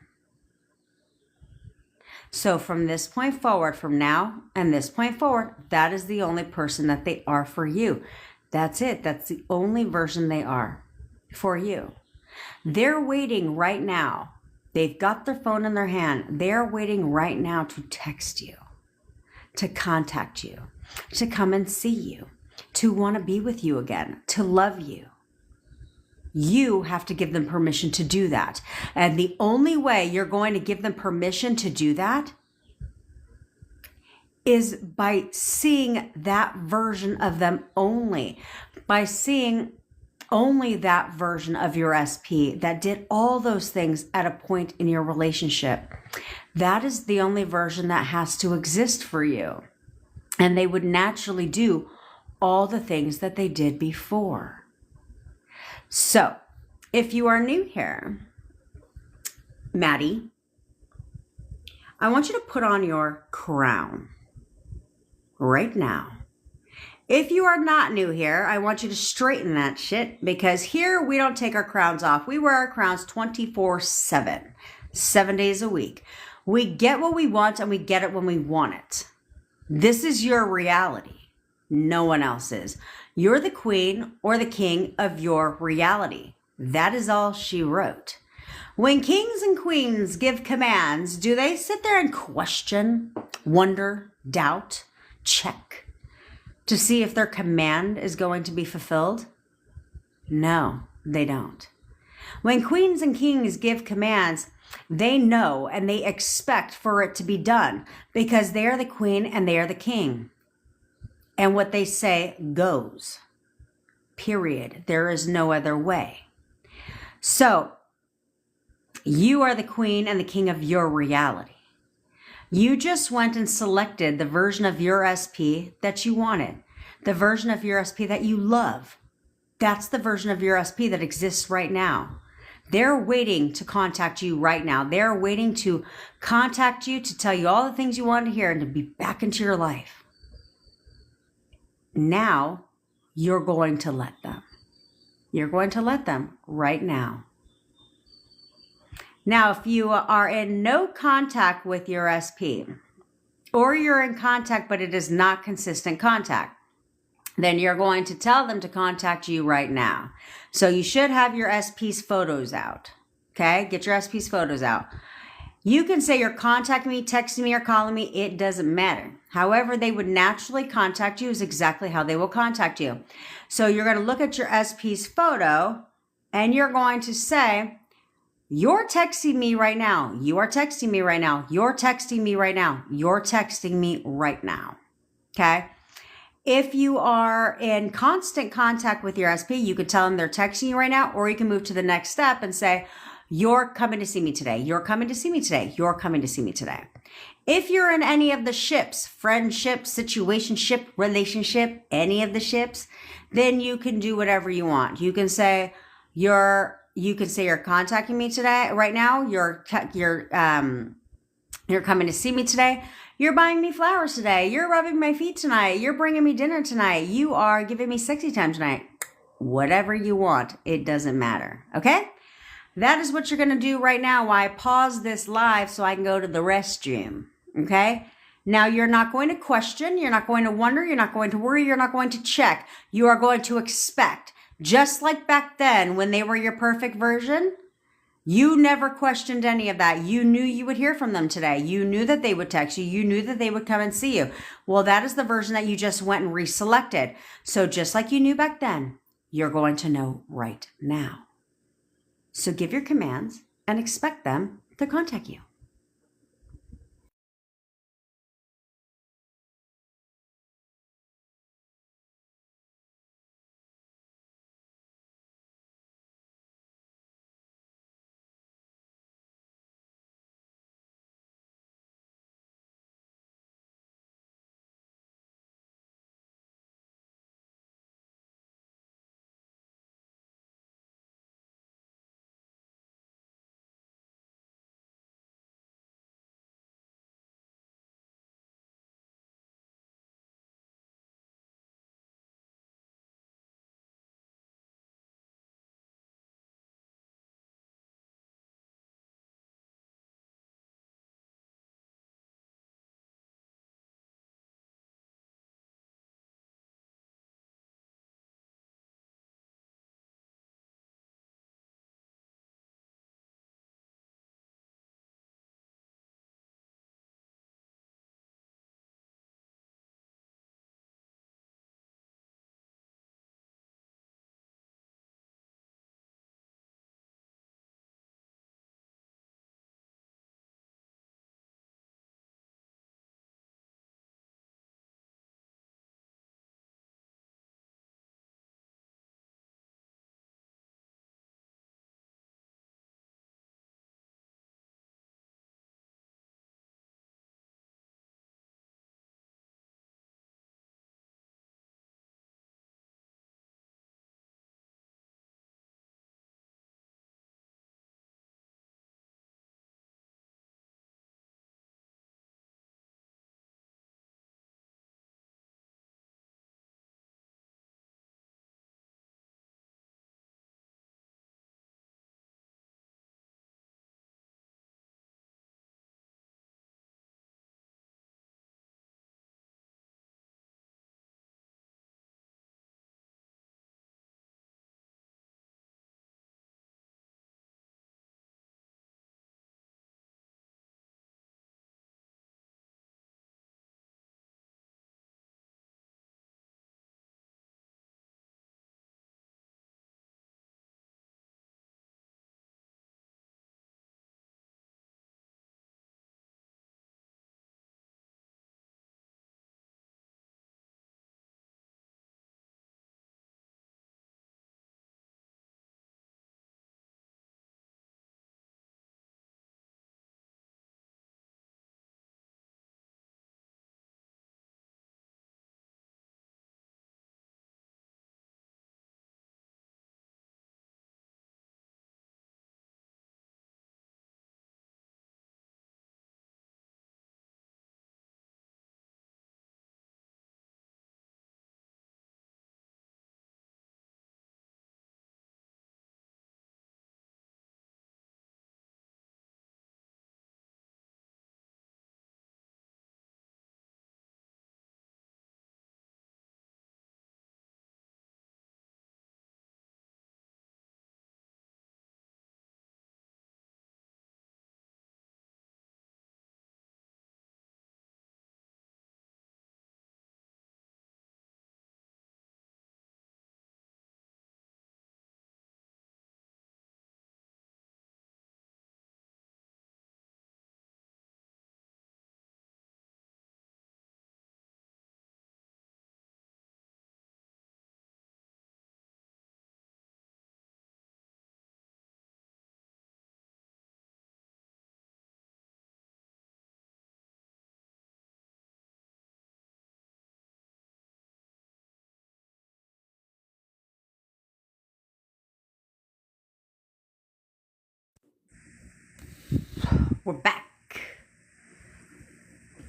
So from this point forward, from now and this point forward, that is the only person that they are for you. That's it. That's the only version they are for you. They're waiting right now. They've got their phone in their hand. They're waiting right now to text you, to contact you, to come and see you, to want to be with you again, to love you. You have to give them permission to do that. And the only way you're going to give them permission to do that is by seeing that version of them only, by seeing only that version of your SP that did all those things at a point in your relationship. That is the only version that has to exist for you. And they would naturally do all the things that they did before. So, if you are new here, Maddie, I want you to put on your crown right now. If you are not new here, I want you to straighten that shit, because here we don't take our crowns off. We wear our crowns 24/7, 7 days a week. We get what we want and we get it when we want it. This is your reality. No one else's. You're the queen or the king of your reality. That is all she wrote. When kings and queens give commands, do they sit there and question, wonder, doubt, check to see if their command is going to be fulfilled? No, they don't. When queens and kings give commands, they know and they expect for it to be done because they are the queen and they are the king. And what they say goes. Period. There is no other way. So, you are the queen and the king of your reality. You just went and selected the version of your SP that you wanted, the version of your SP that you love. That's the version of your SP that exists right now. They're waiting to contact you right now. They're waiting to contact you to tell you all the things you want to hear and to be back into your life. Now, you're going to let them. You're going to let them right now. Now, if you are in no contact with your SP, or you're in contact but it is not consistent contact, then you're going to tell them to contact you right now. So you should have your SP's photos out. Okay? Get your SP's photos out. You can say you're contacting me, texting me, or calling me. It doesn't matter. However they would naturally contact you is exactly how they will contact you. So you're going to look at your SP's photo and you're going to say, you're texting me right now. You are texting me right now. You're texting me right now. You're texting me right now. Okay? If you are in constant contact with your SP, you could tell them they're texting you right now, or you can move to the next step and say, you're coming to see me today. You're coming to see me today. You're coming to see me today. If you're in any of the ships, friendship, situationship, relationship, any of the ships, then you can do whatever you want. You can say you're contacting me today, right now. You're coming to see me today. You're buying me flowers today. You're rubbing my feet tonight. You're bringing me dinner tonight. You are giving me sexy time tonight. Whatever you want, it doesn't matter. Okay? That is what you're going to do right now while I pause this live so I can go to the restroom. Okay? Now, you're not going to question. You're not going to wonder. You're not going to worry. You're not going to check. You are going to expect. Just like back then when they were your perfect version, you never questioned any of that. You knew you would hear from them today. You knew that they would text you. You knew that they would come and see you. Well, that is the version that you just went and reselected. So just like you knew back then, you're going to know right now. So give your commands and expect them to contact you. We're back.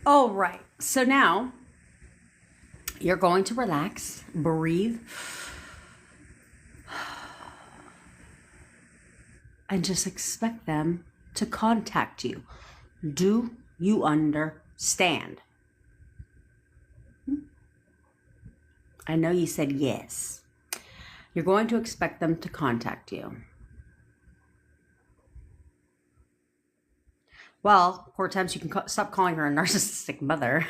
All right. So now you're going to relax, breathe, and just expect them to contact you. Do you understand? I know you said yes. You're going to expect them to contact you. Well, poor times, you can stop calling her a narcissistic mother.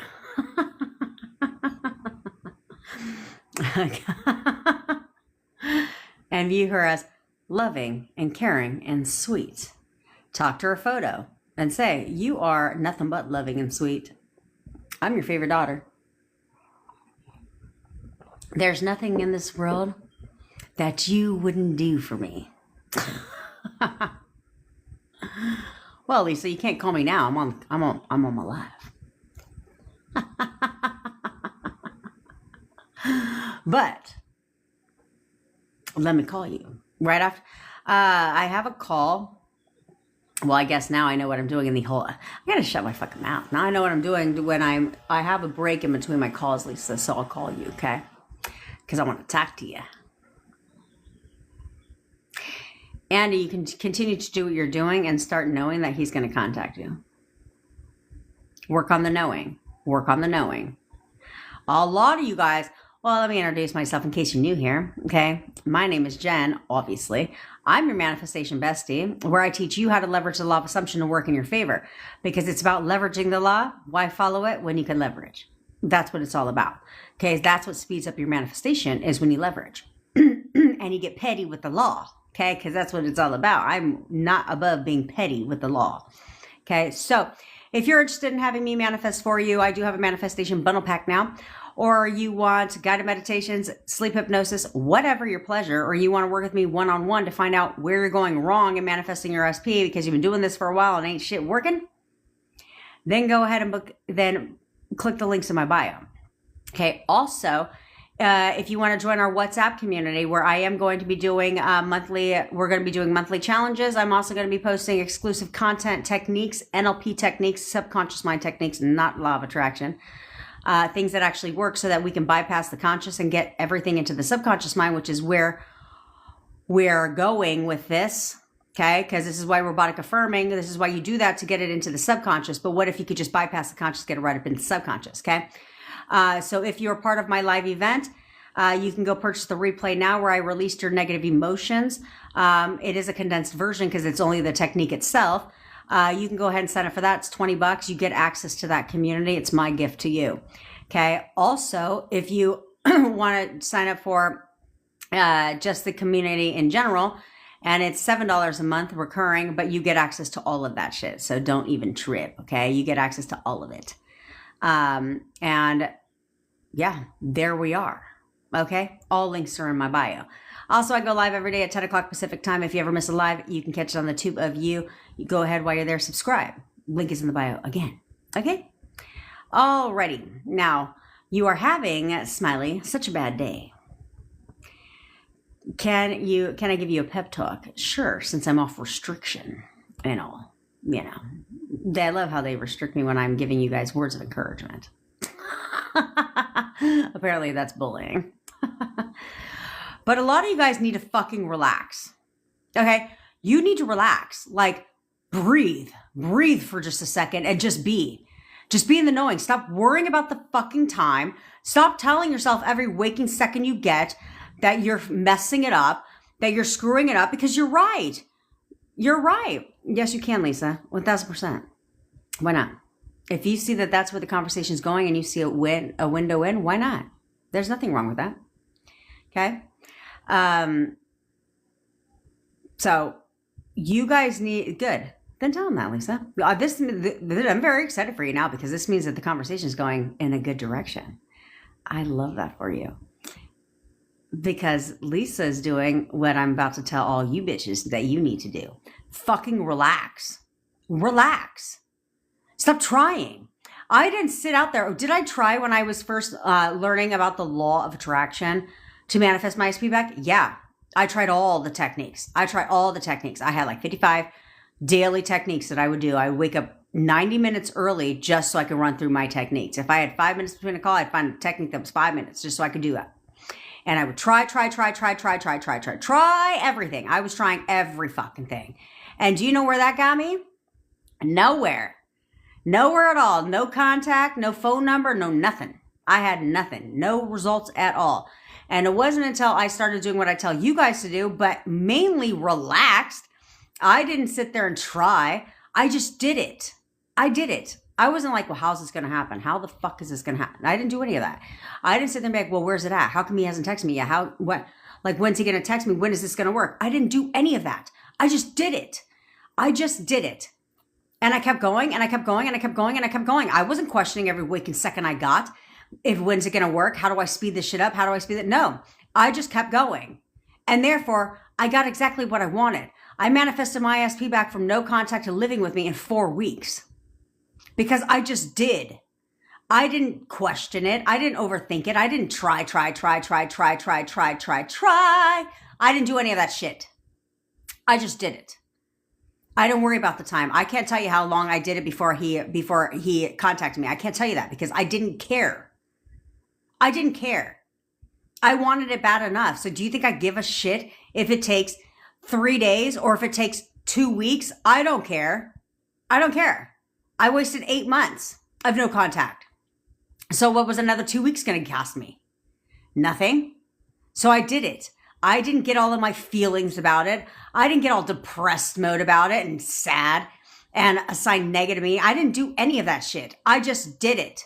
And view her as loving and caring and sweet. Talk to her photo and say, you are nothing but loving and sweet. I'm your favorite daughter. There's nothing in this world that you wouldn't do for me. Well, Lisa, you can't call me now. I'm on my live. But let me call you right after. I have a call. Well, I guess now I know what I'm doing in the whole. I gotta shut my fucking mouth. Now I know what I'm doing when I have a break in between my calls, Lisa. So I'll call you, okay? Because I want to talk to you. Andy, you can continue to do what you're doing and start knowing that he's going to contact you. Work on the knowing. Work on the knowing. A lot of you guys, well, let me introduce myself in case you're new here, okay? My name is Jen, obviously. I'm your manifestation bestie, where I teach you how to leverage the law of assumption to work in your favor. Because it's about leveraging the law. Why follow it when you can leverage? That's what it's all about. Okay, that's what speeds up your manifestation is when you leverage. And you get petty with the law. Okay, because that's what it's all about. I'm not above being petty with the law. Okay, so if you're interested in having me manifest for you, I do have a manifestation bundle pack now. Or you want guided meditations, sleep hypnosis, whatever your pleasure, or you want to work with me one-on-one to find out where you're going wrong in manifesting your SP because you've been doing this for a while and ain't shit working, then go ahead and click the links in my bio. Okay, also, if you want to join our WhatsApp community where I am going to be doing we're going to be doing monthly challenges. I'm also going to be posting exclusive content techniques, NLP techniques, subconscious mind techniques, not law of attraction, things that actually work so that we can bypass the conscious and get everything into the subconscious mind, which is where we're going with this. Okay, because this is why robotic affirming. This is why you do that to get it into the subconscious. But what if you could just bypass the conscious, get it right up into the subconscious? Okay. So if you're part of my live event, you can go purchase the replay now where I released your negative emotions. It is a condensed version because it's only the technique itself. You can go ahead and sign up for that. It's $20. You get access to that community. It's my gift to you. Okay. Also, if you want to sign up for just the community in general, and it's $7 a month recurring, but you get access to all of that shit. So don't even trip. Okay. You get access to all of it. And yeah, there we are. Okay. All links are in my bio. Also, I go live every day at 10 o'clock Pacific time. If you ever miss a live, you can catch it on the tube of you. You go ahead while you're there, subscribe. Link is in the bio again. Okay. Alrighty. Now you are having, Smiley, such a bad day. Can I give you a pep talk? Sure. Since I'm off restriction and all, I love how they restrict me when I'm giving you guys words of encouragement. Apparently that's bullying. But a lot of you guys need to fucking relax. Okay? You need to relax. Like, breathe. Breathe for just a second and just be. Just be in the knowing. Stop worrying about the fucking time. Stop telling yourself every waking second you get that you're messing it up, that you're screwing it up, because you're right. You're right. Yes, you can, Lisa. 1,000%. Why not? If you see that that's where the conversation is going and you see a window in, why not? There's nothing wrong with that. Okay? So you guys need, good. Then tell them that, Lisa. I'm very excited for you now because this means that the conversation is going in a good direction. I love that for you. Because Lisa is doing what I'm about to tell all you bitches that you need to do. Fucking relax. Relax. Stop trying. I didn't sit out there. Did I try when I was first learning about the law of attraction to manifest my SP back? Yeah. I tried all the techniques. I had like 55 daily techniques that I would do. I would wake up 90 minutes early just so I could run through my techniques. If I had 5 minutes between a call, I'd find a technique that was 5 minutes just so I could do that. And I would try everything. I was trying every fucking thing. And do you know where that got me? Nowhere. Nowhere at all. No contact, no phone number, no nothing. I had nothing. No results at all. And it wasn't until I started doing what I tell you guys to do, but mainly relaxed. I didn't sit there and try. I just did it. I did it. I wasn't like, well, how's this going to happen? How the fuck is this going to happen? I didn't do any of that. I didn't sit there and be like, well, where's it at? How come he hasn't texted me yet? When's he going to text me? When is this going to work? I didn't do any of that. I just did it. I just did it. And I kept going and I kept going and I kept going and I kept going. I wasn't questioning every waking second I got. When's it going to work? How do I speed this shit up? How do I speed it? No, I just kept going. And therefore, I got exactly what I wanted. I manifested my SP back from no contact to living with me in 4 weeks. Because I just did. I didn't question it. I didn't overthink it. I didn't try. I didn't do any of that shit. I just did it. I don't worry about the time. I can't tell you how long I did it before he contacted me. I can't tell you that because I didn't care. I didn't care. I wanted it bad enough. So do you think I give a shit if it takes 3 days or if it takes 2 weeks? I don't care. I don't care. I wasted 8 months of no contact. So what was another 2 weeks going to cost me? Nothing. So I did it. I didn't get all of my feelings about it. I didn't get all depressed mode about it and sad and assign negative to me. I didn't do any of that shit. I just did it.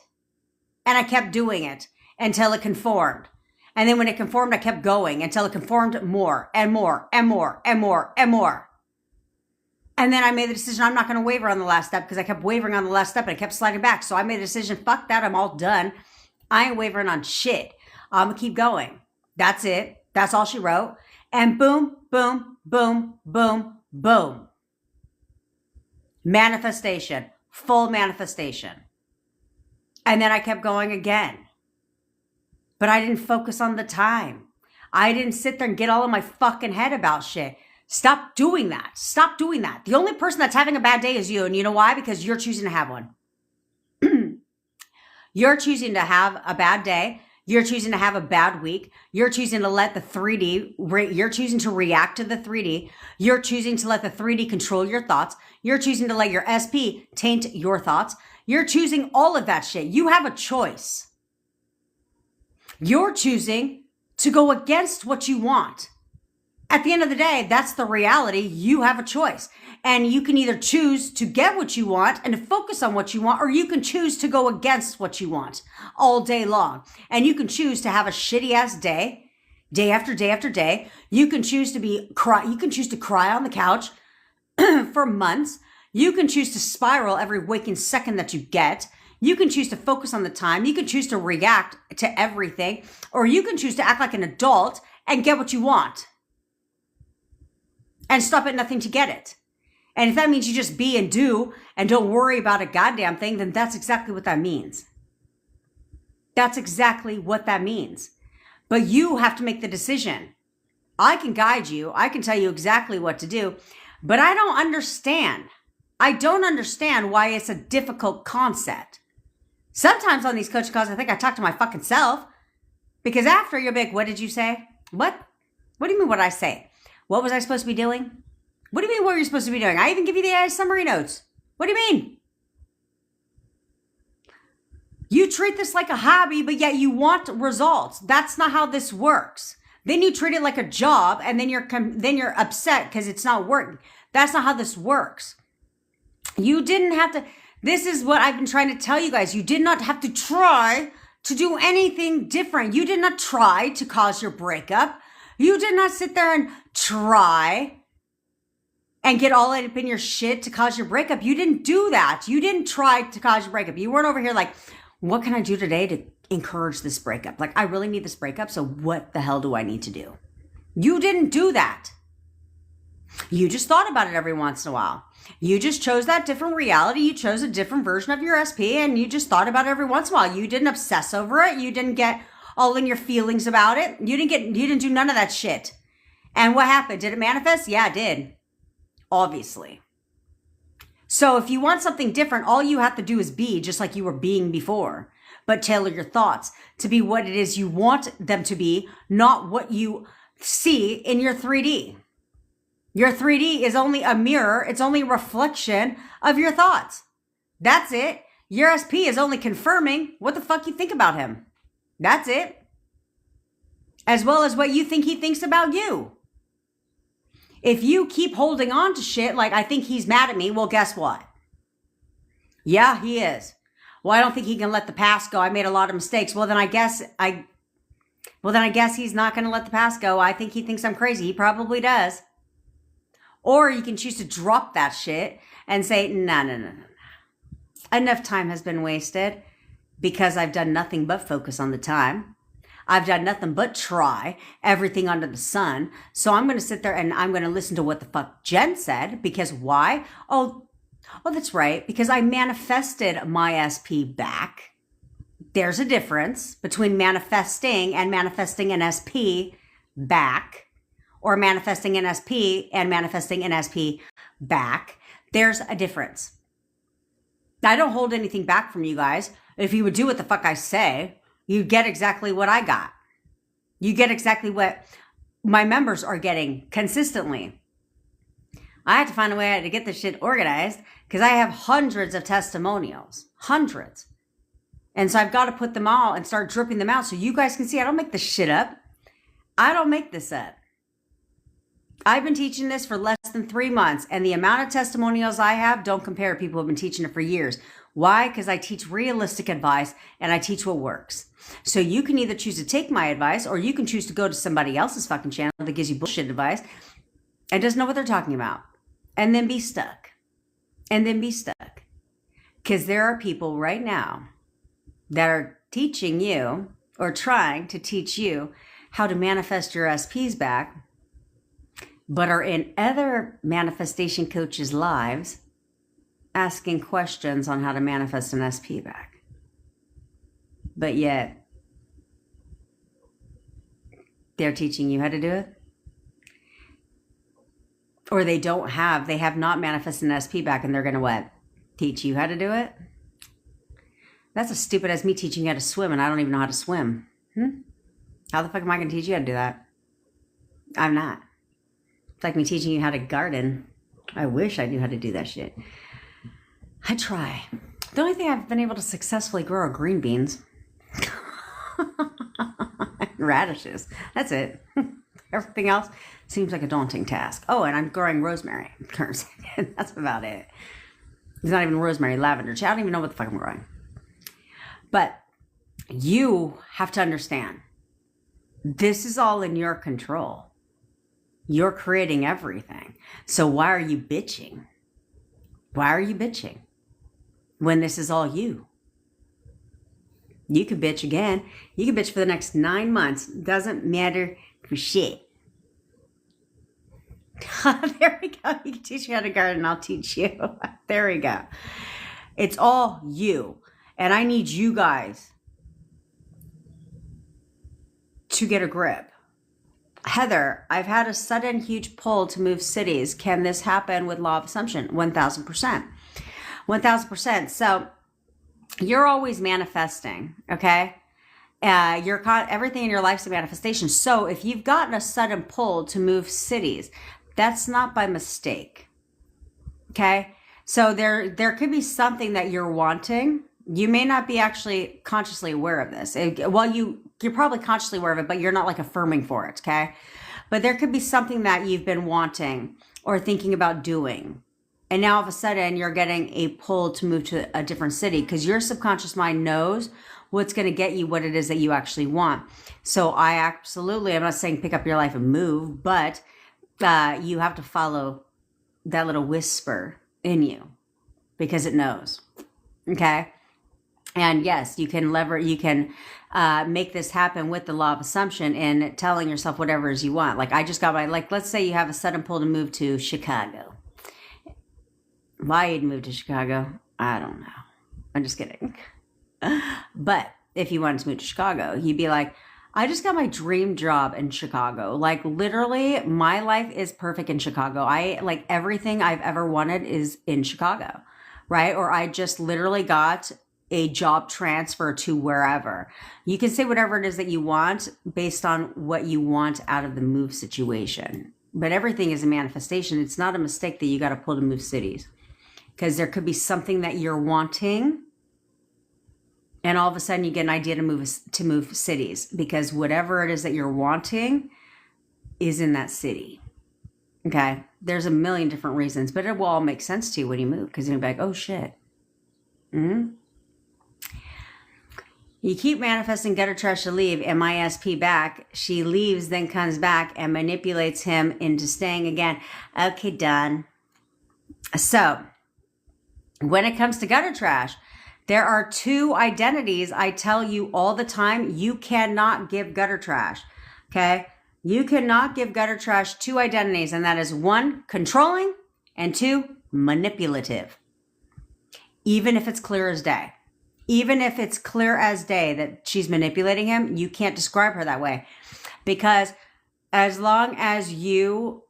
And I kept doing it until it conformed. And then when it conformed, I kept going until it conformed more and more and more and more and more. And then I made the decision I'm not going to waver on the last step because I kept wavering on the last step and I kept sliding back. So I made a decision, fuck that, I'm all done. I ain't wavering on shit. I'm going to keep going. That's it. That's all she wrote. And boom, boom, boom, boom, boom. Manifestation. Full manifestation. And then I kept going again. But I didn't focus on the time. I didn't sit there and get all in my fucking head about shit. Stop doing that. Stop doing that. The only person that's having a bad day is you. And you know why? Because you're choosing to have one. You're choosing to have a bad day. You're choosing to have a bad week. You're choosing to let the 3D, you're choosing to react to the 3D. You're choosing to let the 3D control your thoughts. You're choosing to let your SP taint your thoughts. You're choosing all of that shit. You have a choice. You're choosing to go against what you want. At the end of the day, that's the reality. You have a choice. And you can either choose to get what you want and to focus on what you want, or you can choose to go against what you want all day long. And you can choose to have a shitty ass day, day after day after day. You can choose to cry on the couch for months. You can choose to spiral every waking second that you get. You can choose to focus on the time. You can choose to react to everything, or you can choose to act like an adult and get what you want. And stop at nothing to get it. And if that means you just be and do and don't worry about a goddamn thing, then that's exactly what that means. That's exactly what that means. But you have to make the decision. I can guide you. I can tell you exactly what to do, but I don't understand. I don't understand why it's a difficult concept. Sometimes on these coaching calls, I think I talk to my fucking self because after you're like, what did you say? What? What do you mean what I say? What was I supposed to be doing? What do you mean what were you supposed to be doing? I even give you the summary notes. What do you mean? You treat this like a hobby, but yet you want results. That's not how this works. Then you treat it like a job, and then you're upset because it's not working. That's not how this works. You didn't have to. This is what I've been trying to tell you guys. You did not have to try to do anything different. You did not try to cause your breakup. You did not sit there and try and get all up in your shit to cause your breakup. You didn't do that. You didn't try to cause your breakup. You weren't over here like, what can I do today to encourage this breakup? Like, I really need this breakup, so what the hell do I need to do? You didn't do that. You just thought about it every once in a while. You just chose that different reality. You chose a different version of your SP, and you just thought about it every once in a while. You didn't obsess over it. You didn't get all in your feelings about it. You didn't do none of that shit. And what happened? Did it manifest? Yeah, it did. Obviously. So if you want something different, all you have to do is be just like you were being before, but tailor your thoughts to be what it is you want them to be, not what you see in your 3D. Your 3D is only a mirror. It's only a reflection of your thoughts. That's it. Your SP is only confirming what the fuck you think about him. That's it. As well as what you think he thinks about you. If you keep holding on to shit like, I think he's mad at me, well, guess what? Yeah, he is. Well, I don't think he can let the past go. I made a lot of mistakes. Well, then I guess he's not going to let the past go. I think he thinks I'm crazy. He probably does. Or you can choose to drop that shit and say, no. Enough time has been wasted because I've done nothing but focus on the time. I've done nothing but try everything under the sun. So I'm going to sit there and I'm going to listen to what the fuck Jen said. Because why? Oh, that's right. Because I manifested my SP back. There's a difference between manifesting and manifesting an SP back, or manifesting an SP and manifesting an SP back. There's a difference. I don't hold anything back from you guys. If you would do what the fuck I say, you get exactly what I got. You get exactly what my members are getting consistently. I have to find a way to get this shit organized because I have hundreds of testimonials. Hundreds. And so I've got to put them all and start dripping them out so you guys can see I don't make this shit up. I don't make this up. I've been teaching this for less than 3 months, and the amount of testimonials I have don't compare to people who have been teaching it for years. Why? Because I teach realistic advice and I teach what works. So you can either choose to take my advice or you can choose to go to somebody else's fucking channel that gives you bullshit advice and doesn't know what they're talking about. And then be stuck. And then be stuck. Because there are people right now that are teaching you or trying to teach you how to manifest your SPs back, but are in other manifestation coaches' lives asking questions on how to manifest an SP back. But yet, they're teaching you how to do it. Or they have not manifested an SP back and they're going to what? Teach you how to do it? That's as stupid as me teaching you how to swim and I don't even know how to swim. How the fuck am I going to teach you how to do that? I'm not. It's like me teaching you how to garden. I wish I knew how to do that shit. I try. The only thing I've been able to successfully grow are green beans. Radishes. That's it. Everything else seems like a daunting task. Oh, and I'm growing rosemary. That's about it. It's not even rosemary, lavender. I don't even know what the fuck I'm growing. But you have to understand, this is all in your control. You're creating everything. So why are you bitching? Why are you bitching when this is all you? You could bitch again. You could bitch for the next 9 months. Doesn't matter for shit. There we go. You can teach me how to garden. I'll teach you. There we go. It's all you. And I need you guys to get a grip. Heather, I've had a sudden huge pull to move cities. Can this happen with law of assumption? 1000%. 1000%. So you're always manifesting, okay? Everything in your life's a manifestation. So if you've gotten a sudden pull to move cities, that's not by mistake, okay? So there could be something that you're wanting. You may not be actually consciously aware of this. You're probably consciously aware of it, but you're not like affirming for it, okay? But there could be something that you've been wanting or thinking about doing. And now all of a sudden you're getting a pull to move to a different city because your subconscious mind knows what's going to get you what it is that you actually want. So I'm not saying pick up your life and move, but you have to follow that little whisper in you because it knows, okay? And yes, you can make this happen with the law of assumption and telling yourself whatever it is you want. Like I just got let's say you have a sudden pull to move to Chicago. Why you'd move to Chicago? I don't know. I'm just kidding. But if you wanted to move to Chicago, you'd be like, I just got my dream job in Chicago. Like literally my life is perfect in Chicago. I like everything I've ever wanted is in Chicago, right? Or I just literally got a job transfer to wherever. You can say whatever it is that you want based on what you want out of the move situation. But everything is a manifestation. It's not a mistake that you got to pull to move cities, because there could be something that you're wanting and all of a sudden you get an idea to move cities, because whatever it is that you're wanting is in that city. Okay. There's a million different reasons, but it will all make sense to you when you move, because you'll be like, oh shit. Mm-hmm. You keep manifesting gutter trash to leave, and my SP back. She leaves, then comes back and manipulates him into staying again. Okay, done. So when it comes to gutter trash, there are two identities I tell you all the time. You cannot give gutter trash. Okay. You cannot give gutter trash two identities, and that is one, controlling, and two, manipulative. Even if it's clear as day. Even if it's clear as day that she's manipulating him, you can't describe her that way. Because as long as you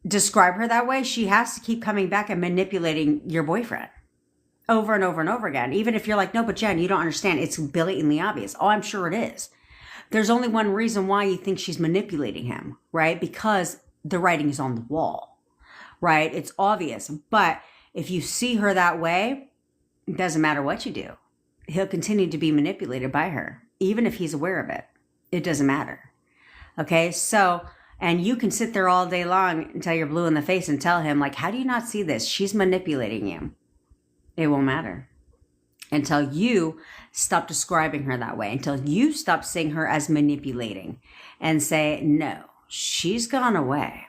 describe her that way, she has to keep coming back and manipulating your boyfriend over and over and over again. Even if you're like, no, but Jen, you don't understand. It's blatantly obvious. Oh, I'm sure it is. There's only one reason why you think she's manipulating him, right? Because the writing is on the wall, right? It's obvious. But if you see her that way, it doesn't matter what you do. He'll continue to be manipulated by her, even if he's aware of it. It doesn't matter. Okay, so, and you can sit there all day long until you're blue in the face and tell him, like, how do you not see this? She's manipulating you. It won't matter until you stop describing her that way, until you stop seeing her as manipulating and say, no, she's gone away.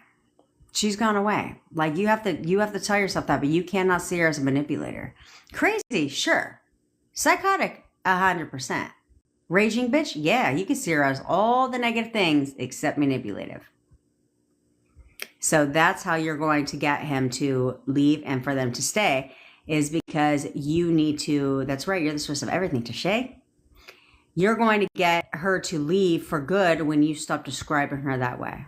She's gone away. Like you have to tell yourself that, but you cannot see her as a manipulator. Crazy, sure. Psychotic, 100%. Raging bitch, yeah, you can see her as all the negative things except manipulative. So that's how you're going to get him to leave and for them to stay, is because you need to, that's right, you're the source of everything, Tashay. You're going to get her to leave for good when you stop describing her that way.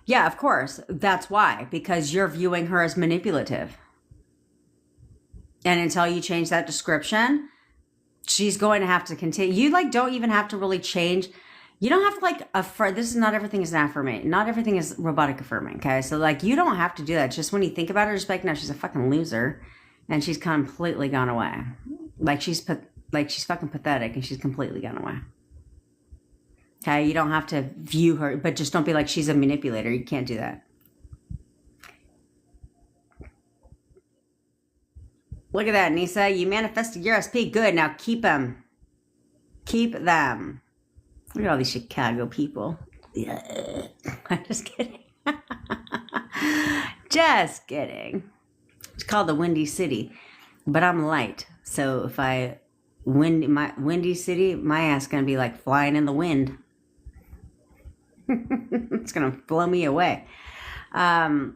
Yeah, of course. That's why, because you're viewing her as manipulative. And until you change that description, she's going to have to continue. You don't even have to really change. You don't have to this is not everything is an affirmation. Not everything is robotic affirming. Okay. So you don't have to do that. Just when you think about her, just no, she's a fucking loser and she's completely gone away. She's fucking pathetic and she's completely gone away. Okay. You don't have to view her, but just don't be like, she's a manipulator. You can't do that. Look at that, Nisa. You manifested your SP. Good. Now keep them. Keep them. Look at all these Chicago people. I'm just kidding. Just kidding. It's called the Windy City. But I'm light. So if I my Windy City, my ass is going to be like flying in the wind. It's going to blow me away. Kiana,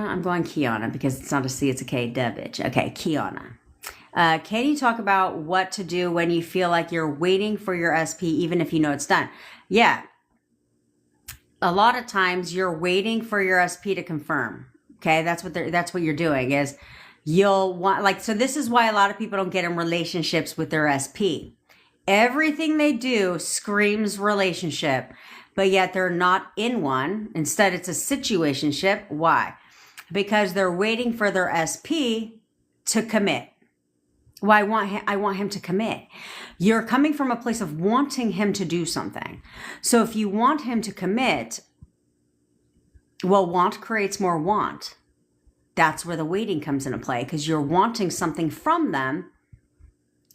I'm going Kiana because it's not a C, it's a K, duh, bitch. Okay, Kiana. Can you talk about what to do when you feel like you're waiting for your SP, even if you know it's done? Yeah. A lot of times you're waiting for your SP to confirm. Okay, that's what you're doing is you'll want, so this is why a lot of people don't get in relationships with their SP. Everything they do screams relationship, but yet they're not in one. Instead, it's a situationship. Why? Because they're waiting for their SP to commit. Well, I want him to commit. You're coming from a place of wanting him to do something. So if you want him to commit, well, want creates more want. That's where the waiting comes into play, because you're wanting something from them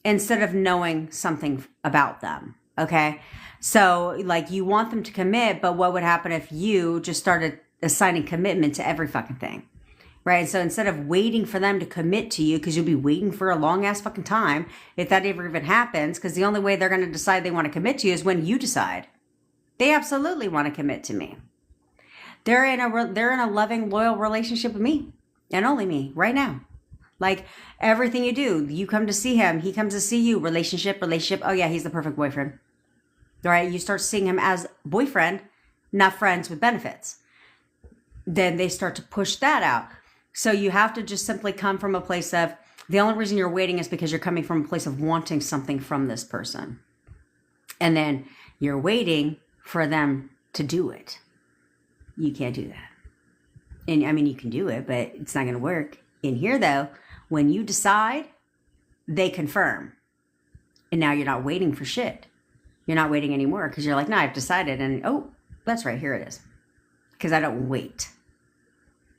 instead of knowing something about them. Okay. So you want them to commit, but what would happen if you just started assigning commitment to every fucking thing? Right. So instead of waiting for them to commit to you, because you'll be waiting for a long ass fucking time, if that ever even happens, because the only way they're going to decide they want to commit to you is when you decide. They absolutely want to commit to me. They're in a loving, loyal relationship with me and only me right now. Like everything you do, you come to see him, he comes to see you. Relationship. Oh yeah, he's the perfect boyfriend. All right, you start seeing him as boyfriend, not friends with benefits. Then they start to push that out. So you have to just simply come from a place of, the only reason you're waiting is because you're coming from a place of wanting something from this person. And then you're waiting for them to do it. You can't do that. And I mean, you can do it, but it's not going to work. In here, though, when you decide, they confirm. And now you're not waiting for shit. You're not waiting anymore because you're like, no, I've decided. And oh, that's right, here it is. Because I don't wait.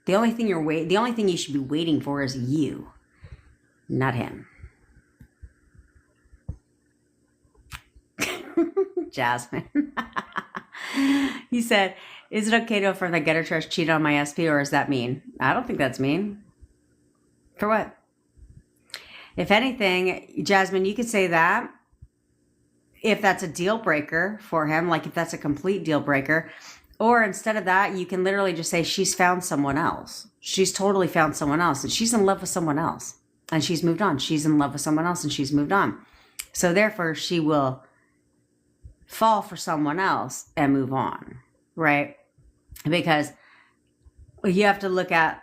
The only thing you should be waiting for is you, not him. Jasmine. He said, is it okay to affirm that Getter Trash cheated on my SP, or is that mean? I don't think that's mean. For what? If anything, Jasmine, you could say that if that's a deal breaker for him, like if that's a complete deal breaker. Or instead of that, you can literally just say she's found someone else. She's totally found someone else. And she's in love with someone else. And she's moved on. She's in love with someone else and she's moved on. So therefore, she will fall for someone else and move on. Right? Because you have to look at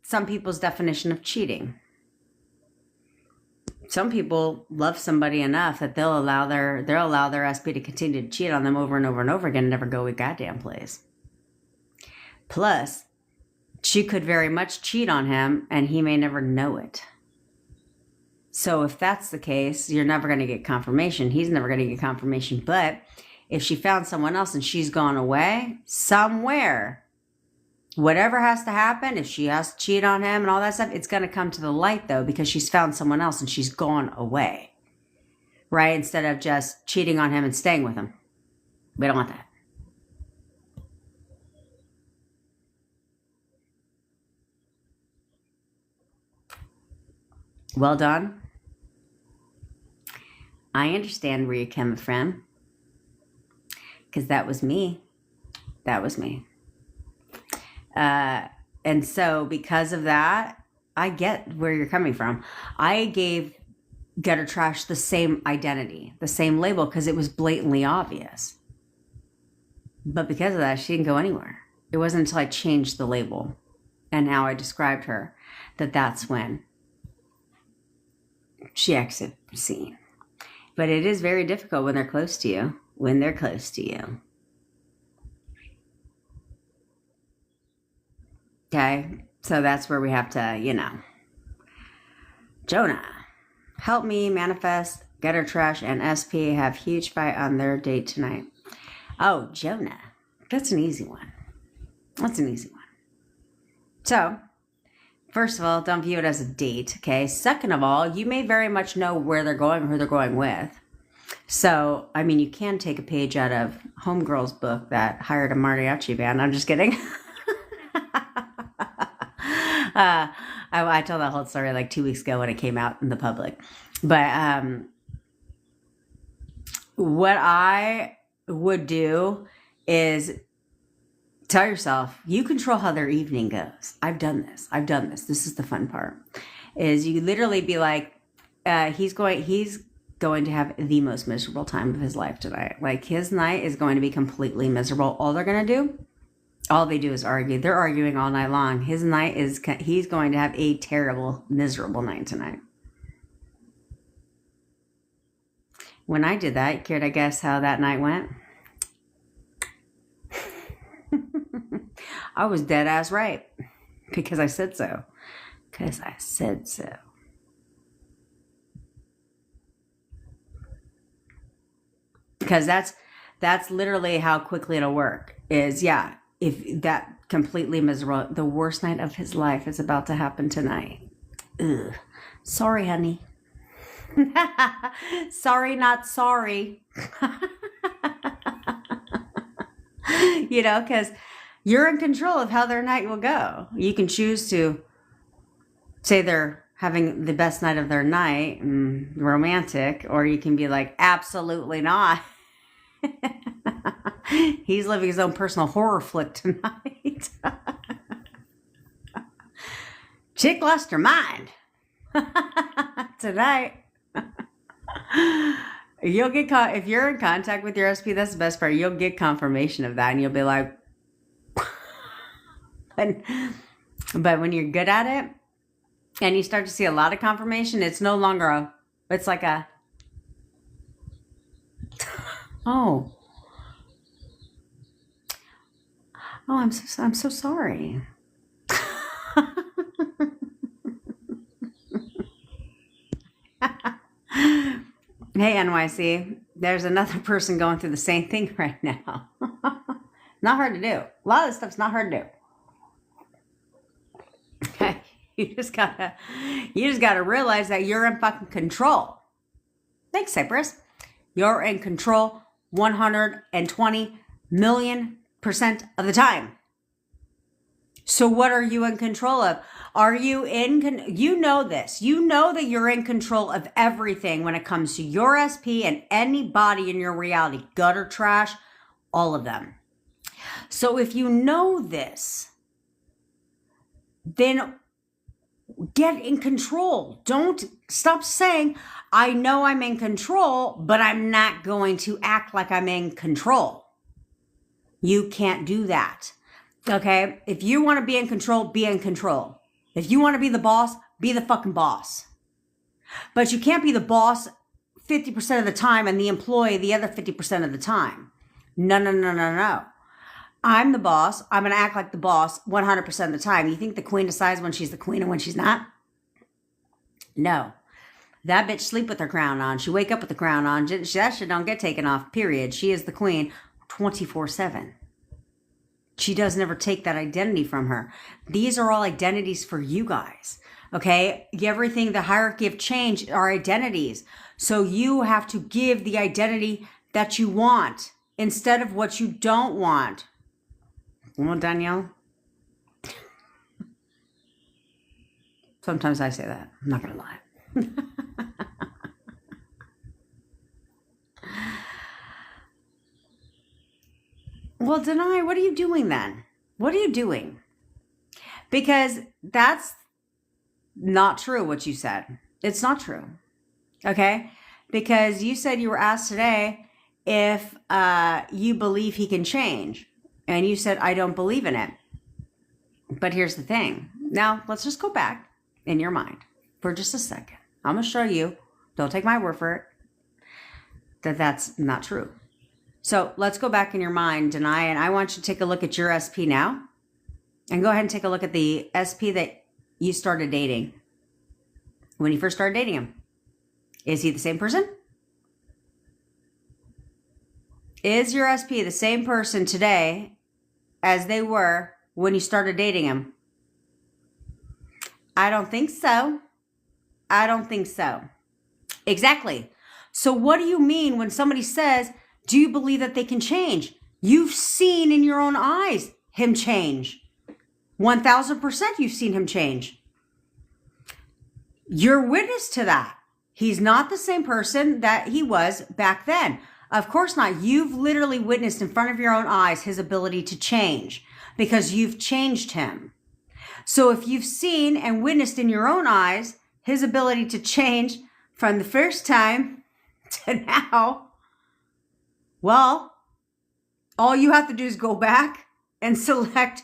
some people's definition of cheating. Some people love somebody enough that they'll allow their SP to continue to cheat on them over and over and over again and never go a goddamn place. Plus, she could very much cheat on him and he may never know it. So if that's the case, you're never going to get confirmation. He's never going to get confirmation. But if she found someone else and she's gone away somewhere, whatever has to happen, if she has to cheat on him and all that stuff, it's going to come to the light, though, because she's found someone else and she's gone away, right? Instead of just cheating on him and staying with him. We don't want that. Well done. I understand where you're coming from, because that was me. That was me. And so because of that, I get where you're coming from. I gave Gutter Trash the same identity, the same label, because it was blatantly obvious. But because of that, she didn't go anywhere. It wasn't until I changed the label and how I described her that that's when she exited the scene. But it is very difficult when they're close to you, Okay, so that's where we have to, Jonah, help me manifest. Gutter Trash and SP have huge fight on their date tonight. Oh, Jonah, that's an easy one. So, first of all, don't view it as a date, okay? Second of all, you may very much know where they're going or who they're going with. So, I mean, you can take a page out of Homegirl's book that hired a mariachi band. I'm just kidding. I told that whole story like 2 weeks ago when it came out in the public. But what I would do is tell yourself, you control how their evening goes. I've done this. This is the fun part. Is you literally be like, he's going to have the most miserable time of his life tonight. Like his night is going to be completely miserable. All they do is argue. They're arguing all night long. He's going to have a terrible, miserable night tonight. When I did that, you care to guess how that night went? I was dead ass right. Because I said so. Because that's literally how quickly it'll work. If that completely miserable, the worst night of his life is about to happen tonight. Ugh. Sorry, honey. Sorry, not sorry. Because you're in control of how their night will go. You can choose to say they're having the best night of their night, romantic, or you can be like, absolutely not. He's living his own personal horror flick tonight. Chick lost her mind. Tonight. You'll get if you're in contact with your SP, that's the best part. You'll get confirmation of that, and you'll be like, but when you're good at it, and you start to see a lot of confirmation, it's no longer it's like a, oh, I'm so sorry. Hey, NYC, there's another person going through the same thing right now. Not hard to do. A lot of this stuff's not hard to do. Okay. You just gotta realize that you're in fucking control. Thanks, Cypress. You're in control 120 million% of the time. So what are you in control of? Are you you know this. You know that you're in control of everything when it comes to your SP and anybody in your reality. Gutter trash, all of them. So if you know this, then get in control. Don't stop saying, I know I'm in control, but I'm not going to act like I'm in control. You can't do that. Okay? If you want to be in control, be in control. If you want to be the boss, be the fucking boss. But you can't be the boss 50% of the time and the employee the other 50% of the time. No. I'm the boss. I'm going to act like the boss 100% of the time. You think the queen decides when she's the queen and when she's not? No. That bitch sleep with her crown on. She wake up with the crown on. That shit don't get taken off, period. She is the queen 24/7. She does never take that identity from her. These are all identities for you guys. Okay? Everything, the hierarchy of change are identities. So you have to give the identity that you want instead of what you don't want. Well, Danielle, sometimes I say that. I'm not going to lie. Well, Deny, what are you doing then? What are you doing? Because that's not true what you said. It's not true. Okay? Because you said you were asked today if you believe he can change. And you said, I don't believe in it. But here's the thing. Now, let's just go back in your mind for just a second. I'm going to show you, don't take my word for it, that that's not true. So let's go back in your mind, Deny, and I want you to take a look at your SP now. And go ahead and take a look at the SP that you started dating. When you first started dating him. Is he the same person? Is your SP the same person today as they were when you started dating him? I don't think so. I don't think so. Exactly. So what do you mean when somebody says, do you believe that they can change? You've seen in your own eyes him change. 1000% you've seen him change. You're witness to that. He's not the same person that he was back then. Of course not. You've literally witnessed in front of your own eyes his ability to change because you've changed him. So if you've seen and witnessed in your own eyes his ability to change from the first time to now, well, all you have to do is go back and select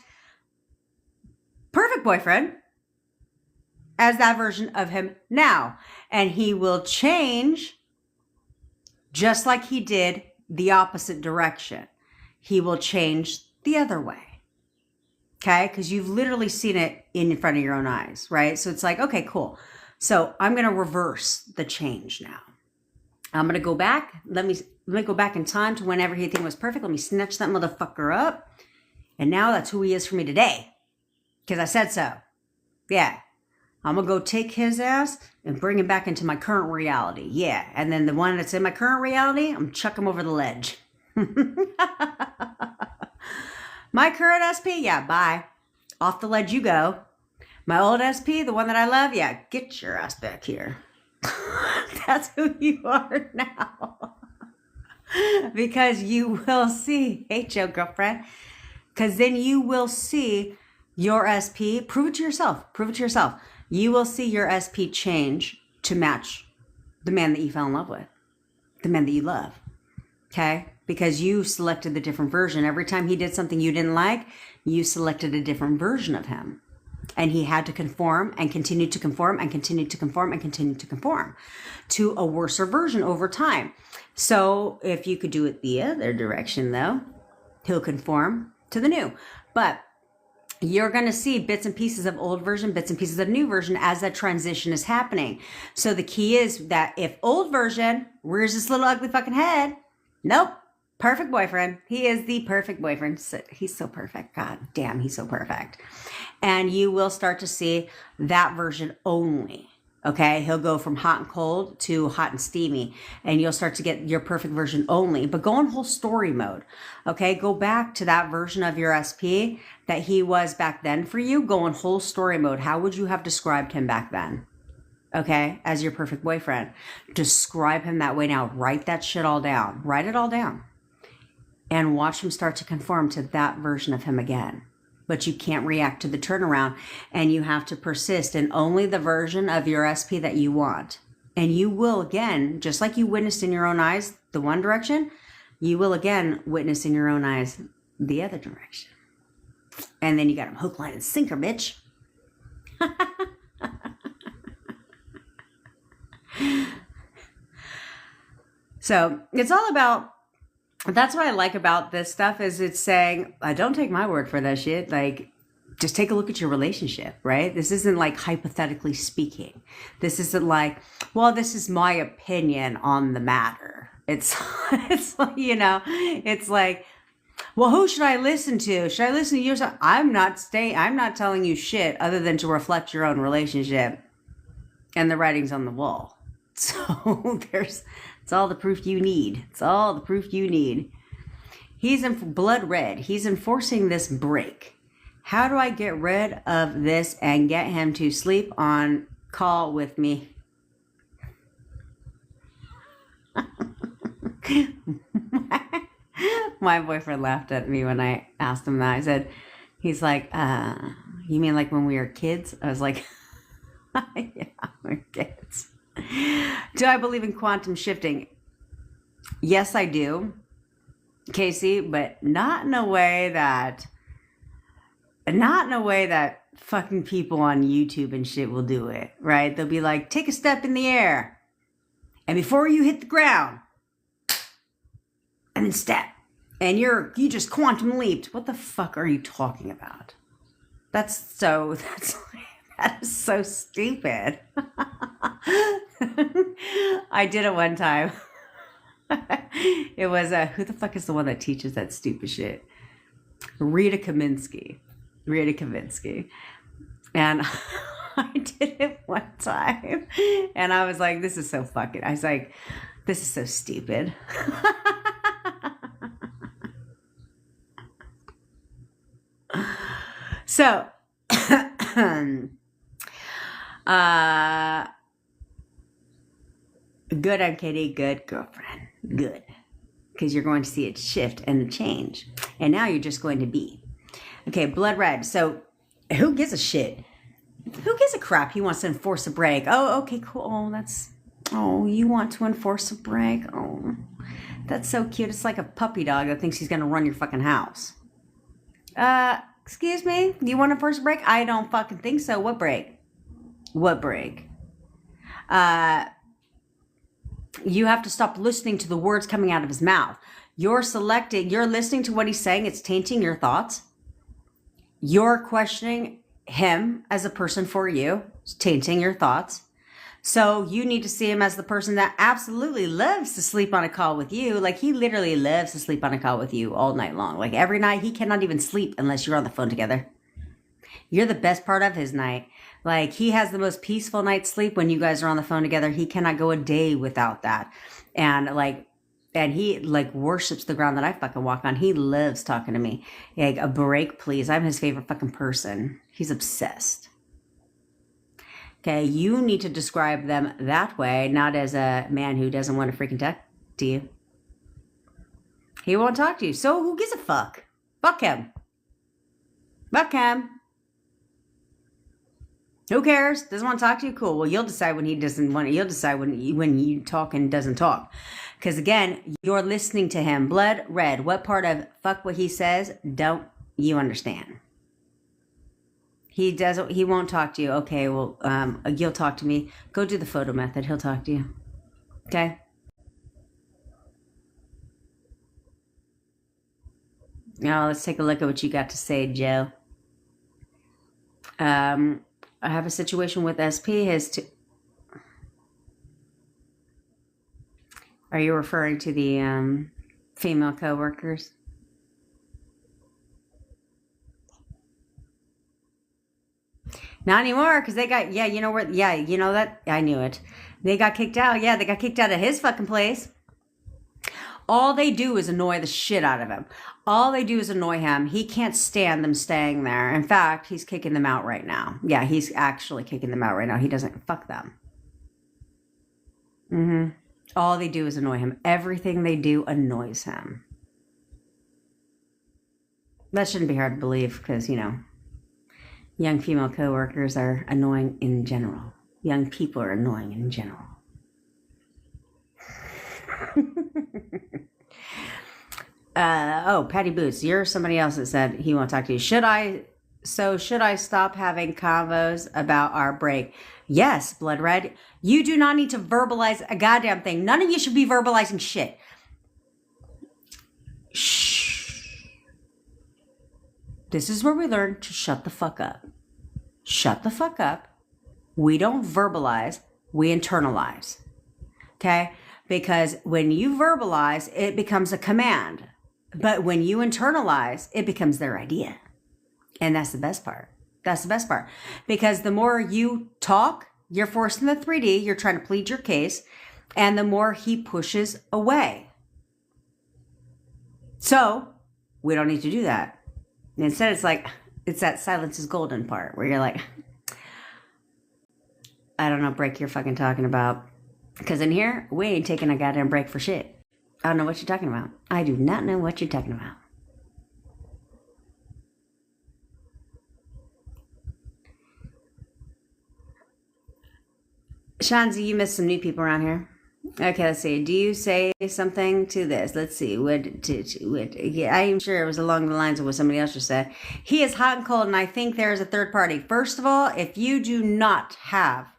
perfect boyfriend as that version of him now. And he will change just like he did the opposite direction. He will change the other way. Okay? Because you've literally seen it in front of your own eyes, right? So it's like, okay, cool. So I'm going to reverse the change now. I'm going to go back. Let me go back in time to when everything was perfect. Let me snatch that motherfucker up. And now that's who he is for me today. Because I said so. Yeah. I'm going to go take his ass and bring him back into my current reality. Yeah. And then the one that's in my current reality, I'm going to chuck him over the ledge. My current SP, yeah, bye. Off the ledge you go. My old SP, the one that I love, yeah, get your ass back here. That's who you are now. Because you will see, hey, Joe, girlfriend, because then you will see your SP, prove it to yourself, prove it to yourself. You will see your SP change to match the man that you fell in love with, the man that you love, okay? Because you selected the different version. Every time he did something you didn't like, you selected a different version of him. And he had to conform and continue to conform and continue to conform and continue to conform to a worser version over time. So if you could do it the other direction, though, he'll conform to the new. But you're going to see bits and pieces of old version, bits and pieces of new version as that transition is happening. So the key is that if old version, where's this little ugly fucking head? Nope. Perfect boyfriend. He is the perfect boyfriend. He's so perfect. God damn, he's so perfect. And you will start to see that version only. Okay, he'll go from hot and cold to hot and steamy, and you'll start to get your perfect version only. But go in whole story mode. Okay, go back to that version of your SP that he was back then for you. Go in whole story mode. How would you have described him back then? Okay, as your perfect boyfriend. Describe him that way now. Write that shit all down. Write it all down. And watch him start to conform to that version of him again. But you can't react to the turnaround, and you have to persist in only the version of your SP that you want. And you will again, just like you witnessed in your own eyes the one direction, you will again witness in your own eyes the other direction. And then you got him hook, line, and sinker, bitch. So it's all about, that's what I like about this stuff is it's saying, don't take my word for that shit. Like, just take a look at your relationship, right? This isn't like hypothetically speaking. This isn't like, well, this is my opinion on the matter. It's like, you know, it's like, well, who should I listen to? Should I listen to you? I'm not telling you shit other than to reflect your own relationship and the writings on the wall. So it's all the proof you need. It's all the proof you need. He's in blood red. He's enforcing this break. How do I get rid of this and get him to sleep on call with me? My boyfriend laughed at me when I asked him that. I said, he's like, you mean like when we were kids? I was like, yeah, we're kids. Do I believe in quantum shifting? Yes, I do, Casey, but not in a way that fucking people on YouTube and shit will do it, right? They'll be like, take a step in the air, and before you hit the ground, and then step, and you just quantum leaped. What the fuck are you talking about? That is so stupid. I did it one time. It was who the fuck is the one that teaches that stupid shit? Rita Kaminsky. And I did it one time, and I was like, this is so fucking, I was like, this is so stupid. So, good, MKD, good, girlfriend, good. Because you're going to see it shift and change. And now you're just going to be. Okay, blood red. So, who gives a shit? Who gives a crap? He wants to enforce a break. Oh, okay, cool. Oh, you want to enforce a break? Oh, that's so cute. It's like a puppy dog that thinks he's going to run your fucking house. Excuse me? You want to enforce a break? I don't fucking think so. What break? You have to stop listening to the words coming out of his mouth. You're listening to what he's saying. It's tainting your thoughts. You're questioning him as a person for you. It's tainting your thoughts. So you need to see him as the person that absolutely loves to sleep on a call with you. Like, he literally loves to sleep on a call with you all night long. Like, every night he cannot even sleep unless you're on the phone together. You're the best part of his night. Like, he has the most peaceful night's sleep when you guys are on the phone together. He cannot go a day without that. And he worships the ground that I fucking walk on. He loves talking to me. Like, a break, please. I'm his favorite fucking person. He's obsessed. Okay, you need to describe them that way, not as a man who doesn't want to freaking talk to you. He won't talk to you. So who gives a fuck? Fuck him. Fuck him. Who cares? Doesn't want to talk to you? Cool. Well, you'll decide when he doesn't want to. You'll decide when you talk and doesn't talk. Because again, you're listening to him. Blood red. What part of fuck what he says don't you understand? He doesn't. He won't talk to you. Okay. Well, you'll talk to me. Go do the photo method. He'll talk to you. Okay. Now let's take a look at what you got to say, Joe. I have a situation with SP. Are you referring to the female coworkers? Not anymore, because they got, yeah, you know where, yeah, you know that, I knew it. They got kicked out. Yeah, they got kicked out of his fucking place. All they do is annoy the shit out of him. All they do is annoy him. He can't stand them staying there. In fact, he's kicking them out right now. Yeah, he's actually kicking them out right now. He doesn't fuck them. All they do is annoy him. Everything they do annoys him. That shouldn't be hard to believe because, you know, young female coworkers are annoying in general. Young people are annoying in general. Patty Boots, you're somebody else that said he won't talk to you. Should I stop having convos about our break? Yes, Blood Red. You do not need to verbalize a goddamn thing. None of you should be verbalizing shit. Shh. This is where we learn to shut the fuck up. Shut the fuck up. We don't verbalize, we internalize. Okay? Because when you verbalize, it becomes a command. But when you internalize, it becomes their idea. And that's the best part. That's the best part. Because the more you talk, you're forcing the 3D, you're trying to plead your case, and the more he pushes away. So, we don't need to do that. And instead, it's that silence is golden part where you're like, I don't know, break you're fucking talking about. Because in here, we ain't taking a goddamn break for shit. I don't know what you're talking about. I do not know what you're talking about. Shanzi, you missed some new people around here. Okay, let's see. Do you say something to this? Let's see. Yeah, I'm sure it was along the lines of what somebody else just said. He is hot and cold, and I think there is a third party. First of all, if you do not have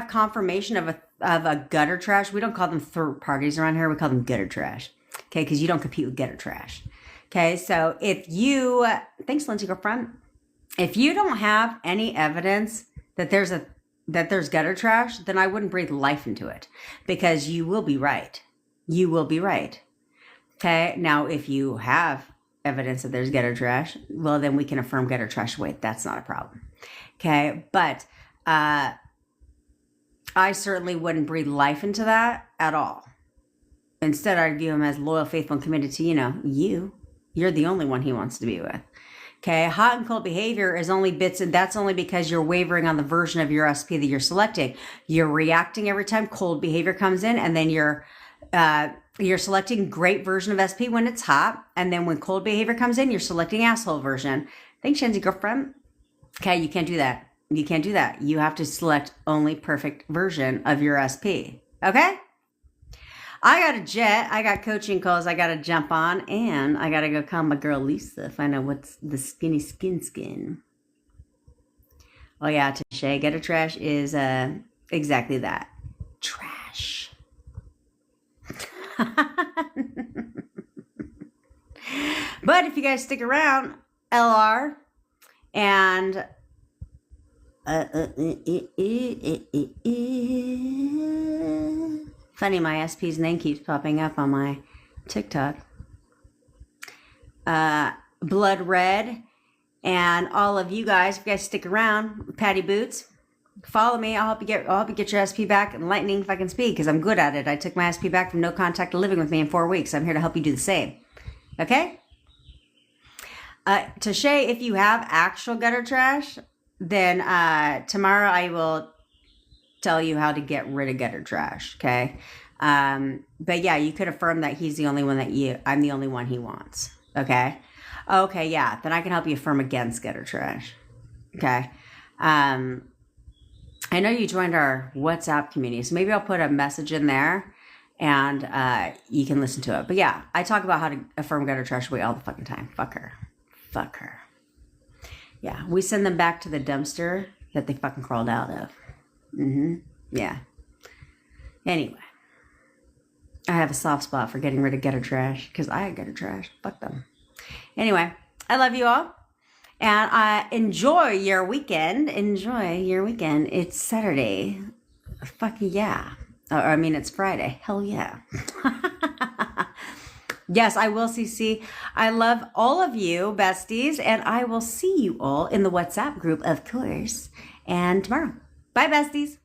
confirmation of a gutter trash, we don't call them third parties around here. We call them gutter trash. Okay, because you don't compete with gutter trash. Okay, so thanks, Lindsay girlfriend. If you don't have any evidence that there's gutter trash, then I wouldn't breathe life into it because you will be right. You will be right. Okay, now if you have evidence that there's gutter trash, well, then we can affirm gutter trash away. That's not a problem. Okay, but I certainly wouldn't breathe life into that at all. Instead, I'd view him as loyal, faithful, and committed to, you. You're the only one he wants to be with. Okay, hot and cold behavior is only bits, and that's only because you're wavering on the version of your SP that you're selecting. You're reacting every time cold behavior comes in, and then you're selecting great version of SP when it's hot, and then when cold behavior comes in, you're selecting asshole version. Thanks, Shenzi girlfriend. Okay, you can't do that. You can't do that. You have to select only perfect version of your SP. Okay? I got a jet. I got coaching calls I got to jump on. And I got to go call my girl Lisa. Find out what's the skinny skin. Oh, yeah. Touche. Gutter trash is exactly that. Trash. But if you guys stick around, LR and... Funny, my SP's name keeps popping up on my TikTok. Blood Red, and all of you guys, if you guys stick around, Patty Boots, follow me. I'll help you get your SP back in lightning fucking speed because I'm good at it. I took my SP back from no contact to living with me in 4 weeks. I'm here to help you do the same. Okay? Touche, if you have actual gutter trash, then tomorrow I will tell you how to get rid of gutter trash, okay? But yeah, you could affirm that he's the only one I'm the only one he wants. Okay. Okay. Yeah. Then I can help you affirm against gutter trash. Okay. I know you joined our WhatsApp community, so maybe I'll put a message in there and you can listen to it. But yeah, I talk about how to affirm gutter trash away all the fucking time. Fuck her. Fuck her. Yeah, we send them back to the dumpster that they fucking crawled out of. Yeah. Anyway, I have a soft spot for getting rid of gutter trash because I had gutter trash. Fuck them. Anyway, I love you all. And enjoy your weekend. Enjoy your weekend. It's Saturday. Fuck yeah. I mean, it's Friday. Hell yeah. Yes, I will, CC. I love all of you, besties. And I will see you all in the WhatsApp group, of course. And tomorrow. Bye, besties.